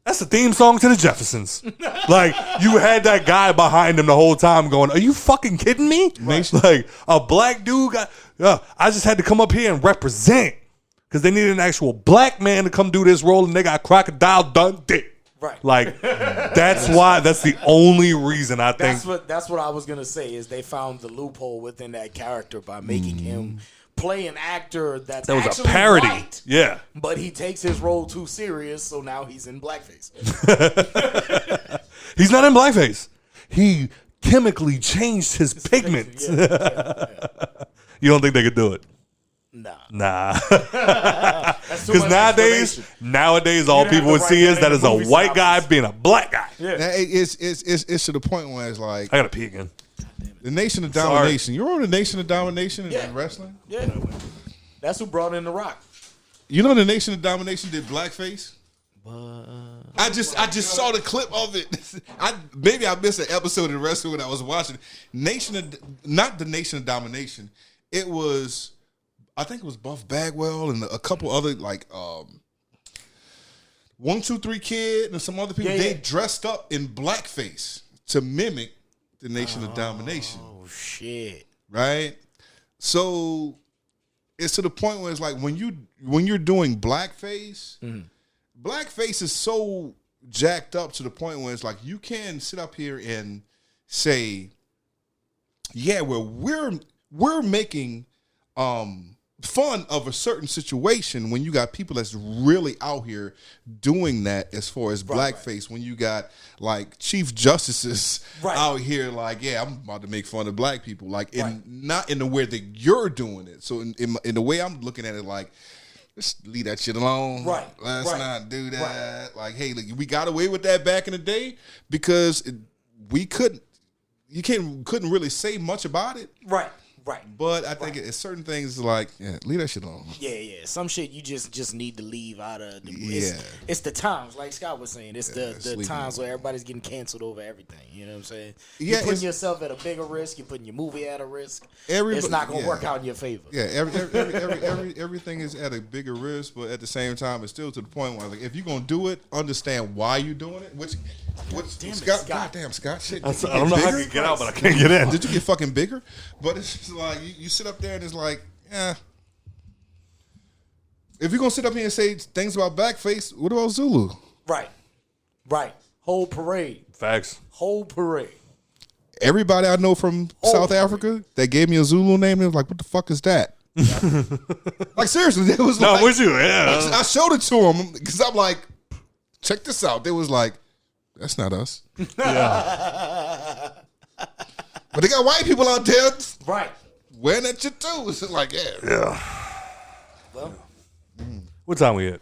That's the theme song to the Jeffersons. Like, you had that guy behind him the whole time going, "Are you fucking kidding me?"
Right.
Like, a black dude got, I just had to come up here and represent because they needed an actual black man to come do this role, and they got Crocodile Dundee.
Right.
Like, that's why, that's the only reason I think.
That's what I was gonna say is they found the loophole within that character by making him play an actor that's
That was
actually
a parody.
white,
Yeah.
but he takes his role too serious, so now he's in blackface.
He's not in blackface. He chemically changed his pigments.
Yeah.
You don't think they could do it?
Nah.
Because nowadays, all
You'd have
people
to
would
write
see
that
is
in
that
the
is a
movie
white guy
synopsis.
being a black guy.
Now, it's to the point where it's like
I gotta pee again.
the Nation of
Sorry.
Domination. You remember the Nation of Domination
Yeah.
in wrestling?
Yeah. That's who brought in The Rock.
You know the Nation of Domination did blackface. I just saw the clip of it. Maybe I missed an episode of the wrestling when I was watching. Not the Nation of Domination. It was, I think it was Buff Bagwell and a couple other like 1-2-3 Kid and some other people.
Yeah,
They
yeah.
dressed up in blackface to mimic the Nation of Domination.
Oh shit.
Right? So it's to the point where it's like when you're doing blackface, blackface is so jacked up to the point where it's like you can sit up here and say, yeah, well, we're making fun of a certain situation when you got people that's really out here doing that as far as blackface. When you got like chief justices out here like, yeah, I'm about to make fun of black people, like not in the way that you're doing it. So in the way I'm looking at it, like, let's leave that shit alone.
Right.
Let's not do that. Like, hey, look, we got away with that back in the day because we couldn't really say much about it.
Right.
But I think it's certain things like, yeah, leave that shit alone.
Yeah. Some shit you just need to leave out of the it's the times, like Scott was saying. It's the times where everybody's getting canceled over everything. You know what I'm saying?
Yeah,
You're putting yourself at a bigger risk, you're putting your movie at a risk. It's not gonna work out in your favor.
Yeah, everything is at a bigger risk, but at the same time, it's still to the point where, like, if you're gonna do it, understand why you're doing it. Which Scott, goddamn Scott, shit.
I don't know how I can get out, but I can't get in.
Did you get fucking bigger? But it's just like you sit up there and it's like, yeah. If you're gonna sit up here and say things about blackface, what about Zulu?
Right. Whole parade.
Facts.
Whole parade.
Everybody I know from South Africa that gave me a Zulu name, they was like, what the fuck is that? Like, seriously, it was
No,
like,
with you, yeah.
I showed it to them because I'm like, check this out. They was like, that's not us.
Yeah.
But they got white people out there
Right.
wearing that shit too. It's like,
Yeah.
Well,
What time we at?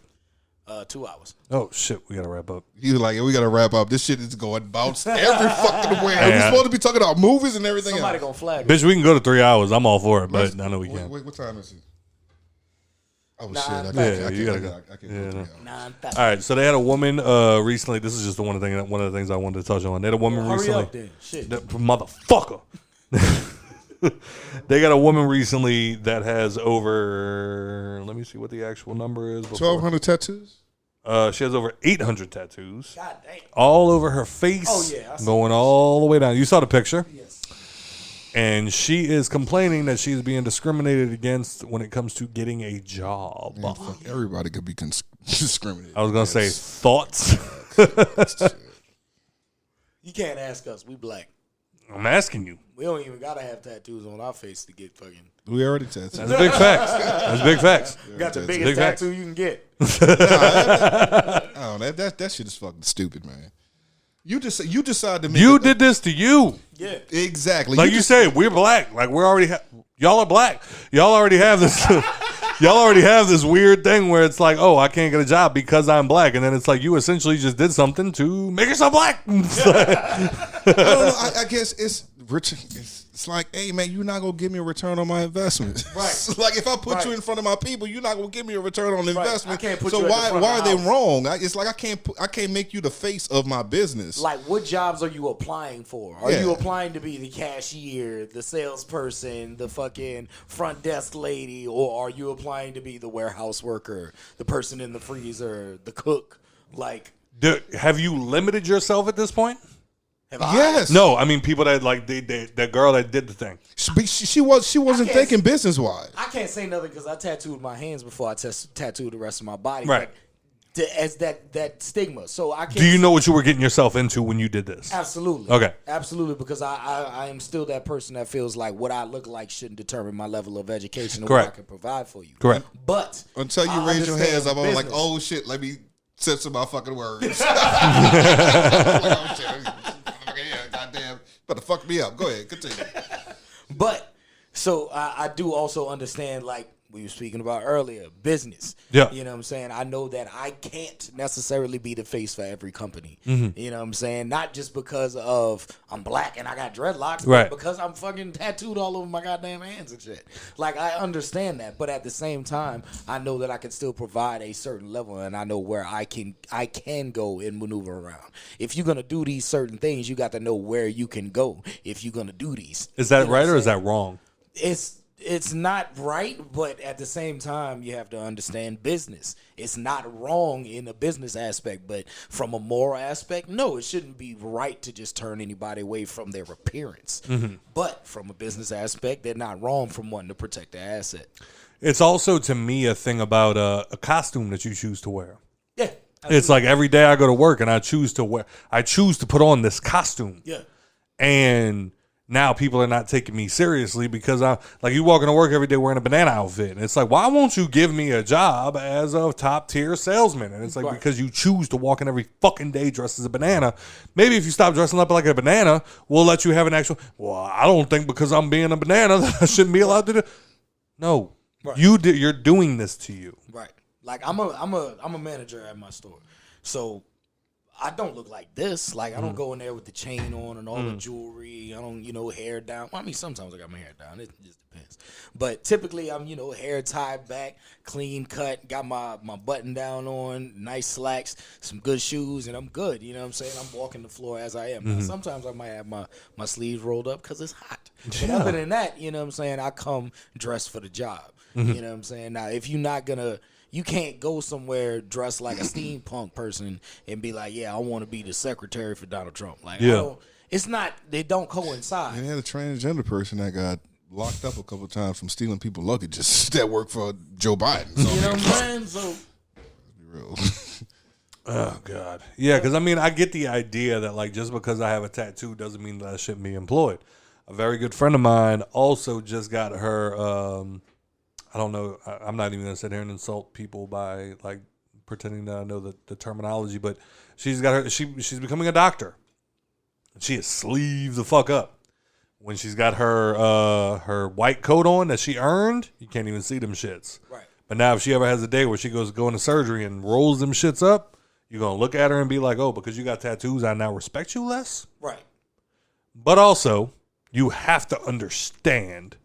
2 hours.
Oh shit, we gotta wrap up.
he was like, yeah, we gotta wrap up. This shit is going bounce every fucking way. We're supposed to be talking about movies and everything
Somebody
else.
gonna flag it.
Bitch, we can go to 3 hours. I'm all for it, but I know we can't.
Wait, what time is it? Oh
Nah,
shit! I
yeah,
can't.
you
I
gotta
can't.
go.
I can't
Yeah,
go
no.
3 hours.
All right, so they had a woman recently. This is just one of the things I wanted to touch on. They had a woman
Hurry
recently.
up then. Shit.
Motherfucker. They got a woman recently that has over. Let me see what the actual number is.
1,200 tattoos.
She has over 800 tattoos.
God damn.
All over her face.
Oh, yeah, I see
going all the way down. You saw the picture.
Yes.
And she is complaining that she's being discriminated against when it comes to getting a job.
Man, fuck, everybody could be discriminated.
I was gonna say thoughts.
You can't ask us. We black.
I'm asking you.
We don't even gotta have tattoos on our face to get fucking.
We already tattooed.
That's big facts. That's big facts.
Got the
That's
biggest
big facts.
tattoo you can get.
Oh, that shit is fucking stupid, man. You decide to make
You did this to you.
Yeah.
exactly.
Like you
just-
said, we're black. Like we already have. Y'all are black. Y'all already have this. Y'all already have this weird thing where it's like, oh, I can't get a job because I'm black, and then it's like you essentially just did something to make yourself black.
I don't know. I guess it's rich. It's like, hey man, you're not gonna give me a return on my investment.
Right.
Like if I put you in front of my people, you're not gonna give me a return on investment.
I can't put
so
you
why
why
are they wrong? It's like I can't make you the face of my business.
Like, what jobs are you applying for? Are you applying to be the cashier, the salesperson, the fucking front desk lady, or are you applying to be the warehouse worker, the person in the freezer, the cook? Like,
have you limited yourself at this point?
Yes.
No, I mean people that like that girl that did the thing.
She wasn't thinking business wise.
I can't say nothing because I tattooed my hands before I tattooed the rest of my body.
Right.
As that stigma. So I can't.
Do you know what you were getting yourself into when you did this?
Absolutely.
Okay.
Absolutely, because I am still that person that feels like what I look like shouldn't determine my level of education and
Correct.
what I can provide for you.
Correct.
But
until you raise your hands, I'm like, oh shit, let me censor my fucking words. Like, oh shit. Goddamn, better fuck me up. Go ahead, continue.
But so I do also understand, like we were speaking about earlier, business.
Yeah.
You know what I'm saying? I know that I can't necessarily be the face for every company.
Mm-hmm.
You know what I'm saying? Not just because of I'm black and I got dreadlocks,
right.
but because I'm fucking tattooed all over my goddamn hands and shit. Like, I understand that, but at the same time, I know that I can still provide a certain level, and I know where I can go and maneuver around. If you're gonna do these certain things, you got to know where you can go if you're gonna do these.
Is that right or is that wrong?
It's not right, but at the same time, you have to understand business. It's not wrong in a business aspect, but from a moral aspect, no, it shouldn't be right to just turn anybody away from their appearance. Mm-hmm. But from a business aspect, they're not wrong from wanting to protect their asset.
It's also, to me, a thing about a costume that you choose to wear.
Yeah. Absolutely.
It's like every day I go to work and I choose to put on this costume.
Yeah.
And now people are not taking me seriously because you walk into work every day wearing a banana outfit. And it's like, why won't you give me a job as a top tier salesman? And it's like, because you choose to walk in every fucking day dressed as a banana. Maybe if you stop dressing up like a banana, we'll let you have an actual, well, I don't think because I'm being a banana that I shouldn't be allowed to do. No, you're doing this to you. Right.
Like I'm a manager at my store. So I don't look like this. Like, I don't go in there with the chain on and all the jewelry. I don't, hair down. Well, I mean, sometimes I got my hair down. It just depends. But typically, I'm, hair tied back, clean cut, got my button down on, nice slacks, some good shoes, and I'm good. You know what I'm saying? I'm walking the floor as I am. Now, sometimes I might have my sleeves rolled up because it's hot. But other than that, you know what I'm saying, I come dressed for the job. You know what I'm saying? Now, if you're not going to, you can't go somewhere dressed like a steampunk person and be like, yeah, I want to be the secretary for Donald Trump. Like, they don't coincide.
And they had a transgender person that got locked up a couple of times from stealing people's luggages that worked for Joe Biden. So,
you know what I'm saying? So,
let's be real.
Oh, God. Yeah, because, I get the idea that, like, just because I have a tattoo doesn't mean that I shouldn't be employed. A very good friend of mine also just got her, I don't know. I'm not even going to sit here and insult people by like pretending that I know the terminology, but she's she's becoming a doctor. She is sleeved the fuck up. When she's got her white coat on that she earned, you can't even see them shits. Right. But now if she ever has a day where she goes to go into surgery and rolls them shits up, you're going to look at her and be like, oh, because you got tattoos, I now respect you less? Right. But also, you have to understand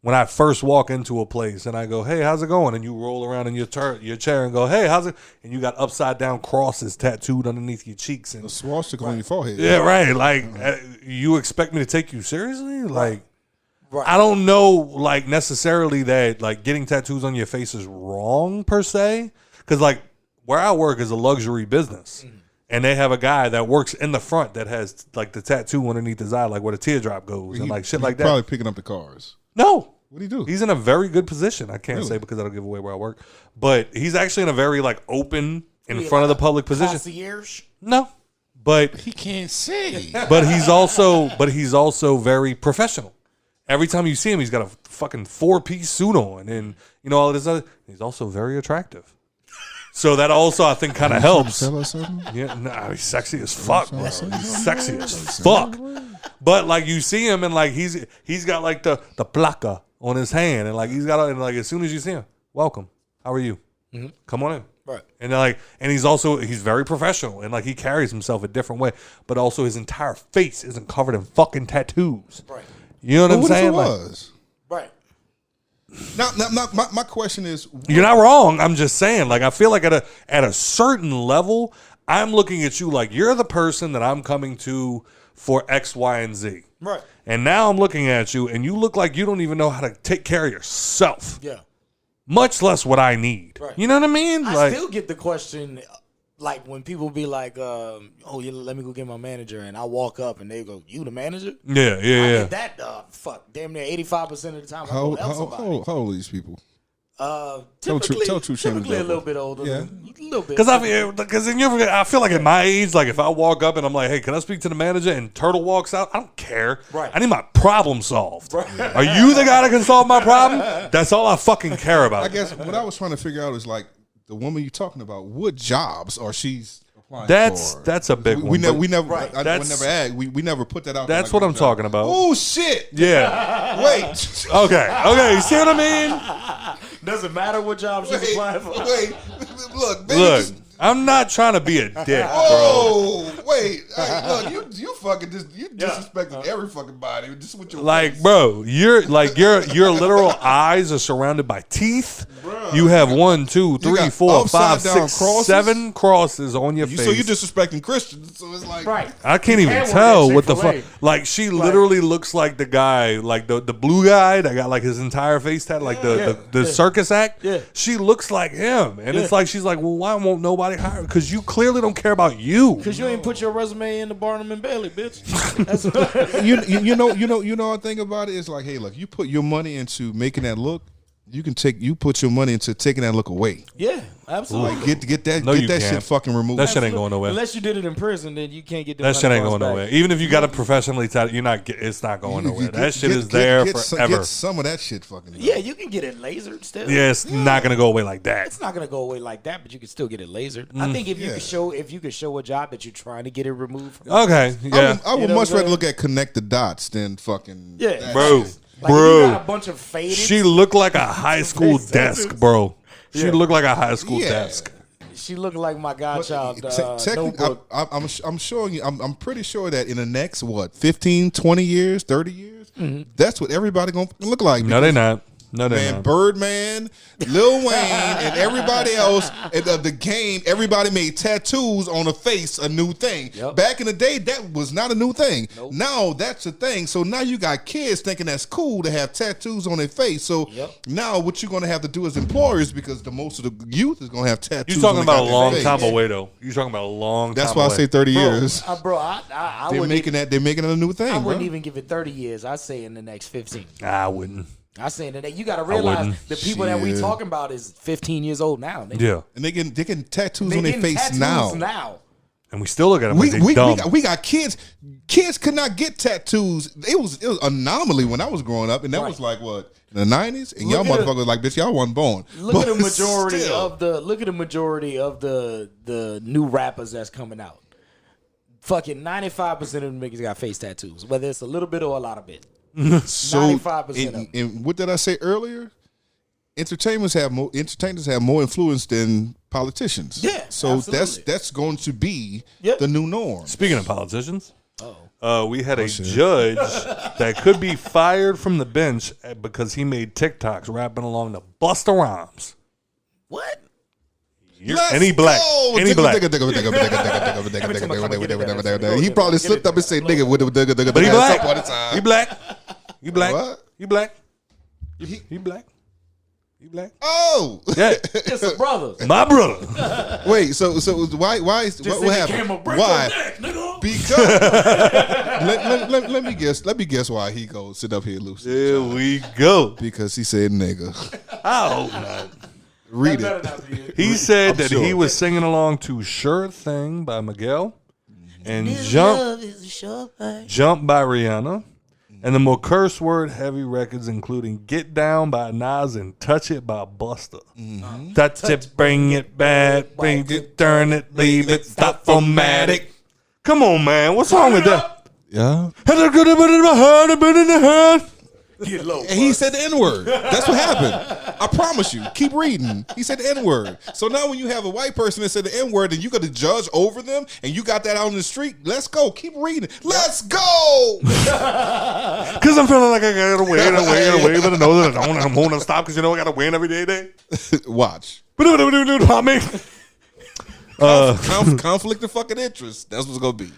when I first walk into a place and I go, hey, how's it going? And you roll around in your chair and go, hey, how's it? And you got upside down crosses tattooed underneath your cheeks. And
a swastika on your forehead.
Yeah, right. Like, you expect me to take you seriously? Like, I don't know, like, necessarily that, like, getting tattoos on your face is wrong, per se. Because, like, where I work is a luxury business. Mm-hmm. And they have a guy that works in the front that has, like, the tattoo underneath his eye, like, where the teardrop goes and, like, shit like that.
Probably picking up the cars.
No.
What do you do?
He's in a very good position. I can't say because I don't give away where I work. But he's actually in a very, like, open, in front of the public position.
Concierge?
No. But
he can't say.
But he's also very professional. Every time you see him, he's got a fucking 4-piece suit on and, all of this other. He's also very attractive. So that also, I think, kind of helps.
Tell us something?
Yeah, nah, he's sexy as fuck, bro. He's sexy as fuck. But, like, you see him and, like, he's got, like, the placa on his hand, and like he's got, and like as soon as you see him, welcome, how are you? Come on in.
Right.
And they're like, and he's very professional, and like he carries himself a different way, but also his entire face isn't covered in fucking tattoos.
Right.
You know what I'm
What if
saying?
it
Like,
was?
Right.
Now, my question is,
you're not wrong. I'm just saying, like, I feel like at a certain level, I'm looking at you like you're the person that I'm coming to for X, Y, and Z.
Right.
And now I'm looking at you, and you look like you don't even know how to take care of yourself.
Yeah.
Much less what I need.
Right.
You know what I mean?
I still get the question, like when people be like, let me go get my manager, and I walk up and they go, you the manager?
Yeah.
I get that, damn near 85% of the time.
how old are these people?
Typically
Shane,
a little bit older.
Yeah.
A little bit.
Because I feel like at my age, like if I walk up and I'm like, hey, can I speak to the manager? And Turtle walks out, I don't care.
Right.
I need my problem solved. Right. Are you the guy that can solve my problem? That's all I fucking care about.
I guess what I was trying to figure out is like the woman you're talking about. What jobs are she's applying for?
That's a big one.
We never.
Right.
I never asked. We never put that out.
That's
there,
what I'm talking about.
Oh shit!
Yeah.
Wait.
Okay. You see what I mean?
Doesn't matter what job she's applying for.
Wait. Look, baby,
Look, I'm not trying to be a dick, bro.
Oh, wait. Hey, look, you fucking disrespecting every fucking body just with your face.
Bro, your literal eyes are surrounded by teeth.
Bruh.
You have 1, 2, 3,
got
4, 5,
upside-down
6,
crosses?
7 crosses on your face.
So you're disrespecting Christians. So it's like,
Right.
I can't even
can't work
tell
at
what the fuck.
Chick-fil-A.
Like she literally looks like the guy, like the blue guy that got like his entire face tattooed, like the circus act.
Yeah.
She looks like him, and it's like she's like, well, why won't nobody hire? Because you clearly don't care about you.
Because you ain't put your resume in the Barnum and Bailey, bitch.
you know one thing about it is like, hey, look, you put your money into making that look. You put your money into taking that look away.
Yeah, absolutely.
Like get that
No, you
shit
can't.
fucking removed.
That shit ain't going nowhere.
Unless you did it in prison, then you can't get the
That
money
shit ain't
bounced
going
back.
nowhere. Even if you got it professionally tattooed, it's not going nowhere. That shit is there forever.
Get some of that shit fucking.
Yeah, you can get it lasered still.
Yeah, it's not gonna go away like that.
It's not gonna go away like that, but you can still get it lasered. I think if you could show a job that you're trying to get it removed from.
Okay, yeah,
I would
You know
much
what I'm
rather
saying?
look at connect the dots than fucking.
Yeah.
that
bro.
shit.
Like if you got a bunch of faded.
She looked like a high school desk, bro. She looked like a high school
Yeah.
desk.
She looked like my godchild
Technically,
notebook.
I'm showing you. I'm pretty sure that in the next 15, 20 years, 30 years, that's what everybody gonna look like.
No, they not. No, they
Man,
not.
Birdman, Lil Wayne, and everybody else of the game, everybody made tattoos on the face a new thing.
Yep.
Back in the day, that was not a new thing.
Nope.
Now that's a thing. So now you got kids thinking that's cool to have tattoos on their face. So now what you're going to have to do as employers, because the most of the youth is going to have tattoos.
You talking
on
about a
their
long
face.
time away though. You talking about a long time.
That's why I say 30 years.
Bro, I
They're
wouldn't
making that. They're making it a new thing.
I wouldn't
bro.
even give it 30 years. I say in the next 15.
I wouldn't.
I say that you got to realize
wouldn't.
the people that we
Shit.
talking about is 15 years old now. Nigga.
Yeah,
And they getting tattoos
They
on their
getting
face
tattoos
now.
and we still look at them like they dumb.
We got kids. Kids could not get tattoos. It was anomaly when I was growing up, and that was like what in the 90s. And y'all motherfuckers was like, bitch, y'all wasn't born.
Look at the majority of the new rappers that's coming out. Fucking 95% of them niggas got face tattoos, whether it's a little bit or a lot of it.
So
95% of them.
and what did I say earlier? Entertainers have more influence than politicians.
Yeah,
so
absolutely.
that's going to be
Yep.
the new norm.
Speaking of politicians, we had a judge that could be fired from the bench because he made TikToks rapping along to Busta Rhymes.
What?
And he black.
Go.
And he black.
He probably slipped up and said nigga with the
But he black.
all the time.
He black. He black.
What?
He black. He black. He black.
Oh,
Yeah.
It's a brother.
My brother.
wait. So why what happened? Why? Because let me guess. Let me guess why he goes sit up here loose.
There we go.
Because he said nigga.
I hope not.
Read it.
He said
I'm
that
sure.
he was singing along to Sure Thing by Miguel and Jump by Rihanna. And the more curse word heavy records, including Get Down by Nas and Touch It by Busta. Touch it, bring it back, bring it, turn it, leave it, stop formatic. Come on, man. What's wrong with that?
Yeah.
Get low.
And he said the N-word. That's what happened. I promise you. Keep reading. He said the N-word. So now when you have a white person that said the N-word and you got to judge over them and you got that out in the street, let's go. Keep reading. Let's go.
Because I'm feeling like I got to win, but I know that I'm going to stop because, I got to win every day.
Watch. Conflict of fucking interest. That's what's going to be.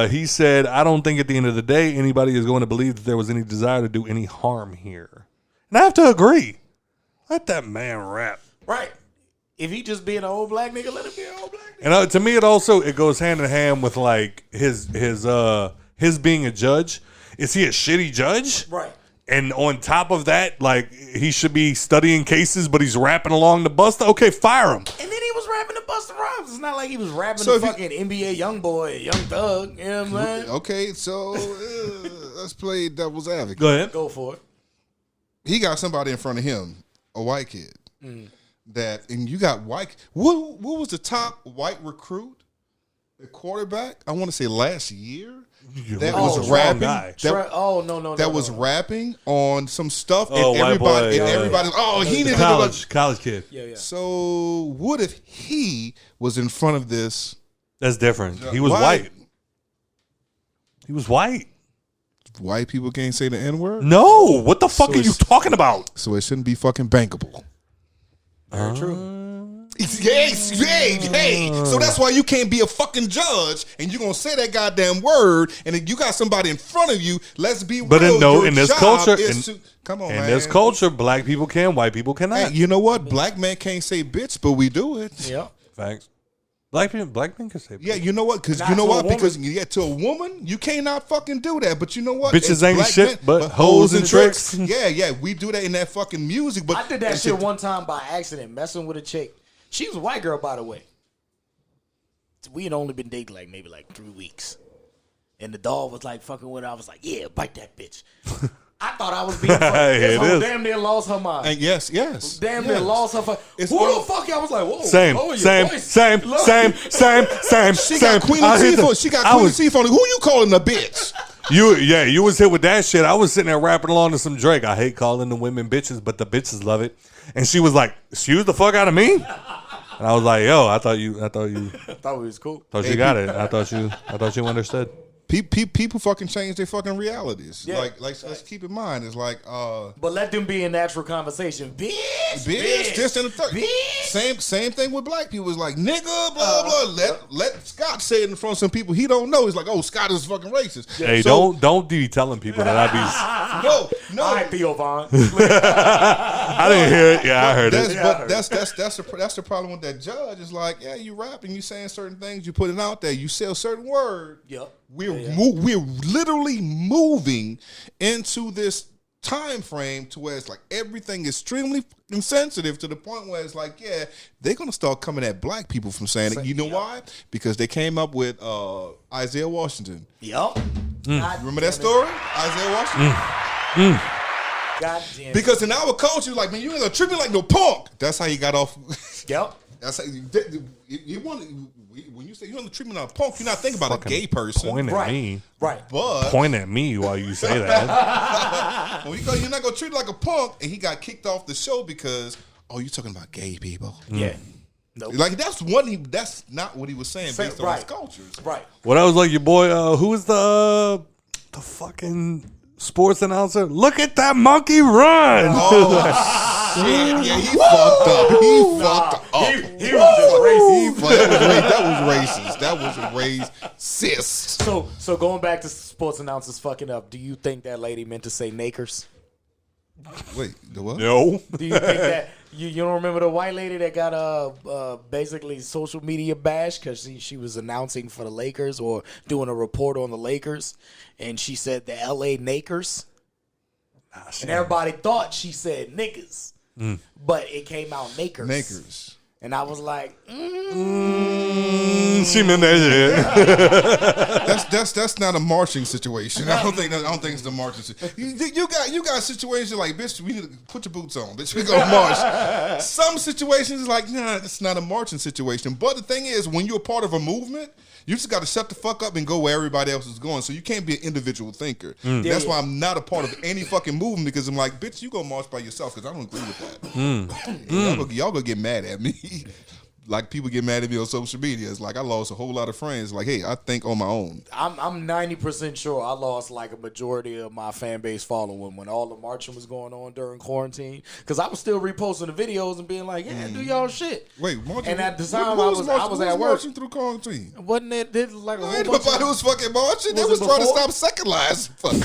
He said, I don't think at the end of the day anybody is going to believe that there was any desire to do any harm here. And I have to agree. Let that man rap.
Right. If he just being an old black nigga, let him be an old black nigga.
And to me, it goes hand in hand with like his being a judge. Is he a shitty judge?
Right.
And on top of that, like he should be studying cases, but he's rapping along the bus. Okay, fire him.
And then he was rapping to Busta Rhymes. It's not like he was rapping to fucking NBA Youngboy, Young Thug. You know what I'm saying?
Okay, so let's play devil's advocate.
Go ahead.
Go for it.
He got somebody in front of him, a white kid. And you got white. What was the top white recruit, the quarterback? I want to say last year. That was rapping. That was rapping on some stuff, and everybody, he didn't
college kid.
Yeah.
So what if he was in front of this?
That's different. He was white. He was white.
White people can't say the N-word?
No. What the fuck are you talking about?
So it shouldn't be fucking bankable.
Very true.
Hey. So that's why you can't be a fucking judge and you're going to say that goddamn word and if you got somebody in front of you, let's be
but
real.
in this culture,
come on,
in
man.
this culture, black people can, white people cannot.
Hey, you know what? Black men can't say bitch, but we do it.
Yeah.
Facts. Black men can say bitch.
Yeah, you know what? Because Because you get to a woman, you cannot fucking do that. But you know what?
Bitches ain't shit but hoes and tricks.
Yeah, we do that in that fucking music. But
I did that shit one time by accident, messing with a chick. She was a white girl, by the way. We had only been dating maybe 3 weeks. And the dog was fucking with her. I was like, yeah, bite that bitch. I thought I was being fucking. Damn near lost her mind.
And yes.
Damn near lost her. Who the fuck? I was like, whoa.
Same.
She got Queen Latifah on it. Who you calling a bitch?
You was hit with that shit. I was sitting there rapping along to some Drake. I hate calling the women bitches, but the bitches love it. And she was like, excuse the fuck out of me? And I was like, yo, I thought we
was cool.
Thought you got it. I thought you understood.
People fucking change their fucking realities.
Yeah.
Let's keep in mind. It's like,
but let them be in natural conversation. Bitch,
this and the third. Same thing with black people. It's like, nigga, blah, blah. Let Scott say it in front of some people he don't know. He's like, oh, Scott is fucking racist.
Hey, don't be telling people that I
be. No.
All right, Theo Vaughn.
I didn't hear it. Yeah, I heard it.
But that's the problem with that judge. It's like, yeah, you rapping, you saying certain things, you put it out there, you say a certain word.
Yep.
We're literally moving into this time frame to where it's like everything is extremely insensitive to the point where it's like, yeah, they're gonna start coming at black people from saying it. You know why? Because they came up with Isaiah Washington.
Yep.
Remember that story? Isaiah Washington?
God damn it.
Because in our culture, like, man, you ain't gonna treat me like no punk. That's how you got off.
Yep.
That's how you want. When you say you want to treat me like a punk, you're not thinking about a gay person.
Point at me.
Right.
But
point at me while you say that.
Well, you're not gonna treat it like a punk, and he got kicked off the show because you're talking about gay people.
Yeah. Nope.
Like that's not what he was saying based on his cultures.
Right.
Well, that was like your boy. Who was the fucking sports announcer? Look at that monkey run!
Oh shit! Yeah, he fucked up. He fucked up.
He was just racist.
That was racist. That was racist.
So going back to sports announcers fucking up, do you think that lady meant to say nakers?
Wait, the what?
No.
Do you think that you don't remember the white lady that got basically social media bash because she was announcing for the Lakers or doing a report on the Lakers, and she said the L.A. Nakers, and everybody thought she said niggas, but it came out nakers.
Nakers.
And I was like,
she meant that shit.
that's not a marching situation. I don't think it's the marching situation. You got situations like, bitch, we need to put your boots on, bitch. We gonna march. Some situations is like, nah, it's not a marching situation. But the thing is, when you're a part of a movement, you just got to shut the fuck up and go where everybody else is going. So you can't be an individual thinker. That's why I'm not a part of any fucking movement, because I'm like, bitch, you go march by yourself, because I don't agree with that. Y'all gonna get mad at me. Like people get mad at me on social media. It's like I lost a whole lot of friends. Like, hey, I think on my own.
I'm 90% sure I lost like a majority of my fan base following when all the marching was going on during quarantine. Because I was still reposting the videos and being like, yeah, do y'all shit.
Wait, marching?
And at the time I was at work.
Marching through quarantine?
Wasn't it like a whole bunch
Nobody was fucking marching. They was trying to stop second lives. Fuck.
Nah,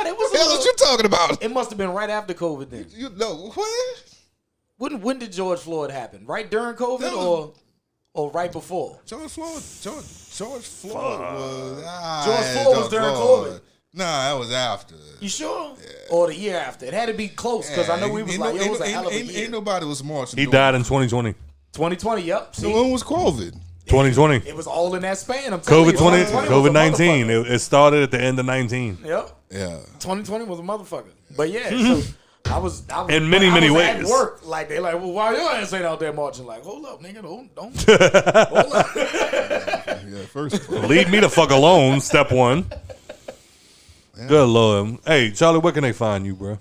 it was.
What the hell is you talking about?
It must have been right after COVID then.
You know what?
When did George Floyd happen? Right during COVID or right before?
George Floyd was
George Floyd was during COVID.
Nah, that was after.
You sure?
Yeah.
Or the year after? It had to be close because I know we was like, it was a hell of a year.
Ain't nobody was marching.
He died in 2020.
2020, yep.
So when was COVID?
2020.
It was all in that span. I'm telling you.
COVID-19. It started at the end of 19.
Yep.
Yeah.
2020 was a motherfucker. But yeah, so I was
in many ways.
At work, like they like, well, why your ass ain't out there marching? Like, hold up, nigga, don't. Hold up.
Yeah, first.
Leave me the fuck alone. Step one. Yeah. Good Lord. Hey, Charlie, where can they find you, bro?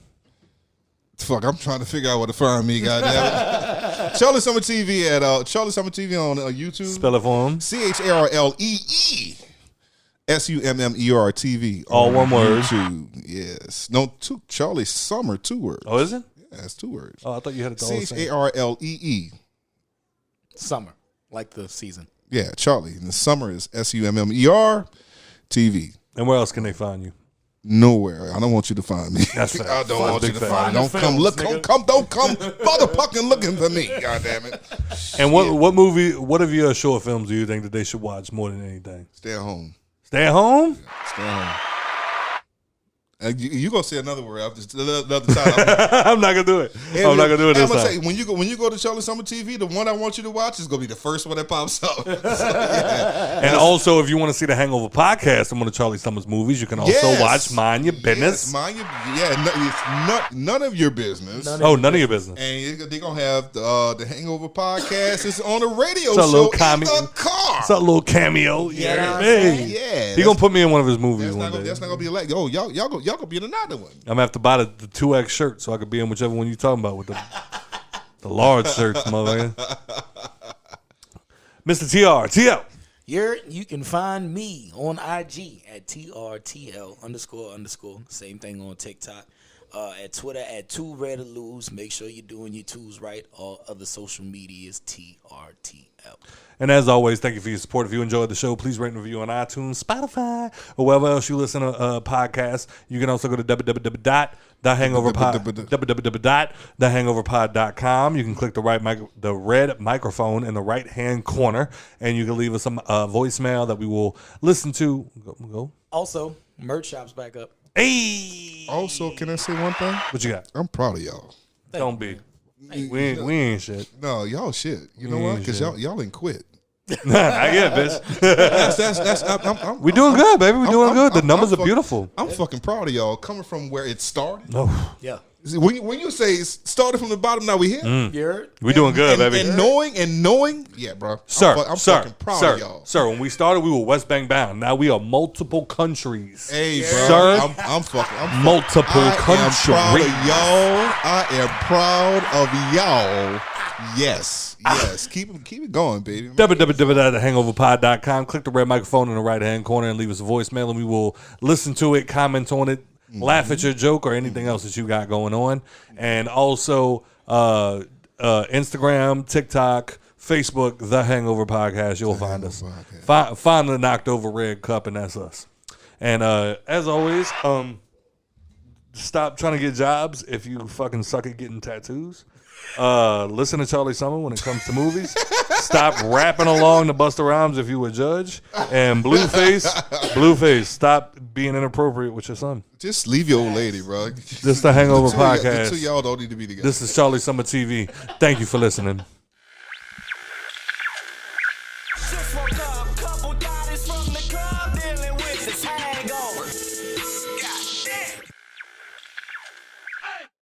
Fuck, I'm trying to figure out where to find me, goddamn it. Charlee Summer TV at Charlee Summer TV on YouTube.
Spell it for him.
CHARLEE SUMMER TV.
All one word.
YouTube. Yes. No, Charlee Summer, 2 words.
Oh, is it?
Yeah, it's 2 words.
Oh, I thought you had it the whole same.
CHARLEE.
Summer, like the season.
Yeah, Charlie. And the summer is SUMMER TV.
And where else can they find you?
Nowhere. I don't want you to find me.
That's fair.
I don't want you to find me. Don't come motherfucking looking for me. God damn it.
And what movie, what of your short films do you think that they should watch more than anything?
Stay at home.
Stay at home?
Yeah, stay at home. You gonna say another word after the other time?
I'm not gonna do it. I'm not gonna do it this time.
Say, when you go to Charlee Summer TV, the one I want you to watch is gonna be the first one that pops up. So, yeah.
And also, if you want to see the Hangover podcast and one of Charlie Summer's movies, you can also watch Mind Your Business.
It's none of your business.
None of your business.
And they're gonna have the Hangover podcast. It's on a radio
it's a
show
little
in the car.
It's a little cameo.
Yeah,
yeah.
He gonna put me in one of his movies one day.
That's not gonna be like, oh, y'all gonna be in another one.
I'm gonna have to buy the 2X shirt so I could be in whichever one you talking about with the large shirts, motherfucker. Mr. TRTL.
You can find me on IG at TRTL __. Same thing on TikTok. At Twitter at 2ReadyToLose. Make sure you're doing your twos right. All other social media is TRTL.
And as always, thank you for your support. If you enjoyed the show, please rate and review on iTunes, Spotify, or wherever else you listen to podcasts. You can also go to www.thehangoverpod.com. You can click the red microphone in the right-hand corner, and you can leave us some voicemail that we will listen to. Go.
Also, merch shop's back up.
Hey.
Also, can I say one thing?
What you got?
I'm proud of y'all.
Don't be. We ain't shit.
No, y'all shit. You know why? Because y'all ain't quit.
Not yet, bitch.
We
doing good, baby. We doing good. The numbers are beautiful.
I'm fucking proud of y'all coming from where it started.
No.
Yeah.
See, when you say it started from the bottom, now we here.
We doing good, baby.
And knowing, yeah, bro. I'm fucking proud of y'all.
Sir, when we started, we were West Bank bound. Now we are multiple countries.
Hey, bro.
Sir,
I'm
multiple countries.
I am proud of y'all. Yes. Keep it going, baby.
www.thehangoverpod.com. Click the red microphone in the right-hand corner and leave us a voicemail, and we will listen to it, comment on it, laugh at your joke or anything else that you got going on. And also Instagram, TikTok, Facebook, The Hangover Podcast. You'll find us. Find the knocked over red cup, and that's us. And as always, stop trying to get jobs if you fucking suck at getting tattoos. Listen to Charlee Summer when it comes to movies. Stop rapping along to Busta Rhymes if you a judge. And Blueface, stop being inappropriate with your son.
Just leave your old lady, bro.
This is the Hangover Podcast.
The two y'all don't need to be together.
This is Charlee Summer TV. Thank you for listening.
Just woke up, couple bodies from the club. with this hangover.